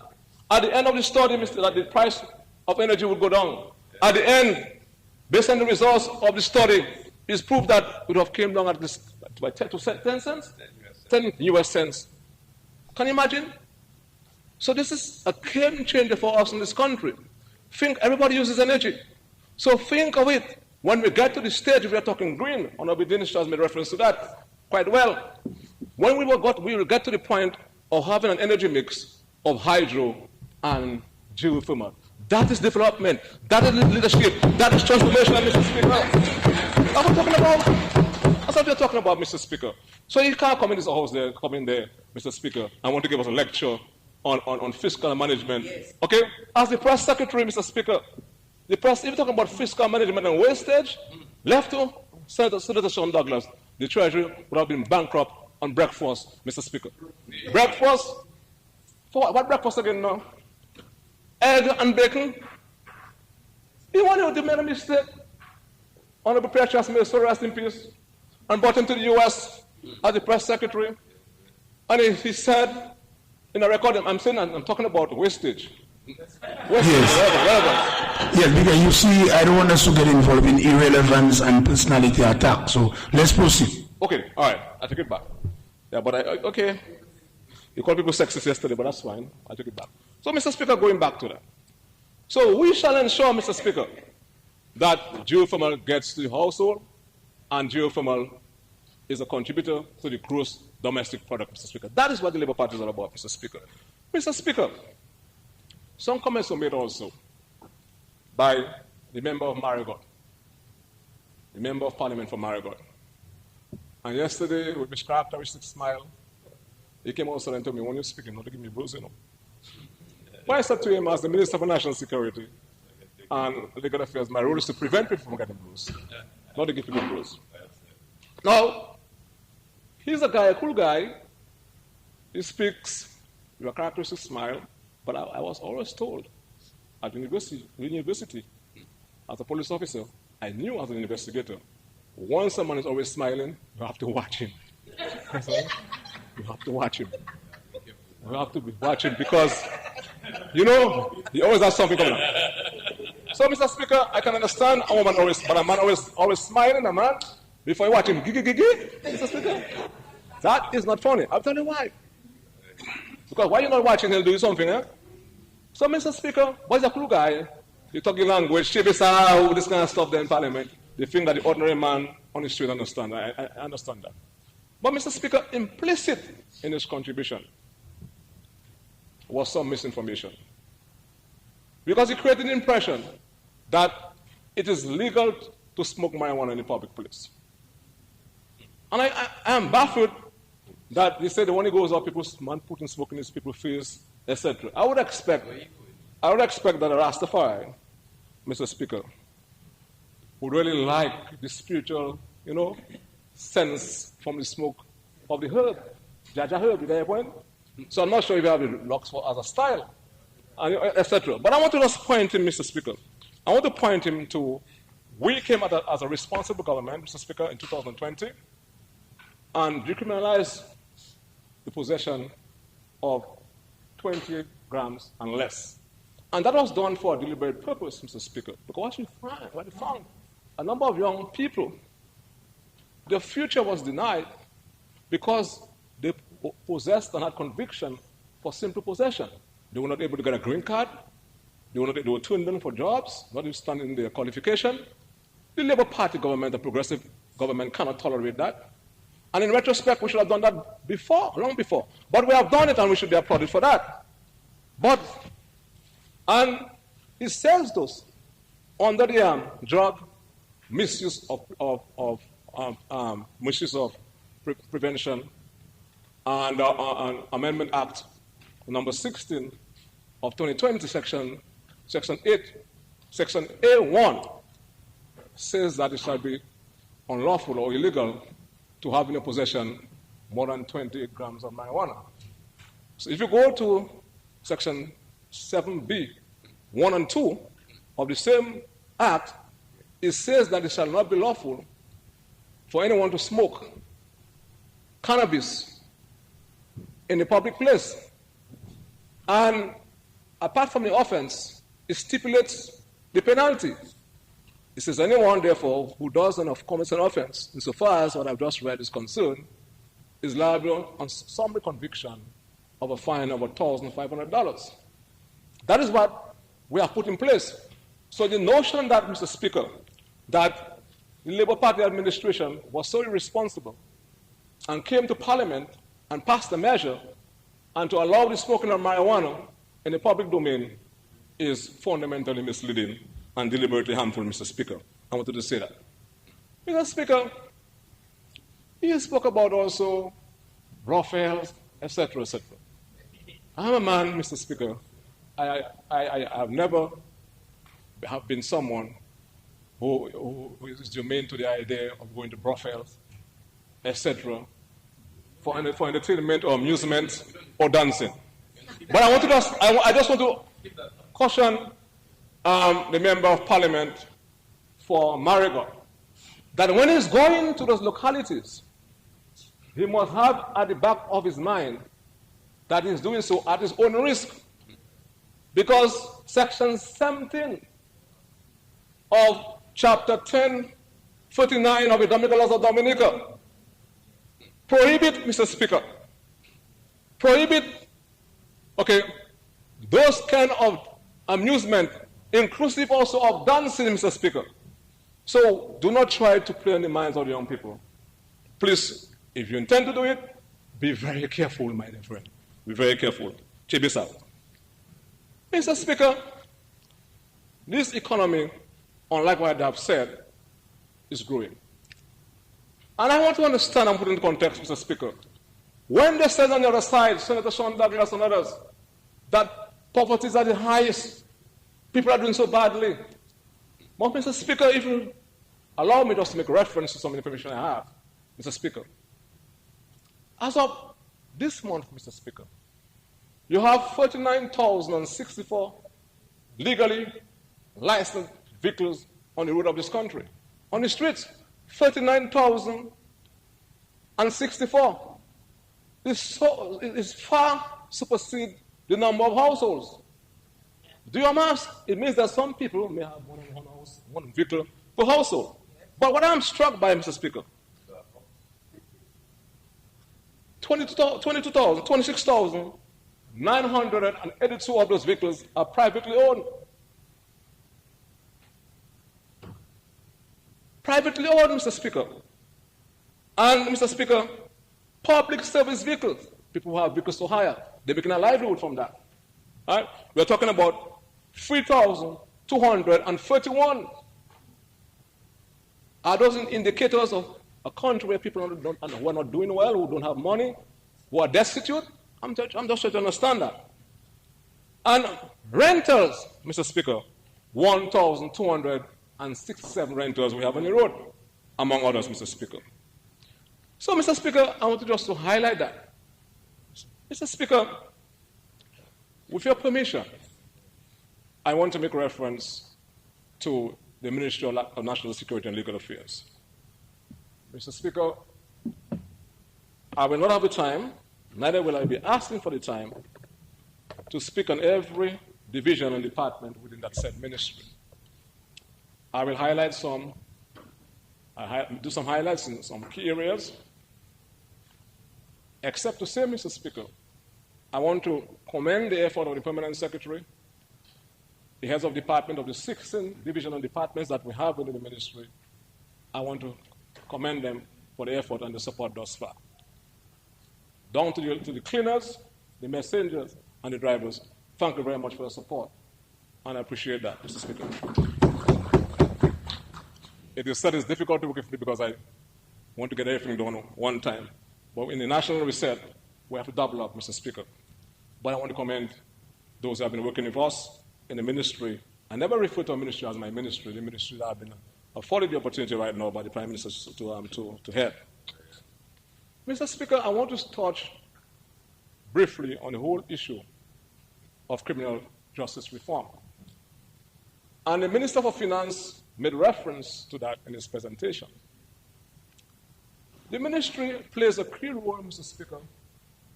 at the end of the study, that the price of energy would go down. At the end, based on the results of the study, it's proved that it would have came down at least by 10 cents? 10 US cents. Can you imagine? So this is a game changer for us in this country. Everybody uses energy. So think of it. When we get to the stage, we are talking green. Honorable Minister has made reference to that quite well. When we will get to the point of having an energy mix of hydro and geothermal. That is development. That is leadership. That is transformation, Mr. Speaker. That's what we're talking about. That's what we're talking about, Mr. Speaker. So you can't come in this house there, come in there, Mr. Speaker, and want to give us a lecture on fiscal management. Yes. Okay? As the press secretary, Mr. Speaker, if you're talking about fiscal management and wastage, left to Senator Sean Douglas, the Treasury would have been bankrupt on breakfast, Mr. Speaker. Yeah. Breakfast? For what breakfast again now? Egg and bacon? He wanted to make a mistake. Honorable Pierre Charles made so rest in peace and brought him to the U.S. as the press secretary. And he said, in a record, I'm talking about wastage. Yes, because you see, I don't want us to get involved in irrelevance and personality attack. So let's proceed. Okay, all right, I take it back. Yeah, but okay. You called people sexist yesterday, but that's fine. I take it back. So, Mr. Speaker, going back to that. So we shall ensure, Mr. Speaker, that geothermal gets to the household, and geothermal is a contributor to the gross domestic product, Mr. Speaker. That is what the Labour Party is all about, Mr. Speaker. Mr. Speaker, some comments were made also by the member of Marigot, the member of Parliament for Marigot. And yesterday, with his characteristic smile, he came also and told me, when you're speaking, not to give me blues, you know. But I said to him, as the Minister for National Security and Legal Affairs, my role is to prevent people from getting blues, not to give people blues. Now, he's a guy, a cool guy. He speaks with a characteristic smile, but I was always told at university, as a police officer, I knew as an investigator, once someone is always smiling, you have to watch him. You have to watch him. We have to be watching because, you know, he always has something coming up. So, Mr. Speaker, I can understand a woman always, but a man always smiling, a man, before you watch him, gigi, Mr. Speaker. That is not funny. I'll tell you why. Because why you not watching him do something, eh? So, Mr. Speaker, what's a cool guy? You talking language, this kind of stuff there in Parliament. The thing that the ordinary man on the street understand. I understand that. But, Mr. Speaker, implicit in his contribution was some misinformation. Because he created the impression that it is legal to smoke marijuana in a public place. And I am baffled that he said that when he goes out, man putting smoke in his people's face, etc. I would expect that a Rastafari, Mr. Speaker, would really like the spiritual, sense from the smoke of the herb. Jaja herb, you get your point? So I'm not sure if you have the locks for as a style, etc. But I want to just point him, Mr. Speaker. I want to point him to, we came as a responsible government, Mr. Speaker, in 2020, and decriminalized the possession of 20 grams and less. And that was done for a deliberate purpose, Mr. Speaker, because what we found, a number of young people, their future was denied because they possessed and had conviction for simple possession. They were not able to get a green card. They were turned down for jobs, notwithstanding their qualification. The Labour Party government, the progressive government, cannot tolerate that. And in retrospect, we should have done that before, long before. But we have done it, and we should be applauded for that. And he sells those under the drug misuse of prevention and Amendment Act number 16 of 2020, section 8, section A1 says that it shall be unlawful or illegal to have in your possession more than 20 grams of marijuana. So if you go to section 7B, 1 and 2 of the same act, it says that it shall not be lawful for anyone to smoke cannabis in a public place. And apart from the offense, it stipulates the penalty. It says anyone, therefore, who does and commits an offense, insofar as what I've just read is concerned, is liable on summary conviction of a fine of $1,500. That is what we have put in place. So the notion that, Mr. Speaker, that the Labour Party administration was so irresponsible and came to Parliament and passed a measure and to allow the smoking of marijuana in the public domain is fundamentally misleading and deliberately harmful, Mr. Speaker. I wanted to say that. Mr. Speaker, he spoke about also brothels, etc., etc. I'm a man, Mr. Speaker, I have never been someone who is germane to the idea of going to brothels, etc., for entertainment or amusement or dancing. But I just want to caution the Member of Parliament for Marigot that when he's going to those localities, he must have at the back of his mind that he's doing so at his own risk. Because Section 17 of Chapter 1049 of the Dominican Laws of Dominica prohibit, Mr. Speaker, those kind of amusement, inclusive also of dancing, Mr. Speaker. So do not try to play on the minds of the young people. Please, if you intend to do it, be very careful, my dear friend. Be very careful. Check this out. Mr. Speaker, this economy, unlike what I have said, is growing. And I want to understand and put into context, Mr. Speaker. When they said on the other side, Senator Sean Douglas and others, that poverty is at the highest, people are doing so badly. But, Mr. Speaker, if you allow me just to make reference to some information I have, Mr. Speaker. As of this month, Mr. Speaker, you have 39,064 legally licensed vehicles on the road of this country. On the streets, 39,064. It's far supersede the number of households. Do your math? It means that some people may have one vehicle per household. But what I'm struck by, Mr. Speaker, 26,982 of those vehicles are privately owned. Privately owned, Mr. Speaker. And, Mr. Speaker, public service vehicles, people who have vehicles to hire, they're making a livelihood from that. Right? We're talking about 3,231. Are those indicators of a country where people who are not doing well, who don't have money, who are destitute? I'm just trying to understand that. And rentals, Mr. Speaker, 1,267 rentals we have on the road, among others, Mr. Speaker. So, Mr. Speaker, I want to highlight that. Mr. Speaker, with your permission, I want to make reference to the Ministry of National Security and Legal Affairs. Mr. Speaker, I will not have the time, neither will I be asking for the time, to speak on every division and department within that said ministry. I will highlight do some highlights in some key areas, except to say, Mr. Speaker, I want to commend the effort of the Permanent Secretary, the heads of department of the 16 divisional departments that we have within the ministry. I want to commend them for the effort and the support thus far. Down to the cleaners, the messengers, and the drivers, thank you very much for your support, and I appreciate that, Mr. Speaker. It is said it's difficult to work with me because I want to get everything done one time. But in the national reset, we have to double up, Mr. Speaker. But I want to commend those who have been working with us in the ministry. I never refer to a ministry as my ministry, the ministry that I've been afforded the opportunity right now by the Prime Minister to head. Mr. Speaker, I want to touch briefly on the whole issue of criminal justice reform. And the Minister for Finance made reference to that in his presentation. The ministry plays a key role, Mr. Speaker,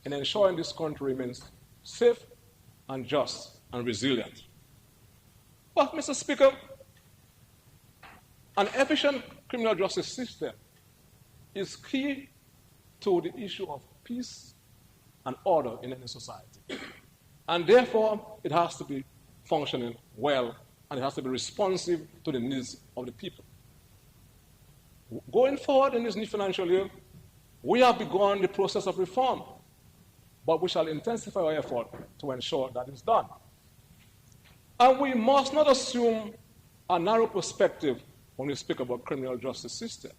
in ensuring this country remains safe and just and resilient. But, Mr. Speaker, an efficient criminal justice system is key to the issue of peace and order in any society. And therefore, it has to be functioning well, and it has to be responsive to the needs of the people. Going forward in this new financial year, we have begun the process of reform, but we shall intensify our effort to ensure that it's done. And we must not assume a narrow perspective when we speak about criminal justice system.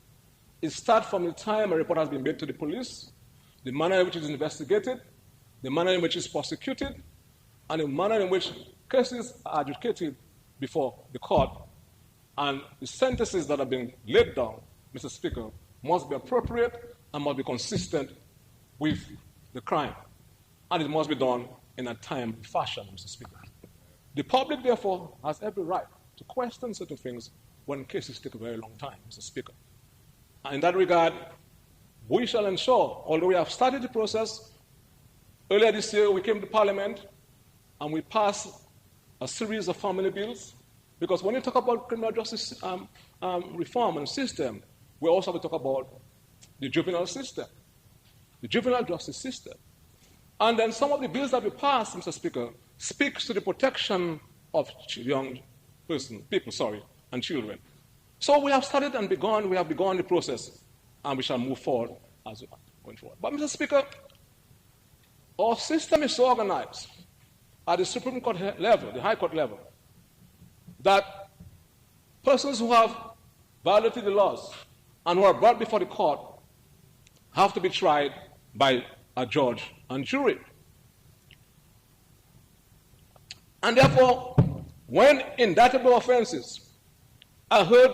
It starts from the time a report has been made to the police, the manner in which it is investigated, the manner in which it is prosecuted, and the manner in which cases are adjudicated before the court. And the sentences that are being laid down, Mr. Speaker, must be appropriate and must be consistent with the crime. And it must be done in a timely fashion, Mr. Speaker. The public, therefore, has every right to question certain things when cases take a very long time, Mr. Speaker. And in that regard, we shall ensure, although we have started the process, earlier this year we came to Parliament and we passed a series of family bills, because when you talk about criminal justice reform and system, we also have to talk about the juvenile system, the juvenile justice system. And then some of the bills that we passed, Mr. Speaker, speaks to the protection of young people, and children. So we have started and we have begun the process, and we shall move forward as we are going forward. But, Mr. Speaker, our system is so organized at the Supreme Court level, the High Court level, that persons who have violated the laws and who are brought before the court have to be tried by a judge and jury. And therefore, when indictable offenses are heard,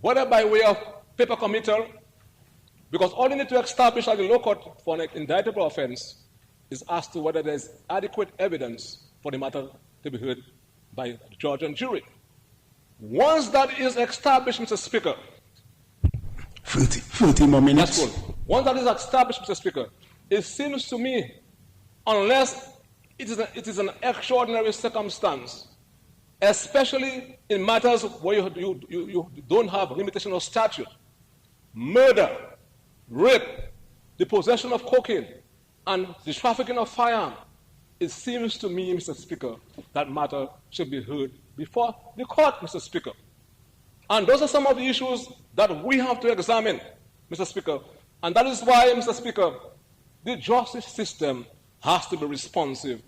whether by way of paper committal, because all you need to establish at the low court for an indictable offense is as to whether there is adequate evidence for the matter to be heard by the judge and jury. Once that is established, Mr. Speaker, 30 more minutes. that's good. Once that is established, Mr. Speaker, it seems to me unless it is an extraordinary circumstance, especially in matters where you don't have limitation of statute, murder, rape, the possession of cocaine, and the trafficking of firearms. It seems to me, Mr. Speaker, that matter should be heard before the court, Mr. Speaker. And those are some of the issues that we have to examine, Mr. Speaker. And that is why, Mr. Speaker, the justice system has to be responsive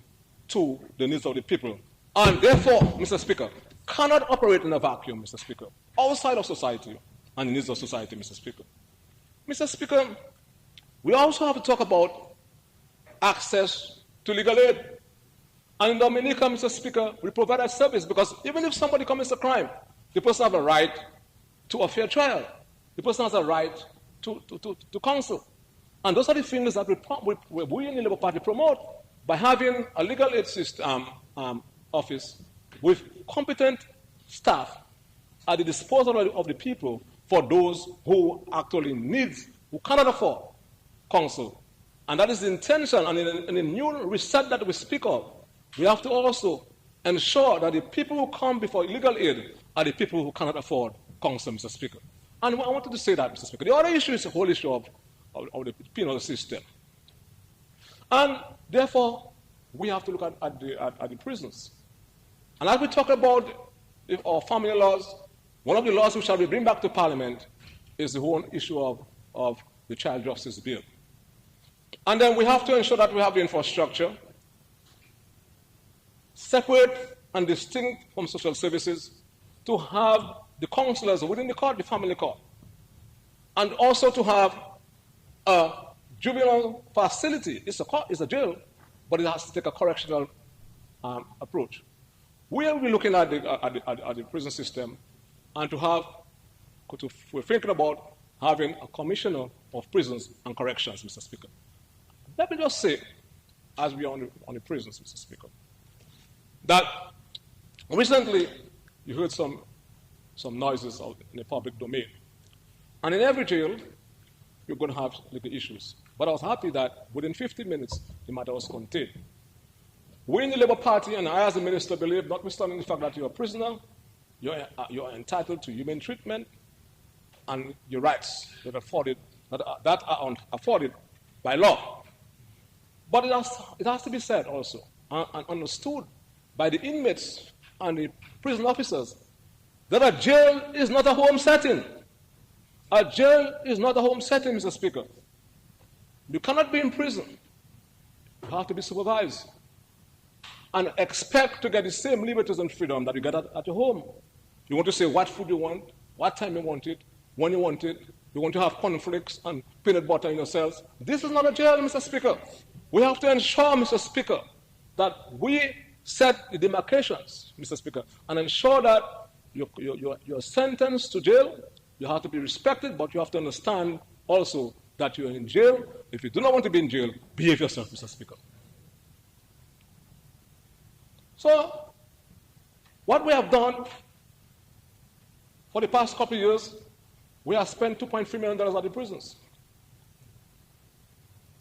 to the needs of the people. And therefore, Mr. Speaker, cannot operate in a vacuum, Mr. Speaker, outside of society and the needs of society, Mr. Speaker. Mr. Speaker, we also have to talk about access to legal aid. And in Dominica, Mr. Speaker, we provide that service because even if somebody commits a crime, the person has a right to a fair trial. The person has a right to counsel. And those are the things that we in the Labour Party promote by having a legal aid system, office with competent staff at the disposal of the people for those who actually need, who cannot afford counsel. And that is the intention. And in the new reset that we speak of, we have to also ensure that the people who come before legal aid are the people who cannot afford counsel, Mr. Speaker. And I wanted to say that, Mr. Speaker. The other issue is the whole issue of the penal system. And therefore, we have to look at the prisons. And as we talk about our family laws, one of the laws which shall be bring back to Parliament is the whole issue of the Child Justice Bill. And then we have to ensure that we have the infrastructure separate and distinct from social services to have the counselors within the court, the family court, and also to have a juvenile facility. It's a jail, but it has to take a correctional approach. We will be looking at the prison system and we're thinking about having a commissioner of prisons and corrections, Mr. Speaker. Let me just say, as we are on the prisons, Mr. Speaker, that recently you heard some noises out in the public domain. And in every jail, you're going to have legal issues. But I was happy that within 15 minutes, the matter was contained. We in the Labour Party, and I as a minister, believe, notwithstanding the fact that you're a prisoner, you're entitled to human treatment and your rights that are afforded by law. But it has to be said also and understood by the inmates and the prison officers that a jail is not a home setting. A jail is not a home setting, Mr. Speaker. You cannot be in prison. You have to be supervised and expect to get the same liberties and freedom that you get at your home. You want to say what food you want, what time you want it, when you want it. You want to have cornflakes and peanut butter in your cells. This is not a jail, Mr. Speaker. We have to ensure, Mr. Speaker, that we set the demarcations, Mr. Speaker, and ensure that you're sentenced to jail. You have to be respected, but you have to understand also that you're in jail. If you do not want to be in jail, behave yourself, Mr. Speaker. So, what we have done for the past couple of years, we have spent $2.3 million at the prisons.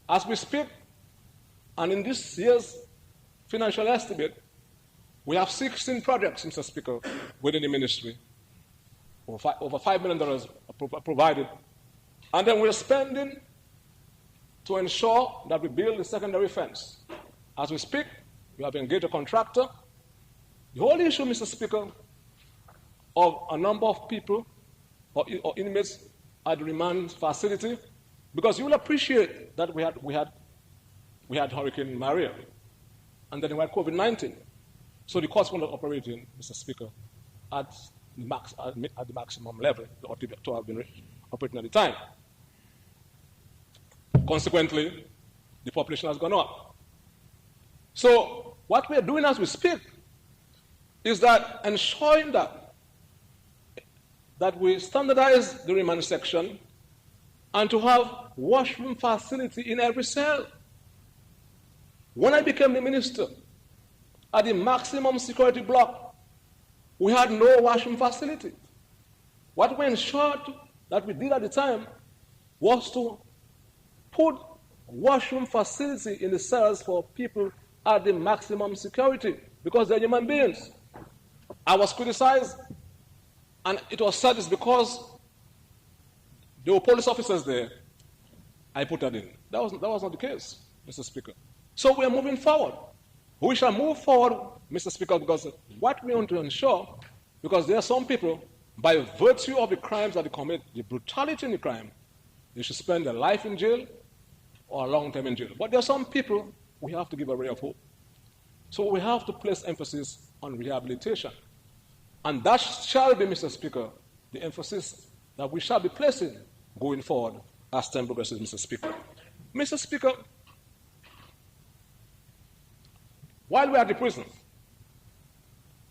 As we speak, and in this year's financial estimate, we have 16 projects, Mr. Speaker, within the ministry. Over $5 million provided. And then we're spending to ensure that we build the secondary fence. As we speak, we have engaged a contractor. The whole issue, Mr. Speaker, of a number of people or inmates at the remand facility, because you will appreciate that we had Hurricane Maria, and then we had COVID-19. So the courts were not operating, Mr. Speaker, at the maximum level to have been operating at the time. Consequently, the population has gone up. So what we are doing as we speak is that ensuring that we standardize the remand section and to have washroom facility in every cell. When I became the minister, at the maximum security block, we had no washroom facility. What we ensured that we did at the time was to put washroom facility in the cells for people at the maximum security because they're human beings. I was criticized, and it was said it's because there were police officers there. I put that in. That was not the case, Mr. Speaker. So we are moving forward. We shall move forward, Mr. Speaker, because what we want to ensure, because there are some people, by virtue of the crimes that they commit, the brutality in the crime, they should spend their life in jail or a long time in jail. But there are some people we have to give a ray of hope. So we have to place emphasis on rehabilitation. And that shall be, Mr. Speaker, the emphasis that we shall be placing going forward as time progresses, Mr. Speaker. Mr. Speaker, while we are at the prison,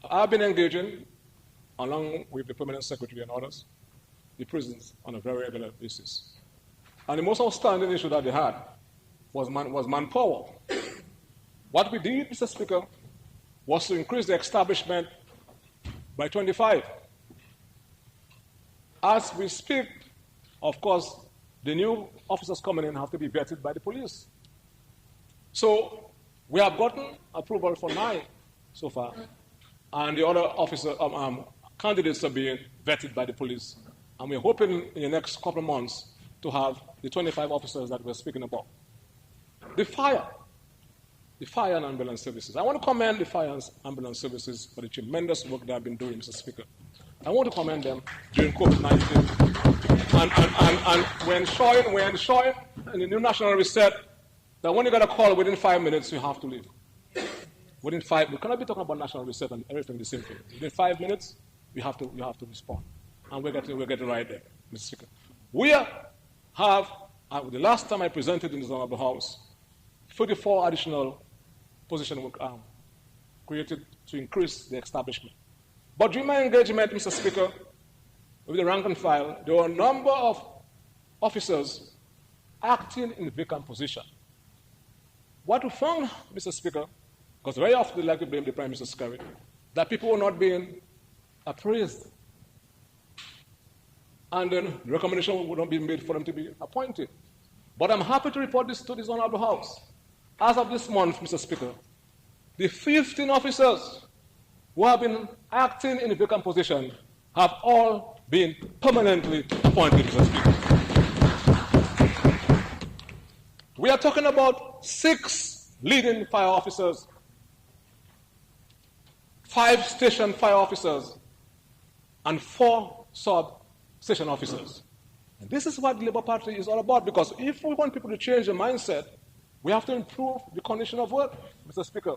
I've been engaging, along with the Permanent Secretary and others, the prisons on a very regular basis. And the most outstanding issue that they had was manpower. What we did, Mr. Speaker, was to increase the establishment by 25. As we speak, of course, the new officers coming in have to be vetted by the police. So we have gotten approval for 9 so far, and the other candidates are being vetted by the police. And we're hoping in the next couple of months to have the 25 officers that we're speaking about. The fire and ambulance services. I want to commend the fire and ambulance services for the tremendous work they have been doing, Mr. Speaker. I want to commend them during COVID-19. And we're ensuring in the new national reset that when you get a call within 5 minutes, you have to leave. Within 5, we cannot be talking about national reset and everything the same thing. Within 5 minutes, you have to respond. And we're getting right there, Mr. Speaker. We have, the last time I presented in this honorable House, 34 additional positions were created to increase the establishment. But during my engagement, Mr. Speaker, with the rank and file, there were a number of officers acting in vacant position. What we found, Mr. Speaker, because very often they like to blame the Prime Minister's secretary, that people were not being appraised. And then the recommendation would not be made for them to be appointed. But I'm happy to report this to this honorable House. As of this month, Mr. Speaker, the 15 officers who have been acting in a vacant position have all been permanently appointed, Mr. Speaker. We are talking about 6 leading fire officers, 5 station fire officers, and 4 sub-station officers. And this is what the Labour Party is all about, because if we want people to change their mindset, we have to improve the condition of work, Mr. Speaker.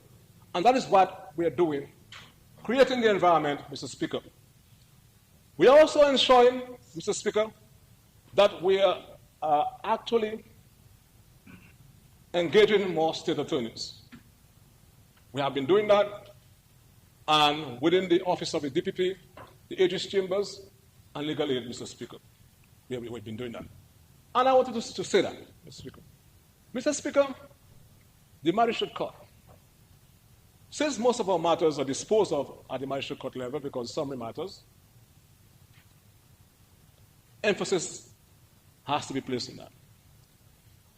And that is what we are doing, creating the environment, Mr. Speaker. We are also ensuring, Mr. Speaker, that we are actually engaging more state attorneys. We have been doing that, and within the office of the DPP, the AG's chambers, and legal aid, Mr. Speaker. We've been doing that. And I wanted to say that, Mr. Speaker. Mr. Speaker, the magistrate court. Since most of our matters are disposed of at the magistrate court level because summary matters, emphasis has to be placed on that.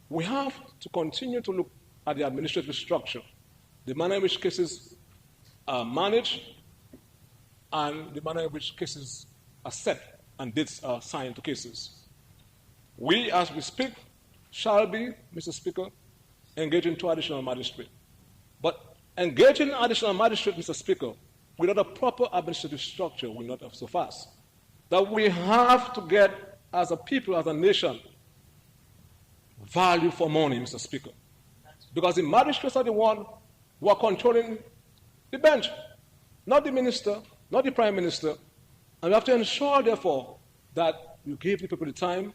We have to continue to look at the administrative structure, the manner in which cases are managed, and the manner in which cases are set and dates are assigned to cases. We, as we speak, shall be, Mr. Speaker, engaging 2 additional magistrates. But engaging additional magistrates, Mr. Speaker, without a proper administrative structure will not have so fast. That we have to get, as a people, as a nation, value for money, Mr. Speaker. Because the magistrates are the ones who are controlling the bench, not the minister, not the Prime Minister. And we have to ensure, therefore, that you give the people the time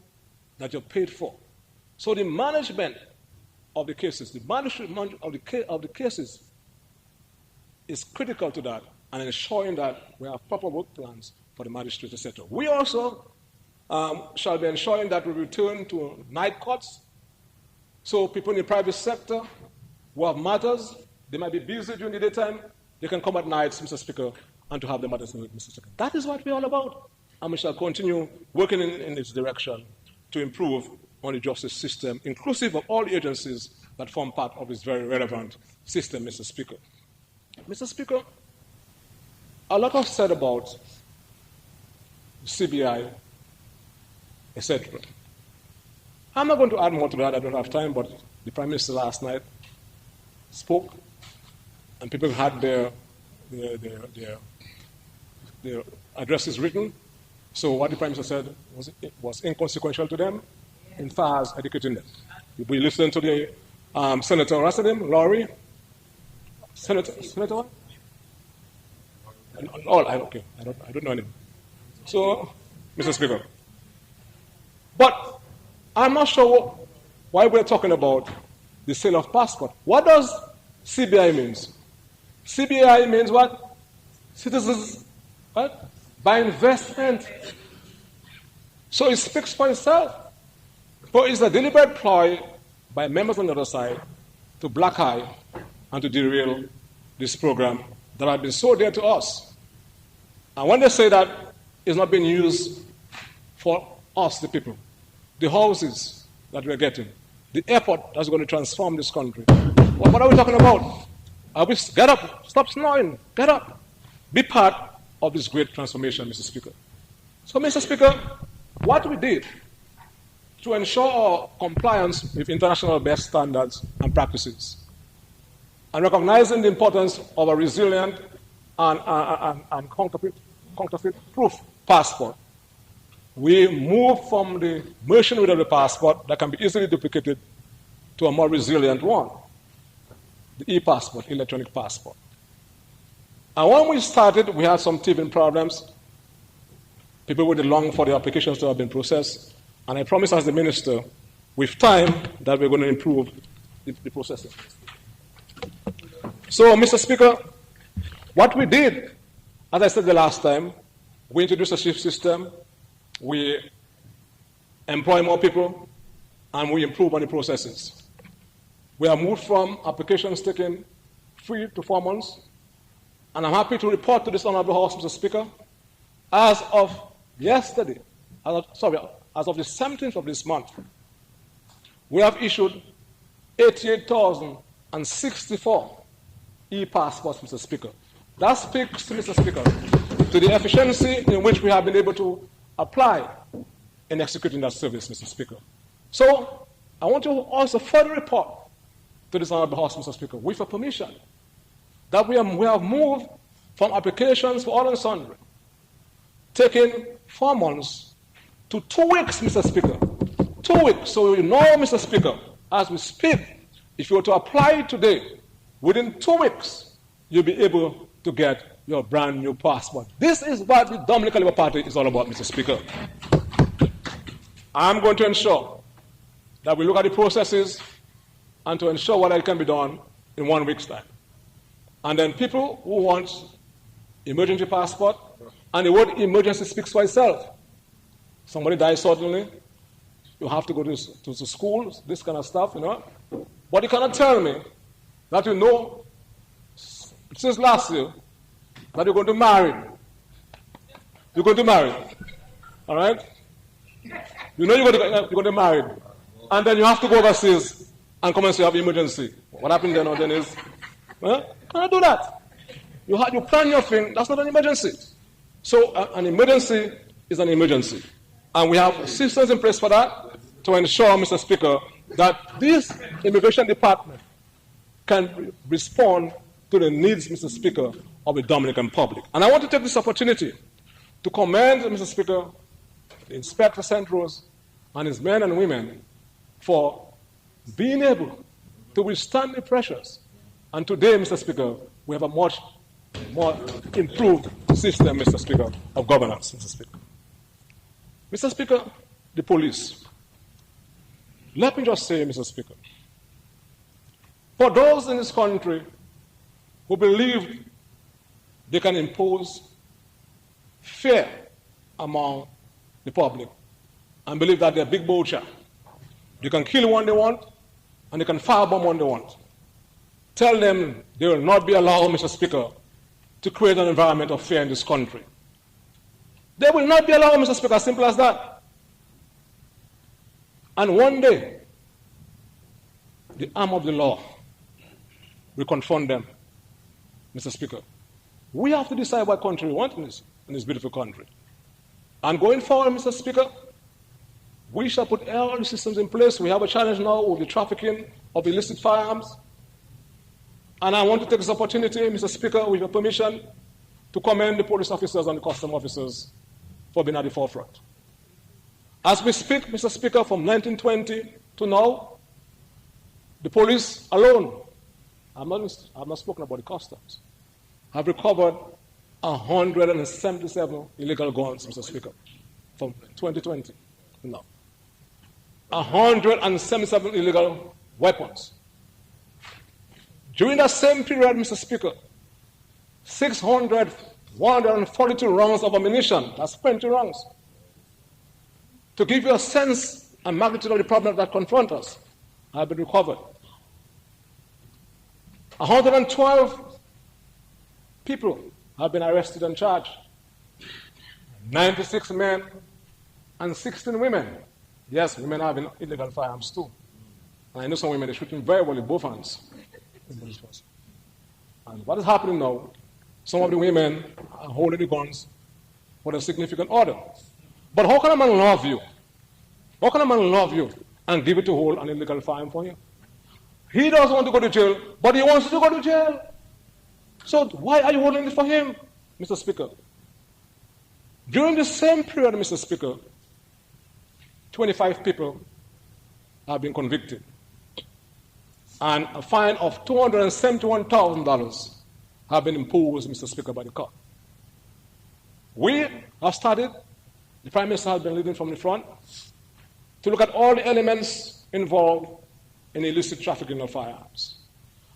that you're paid for. So the management of the cases, the management of the cases is critical to that, and ensuring that we have proper work plans for the magistrates, etc. We also shall be ensuring that we return to night courts, so people in the private sector who have matters, they might be busy during the daytime, they can come at night, Mr. Speaker, and to have the matters heard, Mr. Speaker. That is what we're all about, and we shall continue working in this direction to improve on the justice system, inclusive of all agencies that form part of this very relevant system, Mr. Speaker. Mr. Speaker, a lot was said about CBI, etc. I'm not going to add more to that, I don't have time, but the Prime Minister last night spoke, and people had their addresses written. So what the Prime Minister said was inconsequential to them, in far as educating them. We listened to the Senator, what's her name, Laurie? Senator? Okay, I don't know him. So, Mr. Speaker. But I'm not sure why we're talking about the sale of passport. What does CBI means? CBI means what? Citizens, what? By investment. So it speaks for itself. But it's a deliberate ploy by members on the other side to black eye and to derail this program that has been so dear to us. And when they say that it's not being used for us, the people, the houses that we're getting, the airport that's going to transform this country, what are we talking about? Get up, stop snoring, get up. Be part of this great transformation, Mr. Speaker. So, Mr. Speaker, what we did to ensure our compliance with international best standards and practices, and recognizing the importance of a resilient and counterfeit-proof passport, we moved from the merchant with the passport that can be easily duplicated to a more resilient one, the e-passport, electronic passport. And when we started, we had some teething problems. People waited long for the applications to have been processed. And I promised as the minister, with time, that we're going to improve the processing. So, Mr. Speaker, what we did, as I said the last time, we introduced a shift system, we employ more people, and we improve on the processes. We have moved from applications taking 3 to 4 months, and I'm happy to report to this honorable House, Mr. Speaker, as of yesterday, as of the 17th of this month, we have issued 88,064 e-passports, Mr. Speaker. That speaks, Mr. Speaker, to the efficiency in which we have been able to apply in executing that service, Mr. Speaker. So, I want to also further report to this honorable House, Mr. Speaker, with a permission, that we have moved from applications for all and sundry, taking 4 months to 2 weeks, Mr. Speaker. 2 weeks. So you know, Mr. Speaker, as we speak, if you were to apply today, within 2 weeks, you'll be able to get your brand new passport. This is what the Dominican Labour Party is all about, Mr. Speaker. I'm going to ensure that we look at the processes and to ensure what can be done in 1 week's time. And then people who want emergency passport, and the word emergency speaks for itself. Somebody dies suddenly, you have to go to school, this kind of stuff, you know. But you cannot tell me that you know, since last year, that you're going to marry. You're going to marry. All right? You know you're going to marry. And then you have to go overseas and come and say you have emergency. What happened then or then is, you cannot do that. You plan your thing, that's not an emergency. So an emergency is an emergency. And we have systems in place for that to ensure, Mr. Speaker, that this immigration department can respond to the needs, Mr. Speaker, of the Dominican public. And I want to take this opportunity to commend, Mr. Speaker, the Inspector St. Rose and his men and women for being able to withstand the pressures. And today, Mr. Speaker, we have a much more improved system, Mr. Speaker, of governance, Mr. Speaker. Mr. Speaker, the police. Let me just say, Mr. Speaker, for those in this country who believe they can impose fear among the public and believe that they're big butcher, they can kill one they want and they can firebomb one they want, tell them they will not be allowed, Mr. Speaker, to create an environment of fear in this country. They will not be allowed, Mr. Speaker, as simple as that. And one day, the arm of the law will confront them, Mr. Speaker. We have to decide what country we want in this beautiful country. And going forward, Mr. Speaker, we shall put all the systems in place. We have a challenge now with the trafficking of illicit firearms. And I want to take this opportunity, Mr. Speaker, with your permission, to commend the police officers and the custom officers for being at the forefront. As we speak, Mr. Speaker, from 1920 to now, the police alone, I've not spoken about the customs, have recovered 177 illegal guns, Mr. Speaker, from 2020 to now. 177 illegal weapons. During that same period, Mr. Speaker, 142 rounds of ammunition, that's 20 rounds. To give you a sense and magnitude of the problem that confront us, have been recovered. 112 people have been arrested and charged. 96 men and 16 women. Yes, women have illegal firearms too. And I know some women are shooting very well with both hands. And what is happening now, some of the women are holding the guns for a significant order. But how can a man love you? How can a man love you and give you to hold an illegal firearm for you? He doesn't want to go to jail, but he wants you to go to jail. So why are you holding it for him, Mr. Speaker? During the same period, Mr. Speaker, 25 people have been convicted. And a fine of $271,000 have been imposed, Mr. Speaker, by the court. We have started, the Prime Minister has been leading from the front, to look at all the elements involved in illicit trafficking of firearms.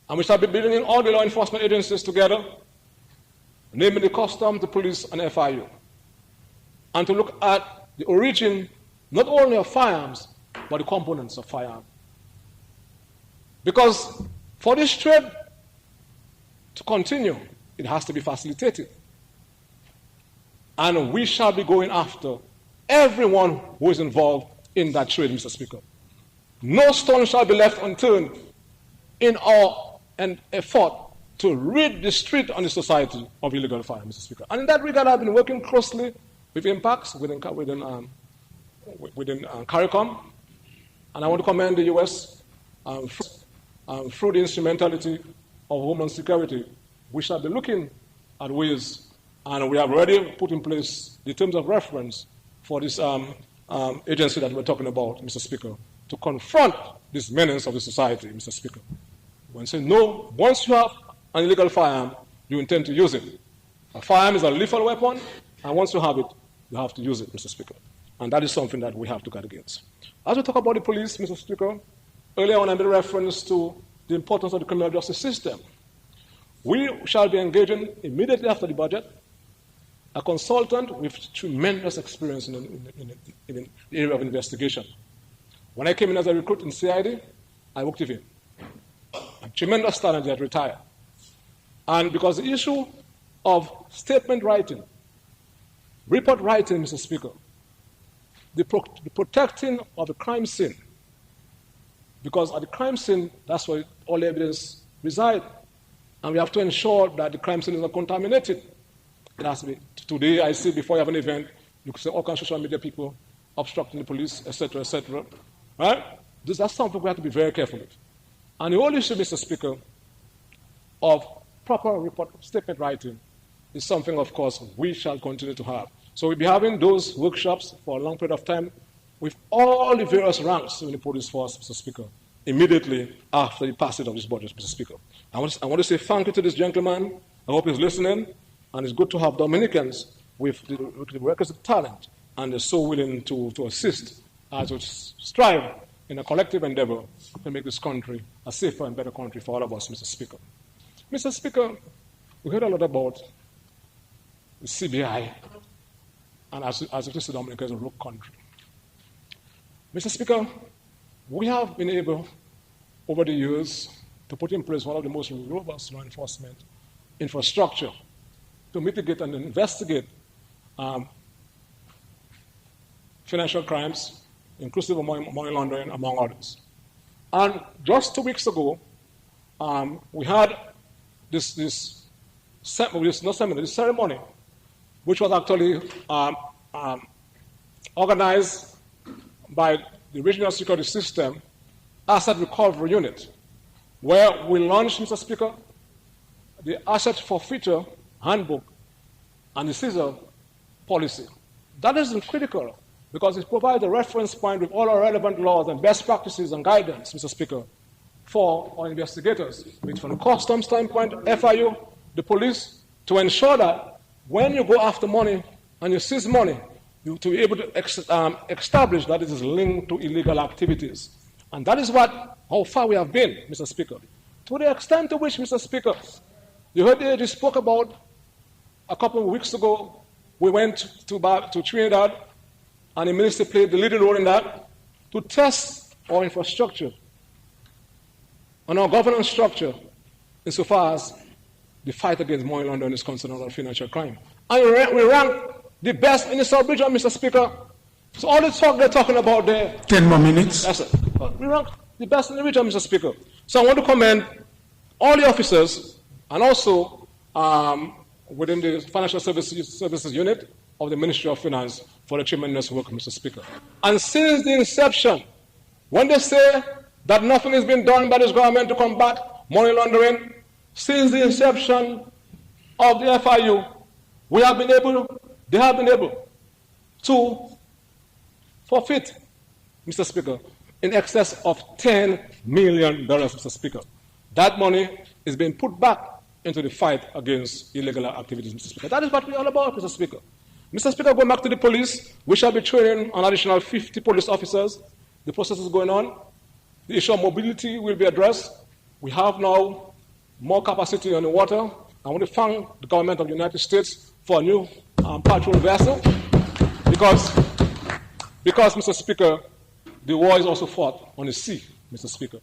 And we shall be bringing all the law enforcement agencies together, namely the Customs, the police, and FIU, and to look at the origin not only of firearms, but the components of firearms. Because for this trade to continue, it has to be facilitated. And we shall be going after everyone who is involved in that trade, Mr. Speaker. No stone shall be left unturned in our effort to rid the street and the society of illegal firearms, Mr. Speaker. And in that regard, I've been working closely with impacts within CARICOM, and I want to commend the U.S. Through the instrumentality of Homeland Security. We shall be looking at ways, and we have already put in place the terms of reference for this agency that we're talking about, Mr. Speaker, to confront this menace of the society, Mr. Speaker. When say no, once you have an illegal firearm, you intend to use it. A firearm is a lethal weapon, and once you have it, you have to use it, Mr. Speaker. And that is something that we have to guard against. As we talk about the police, Mr. Speaker, earlier on I made reference to the importance of the criminal justice system. We shall be engaging immediately after the budget a consultant with tremendous experience in the area of investigation. When I came in as a recruit in CID, I worked with him. A tremendous talent, he had retired. And because the issue of statement writing, report writing, Mr. Speaker, the protecting of the crime scene, because at the crime scene, that's where all the evidence resides. And we have to ensure that the crime scene is not contaminated. It has to be. Today, I see before you have an event, you can say all kinds of social media people obstructing the police, etc., etc. Right? That's something we have to be very careful with. And the whole issue, Mr. Speaker, of proper report statement writing is something, of course, we shall continue to have. So we'll be having those workshops for a long period of time with all the various ranks in the police force, Mr. Speaker, immediately after the passage of this budget, Mr. Speaker. I want to say thank you to this gentleman. I hope he's listening. And it's good to have Dominicans with the requisite talent and they're so willing to assist as we strive in a collective endeavor to make this country a safer and better country for all of us, Mr. Speaker. Mr. Speaker, we heard a lot about the CBI and as it is to Dominica as a rogue country. Mr. Speaker, we have been able, over the years, to put in place one of the most robust law enforcement infrastructure to mitigate and investigate financial crimes, inclusive of money laundering, among others. And just 2 weeks ago, we had this ceremony, which was actually organized by the Regional Security System Asset Recovery Unit, where we launched, Mr. Speaker, the Asset Forfeiture Handbook and the seizure policy. That is critical because it provides a reference point with all our relevant laws and best practices and guidance, Mr. Speaker, for our investigators, be it from the customs standpoint, FIU, the police, to ensure that when you go after money and you seize money, you to be able to establish that it is linked to illegal activities. And that is how far we have been, Mr. Speaker. To the extent to which, Mr. Speaker, you heard the AG spoke about a couple of weeks ago, we went to Trinidad, and the minister played the leading role in that, to test our infrastructure and our governance structure insofar as the fight against money laundering is concerned about financial crime. And we rank the best in the sub-region, Mr. Speaker. So all the talk they're talking about there. 10 more minutes. That's it. We rank the best in the region, Mr. Speaker. So I want to commend all the officers and also within the Financial Services Unit of the Ministry of Finance for the tremendous work, Mr. Speaker. And since the inception, when they say that nothing has been done by this government to combat money laundering, since the inception of the FIU, they have been able to forfeit, Mr. Speaker, in excess of $10 million, Mr. Speaker. That money is being put back into the fight against illegal activities, Mr. Speaker. That is what we're all about, Mr. Speaker. Mr. Speaker, going back to the police, we shall be training an additional 50 police officers. The process is going on. The issue of mobility will be addressed. We have now more capacity on the water. I want to thank the government of the United States for a new patrol vessel because, Mr. Speaker, the war is also fought on the sea, Mr. Speaker.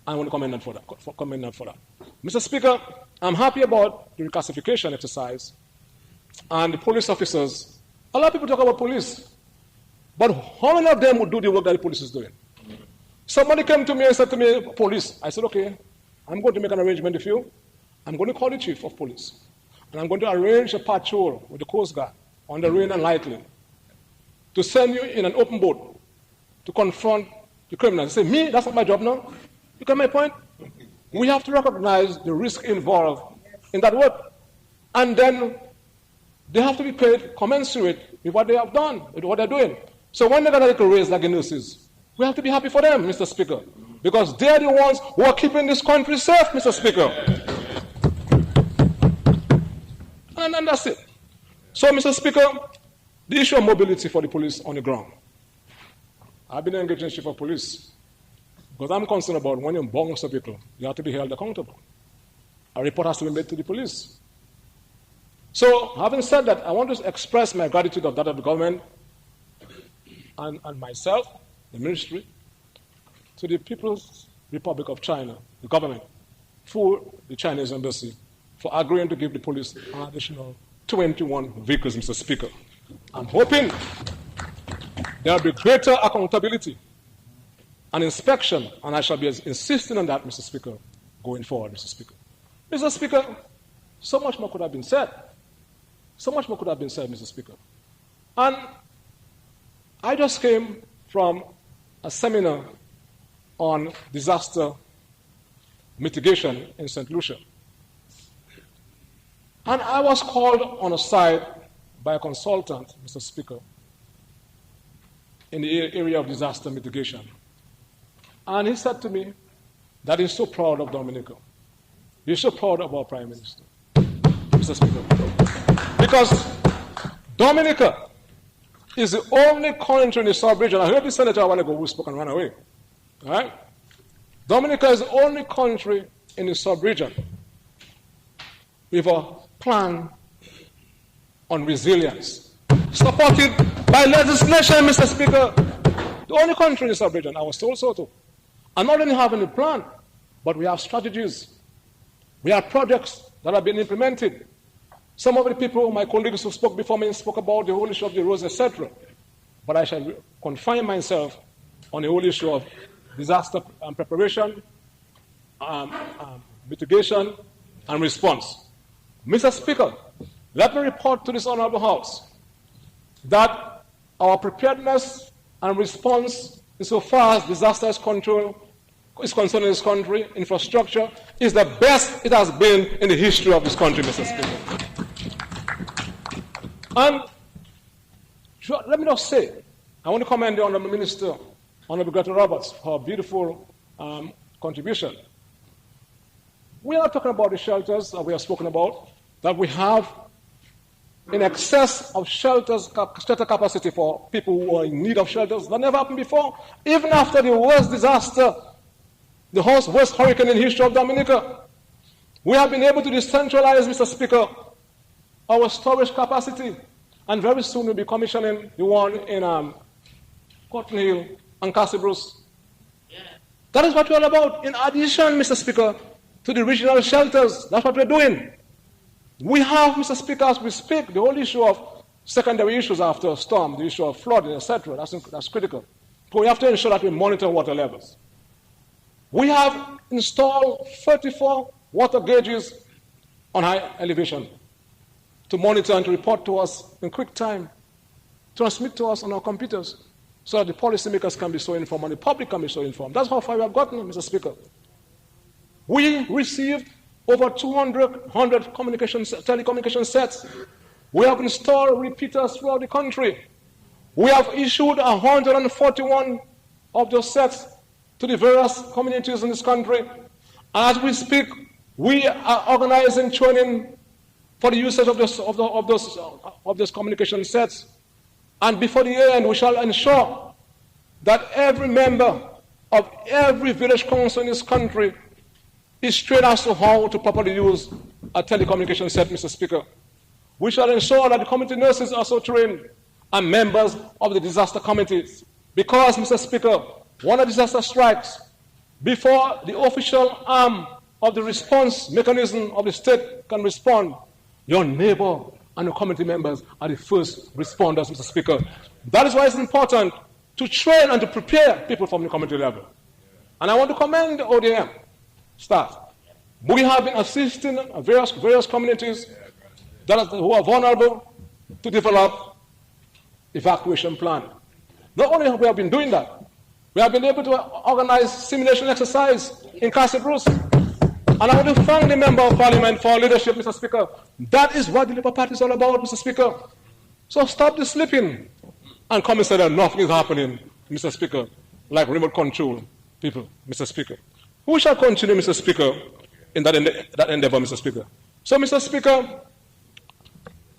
I want to commend them for that. Mr. Speaker, I'm happy about the reclassification exercise and the police officers. A lot of people talk about police, but how many of them would do the work that the police is doing? Somebody came to me and said to me, police. I said, okay, I'm going to make an arrangement with you. I'm going to call the chief of police, and I'm going to arrange a patrol with the Coast Guard on the Rain and Lightning to send you in an open boat to confront the criminals. Say, me, that's not my job now. You get my point? We have to recognize the risk involved in that work. And then they have to be paid commensurate with what they have done, with what they're doing. So when they're going to take a raise like the nurses, we have to be happy for them, Mr. Speaker, because they're the ones who are keeping this country safe, Mr. Speaker. And that's it. So, Mr. Speaker, the issue of mobility for the police on the ground. I've been engaged in the chief of police because I'm concerned about when you bounce a vehicle, you have to be held accountable. A report has to be made to the police. So, having said that, I want to express my gratitude of that of the government and myself, the ministry, to the People's Republic of China, the government, for the Chinese embassy, for agreeing to give the police an additional 21 vehicles, Mr. Speaker. I'm hoping there will be greater accountability and inspection, and I shall be insisting on that, Mr. Speaker, going forward, Mr. Speaker. Mr. Speaker, so much more could have been said. So much more could have been said, Mr. Speaker. And I just came from a seminar on disaster mitigation in St. Lucia. And I was called on a side by a consultant, Mr. Speaker, in the area of disaster mitigation. And he said to me that he's so proud of Dominica. He's so proud of our Prime Minister, Mr. Speaker. Because Dominica is the only country in the sub-region. I heard the senator a while ago who spoke and ran away. All right? Dominica is the only country in the sub-region with a plan on resilience, supported by legislation, Mr. Speaker. The only country in the sub-region, I was told so too. And not only having a plan, but we have strategies. We have projects that have been implemented. Some of the people, my colleagues who spoke before me, spoke about the whole issue of the roads, etc. but I shall confine myself on the whole issue of disaster preparation, mitigation, and response. Mr. Speaker, let me report to this Honorable House that our preparedness and response insofar as disaster is concerned in this country, infrastructure, is the best it has been in the history of this country, Mr. Speaker. And let me just say, I want to commend the Honorable Minister, Honorable Greta Roberts, for her beautiful contribution. We are talking about the shelters that we have spoken about, that we have in excess of shelter capacity for people who are in need of shelters. That never happened before. Even after the worst disaster, the worst hurricane in the history of Dominica, we have been able to decentralize, Mr. Speaker, our storage capacity. And very soon we'll be commissioning the one in Cotton Hill and Castle Bruce. Yeah. That is what we're all about. In addition, Mr. Speaker, to the regional shelters, that's what we're doing. We have, Mr. Speaker, as we speak, the whole issue of secondary issues after a storm, the issue of flooding, etc. That's critical. But we have to ensure that we monitor water levels. We have installed 34 water gauges on high elevation to monitor and to report to us in quick time, transmit to us on our computers, so that the policymakers can be so informed and the public can be so informed. That's how far we have gotten, Mr. Speaker. We received over 200 telecommunication sets. We have installed repeaters throughout the country. We have issued 141 of those sets to the various communities in this country. And as we speak, we are organizing training for the usage of those communication sets. And before the year end, we shall ensure that every member of every village council in this country is trained as to how to properly use a telecommunication set, Mr. Speaker. We shall ensure that the community nurses are also trained and members of the disaster committees. Because, Mr. Speaker, when a disaster strikes, before the official arm of the response mechanism of the state can respond, your neighbor and the community members are the first responders, Mr. Speaker. That is why it's important to train and to prepare people from the community level. And I want to commend the ODM staff. We have been assisting various communities who are vulnerable to develop evacuation plan. Not only have we been doing that, we have been able to organize simulation exercise in Castle Bruce. And I want to thank the Member of Parliament for our leadership, Mr. Speaker. That is what the Labour Party is all about, Mr. Speaker. So stop the sleeping and come and say that nothing is happening, Mr. Speaker, like remote control people, Mr. Speaker. Who shall continue, Mr. Speaker, in that endeavor, Mr. Speaker? So, Mr. Speaker,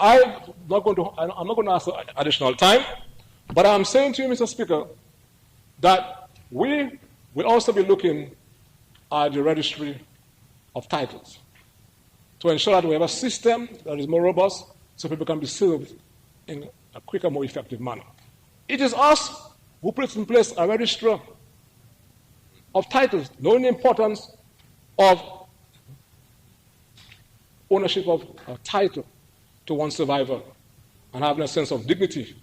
I'm not going to ask for additional time, but I'm saying to you, Mr. Speaker, that we will also be looking at the registry of titles to ensure that we have a system that is more robust so people can be served in a quicker, more effective manner. It is us who puts in place a registry of titles, knowing the importance of ownership of a title to one survivor and having a sense of dignity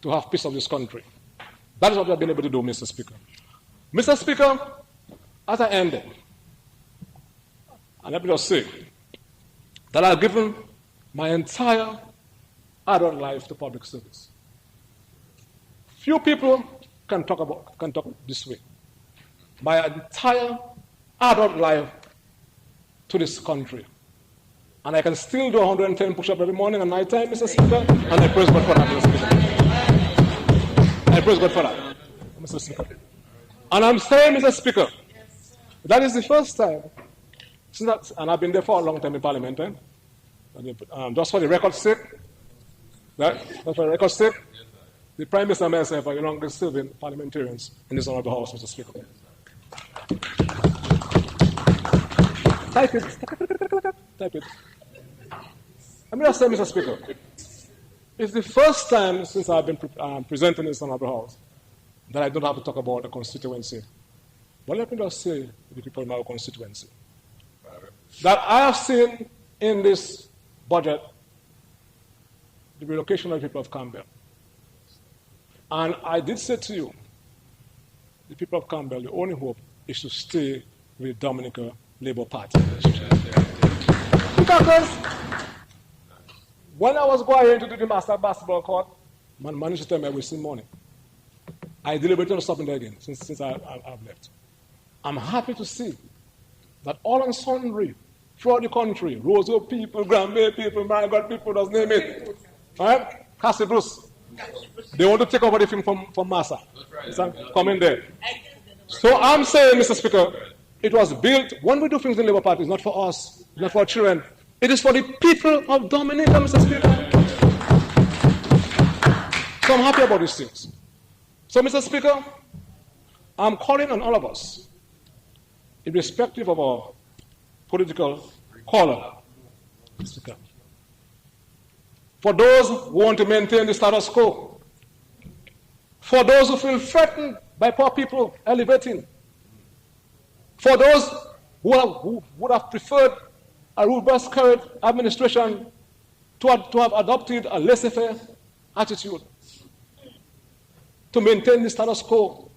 to have peace of this country. That is what we have been able to do, Mr. Speaker. Mr. Speaker, as I ended, and let me just say that I've given my entire adult life to public service. Few people can talk this way. My entire adult life to this country. And I can still do 110 push-ups every morning and night time, Mr. Speaker, and I praise God for that, Mr. Speaker. I praise God for that, Mr. Speaker. And I'm saying, Mr. Speaker, that is the first time, and I've been there for a long time in Parliament, just for the record's sake, the Prime Minister and myself are the longest serving parliamentarians in this honorable House, Mr. Speaker. Type it. Let me just say, Mr. Speaker, it's the first time since I've been presenting this honorable House that I don't have to talk about the constituency. But let me just say to the people in our constituency that I have seen in this budget the relocation of the people of Campbell. And I did say to you, the people of Campbell, the only hope is to stay with the Dominica Labour Party. Because when I was going to do the master basketball court, my manager told me I wasted money. I deliberated on something there again since I've left. I'm happy to see that all and sundry throughout the country, Roseau people, Granby people, my God people, just name it. All right? Cassie Bruce. They want to take over the thing from Massa. So come in there. So I'm saying, Mr. Speaker, it was built, when we do things in the Labour Party, it's not for us, not for our children. It is for the people of Dominica, Mr. Speaker. So I'm happy about these things. So, Mr. Speaker, I'm calling on all of us, irrespective of our political color, Mr. Speaker. For those who want to maintain the status quo, for those who feel threatened by poor people elevating, for those who would have preferred a robust current administration to have adopted a laissez-faire attitude, to maintain the status quo,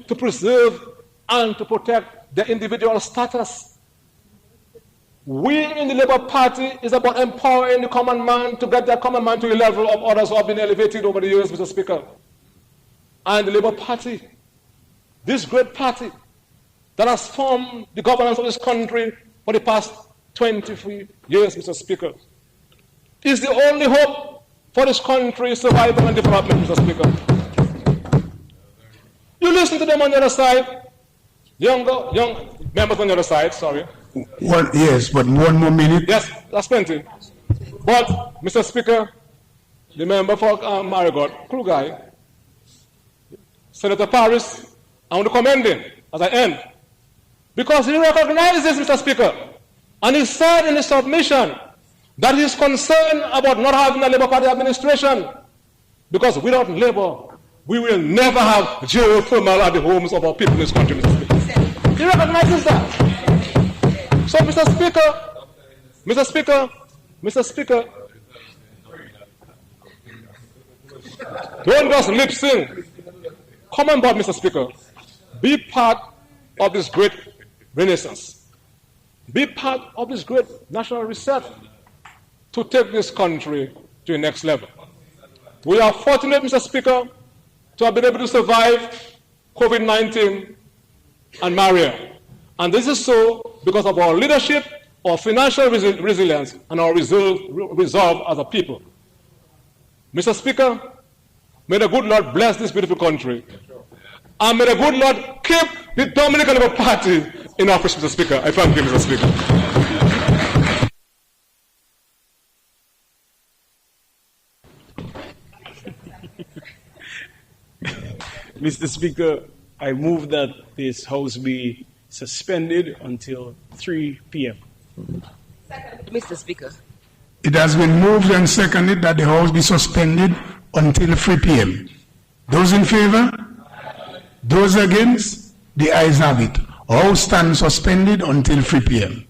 to preserve and to protect their individual status. We in the Labour Party is about empowering the common man to get that common man to the level of others who have been elevated over the years, Mr. Speaker. And the Labour Party, this great party that has formed the governance of this country for the past 23 years, Mr. Speaker, is the only hope for this country's survival and development, Mr. Speaker. You listen to them on the other side, young members on the other side, sorry. Yes, but one more minute. Yes, that's plenty. But, Mr. Speaker, the member for Marigot, cool guy, Senator Paris, I want to commend him as I end. Because he recognizes, Mr. Speaker, and he said in his submission that he is concerned about not having a Labour Party administration. Because without Labour, we will never have geothermal at the homes of our people in this country, Mr. Speaker. He recognizes that. So, Mr. Speaker, don't just lip sing. Come on board, Mr. Speaker. Be part of this great renaissance. Be part of this great national reset to take this country to the next level. We are fortunate, Mr. Speaker, to have been able to survive COVID-19 and Maria. And this is so because of our leadership, our financial resilience, and our resolve as a people. Mr. Speaker, may the good Lord bless this beautiful country. And may the good Lord keep the Dominican Labour Party in office, Mr. Speaker. I thank you, Mr. Speaker. Mr. Speaker, I move that this House be suspended until 3 p.m. Mr. Speaker. It has been moved and seconded that the House be suspended until 3 p.m. Those in favor? Those against? The ayes have it. House stands suspended until 3 p.m.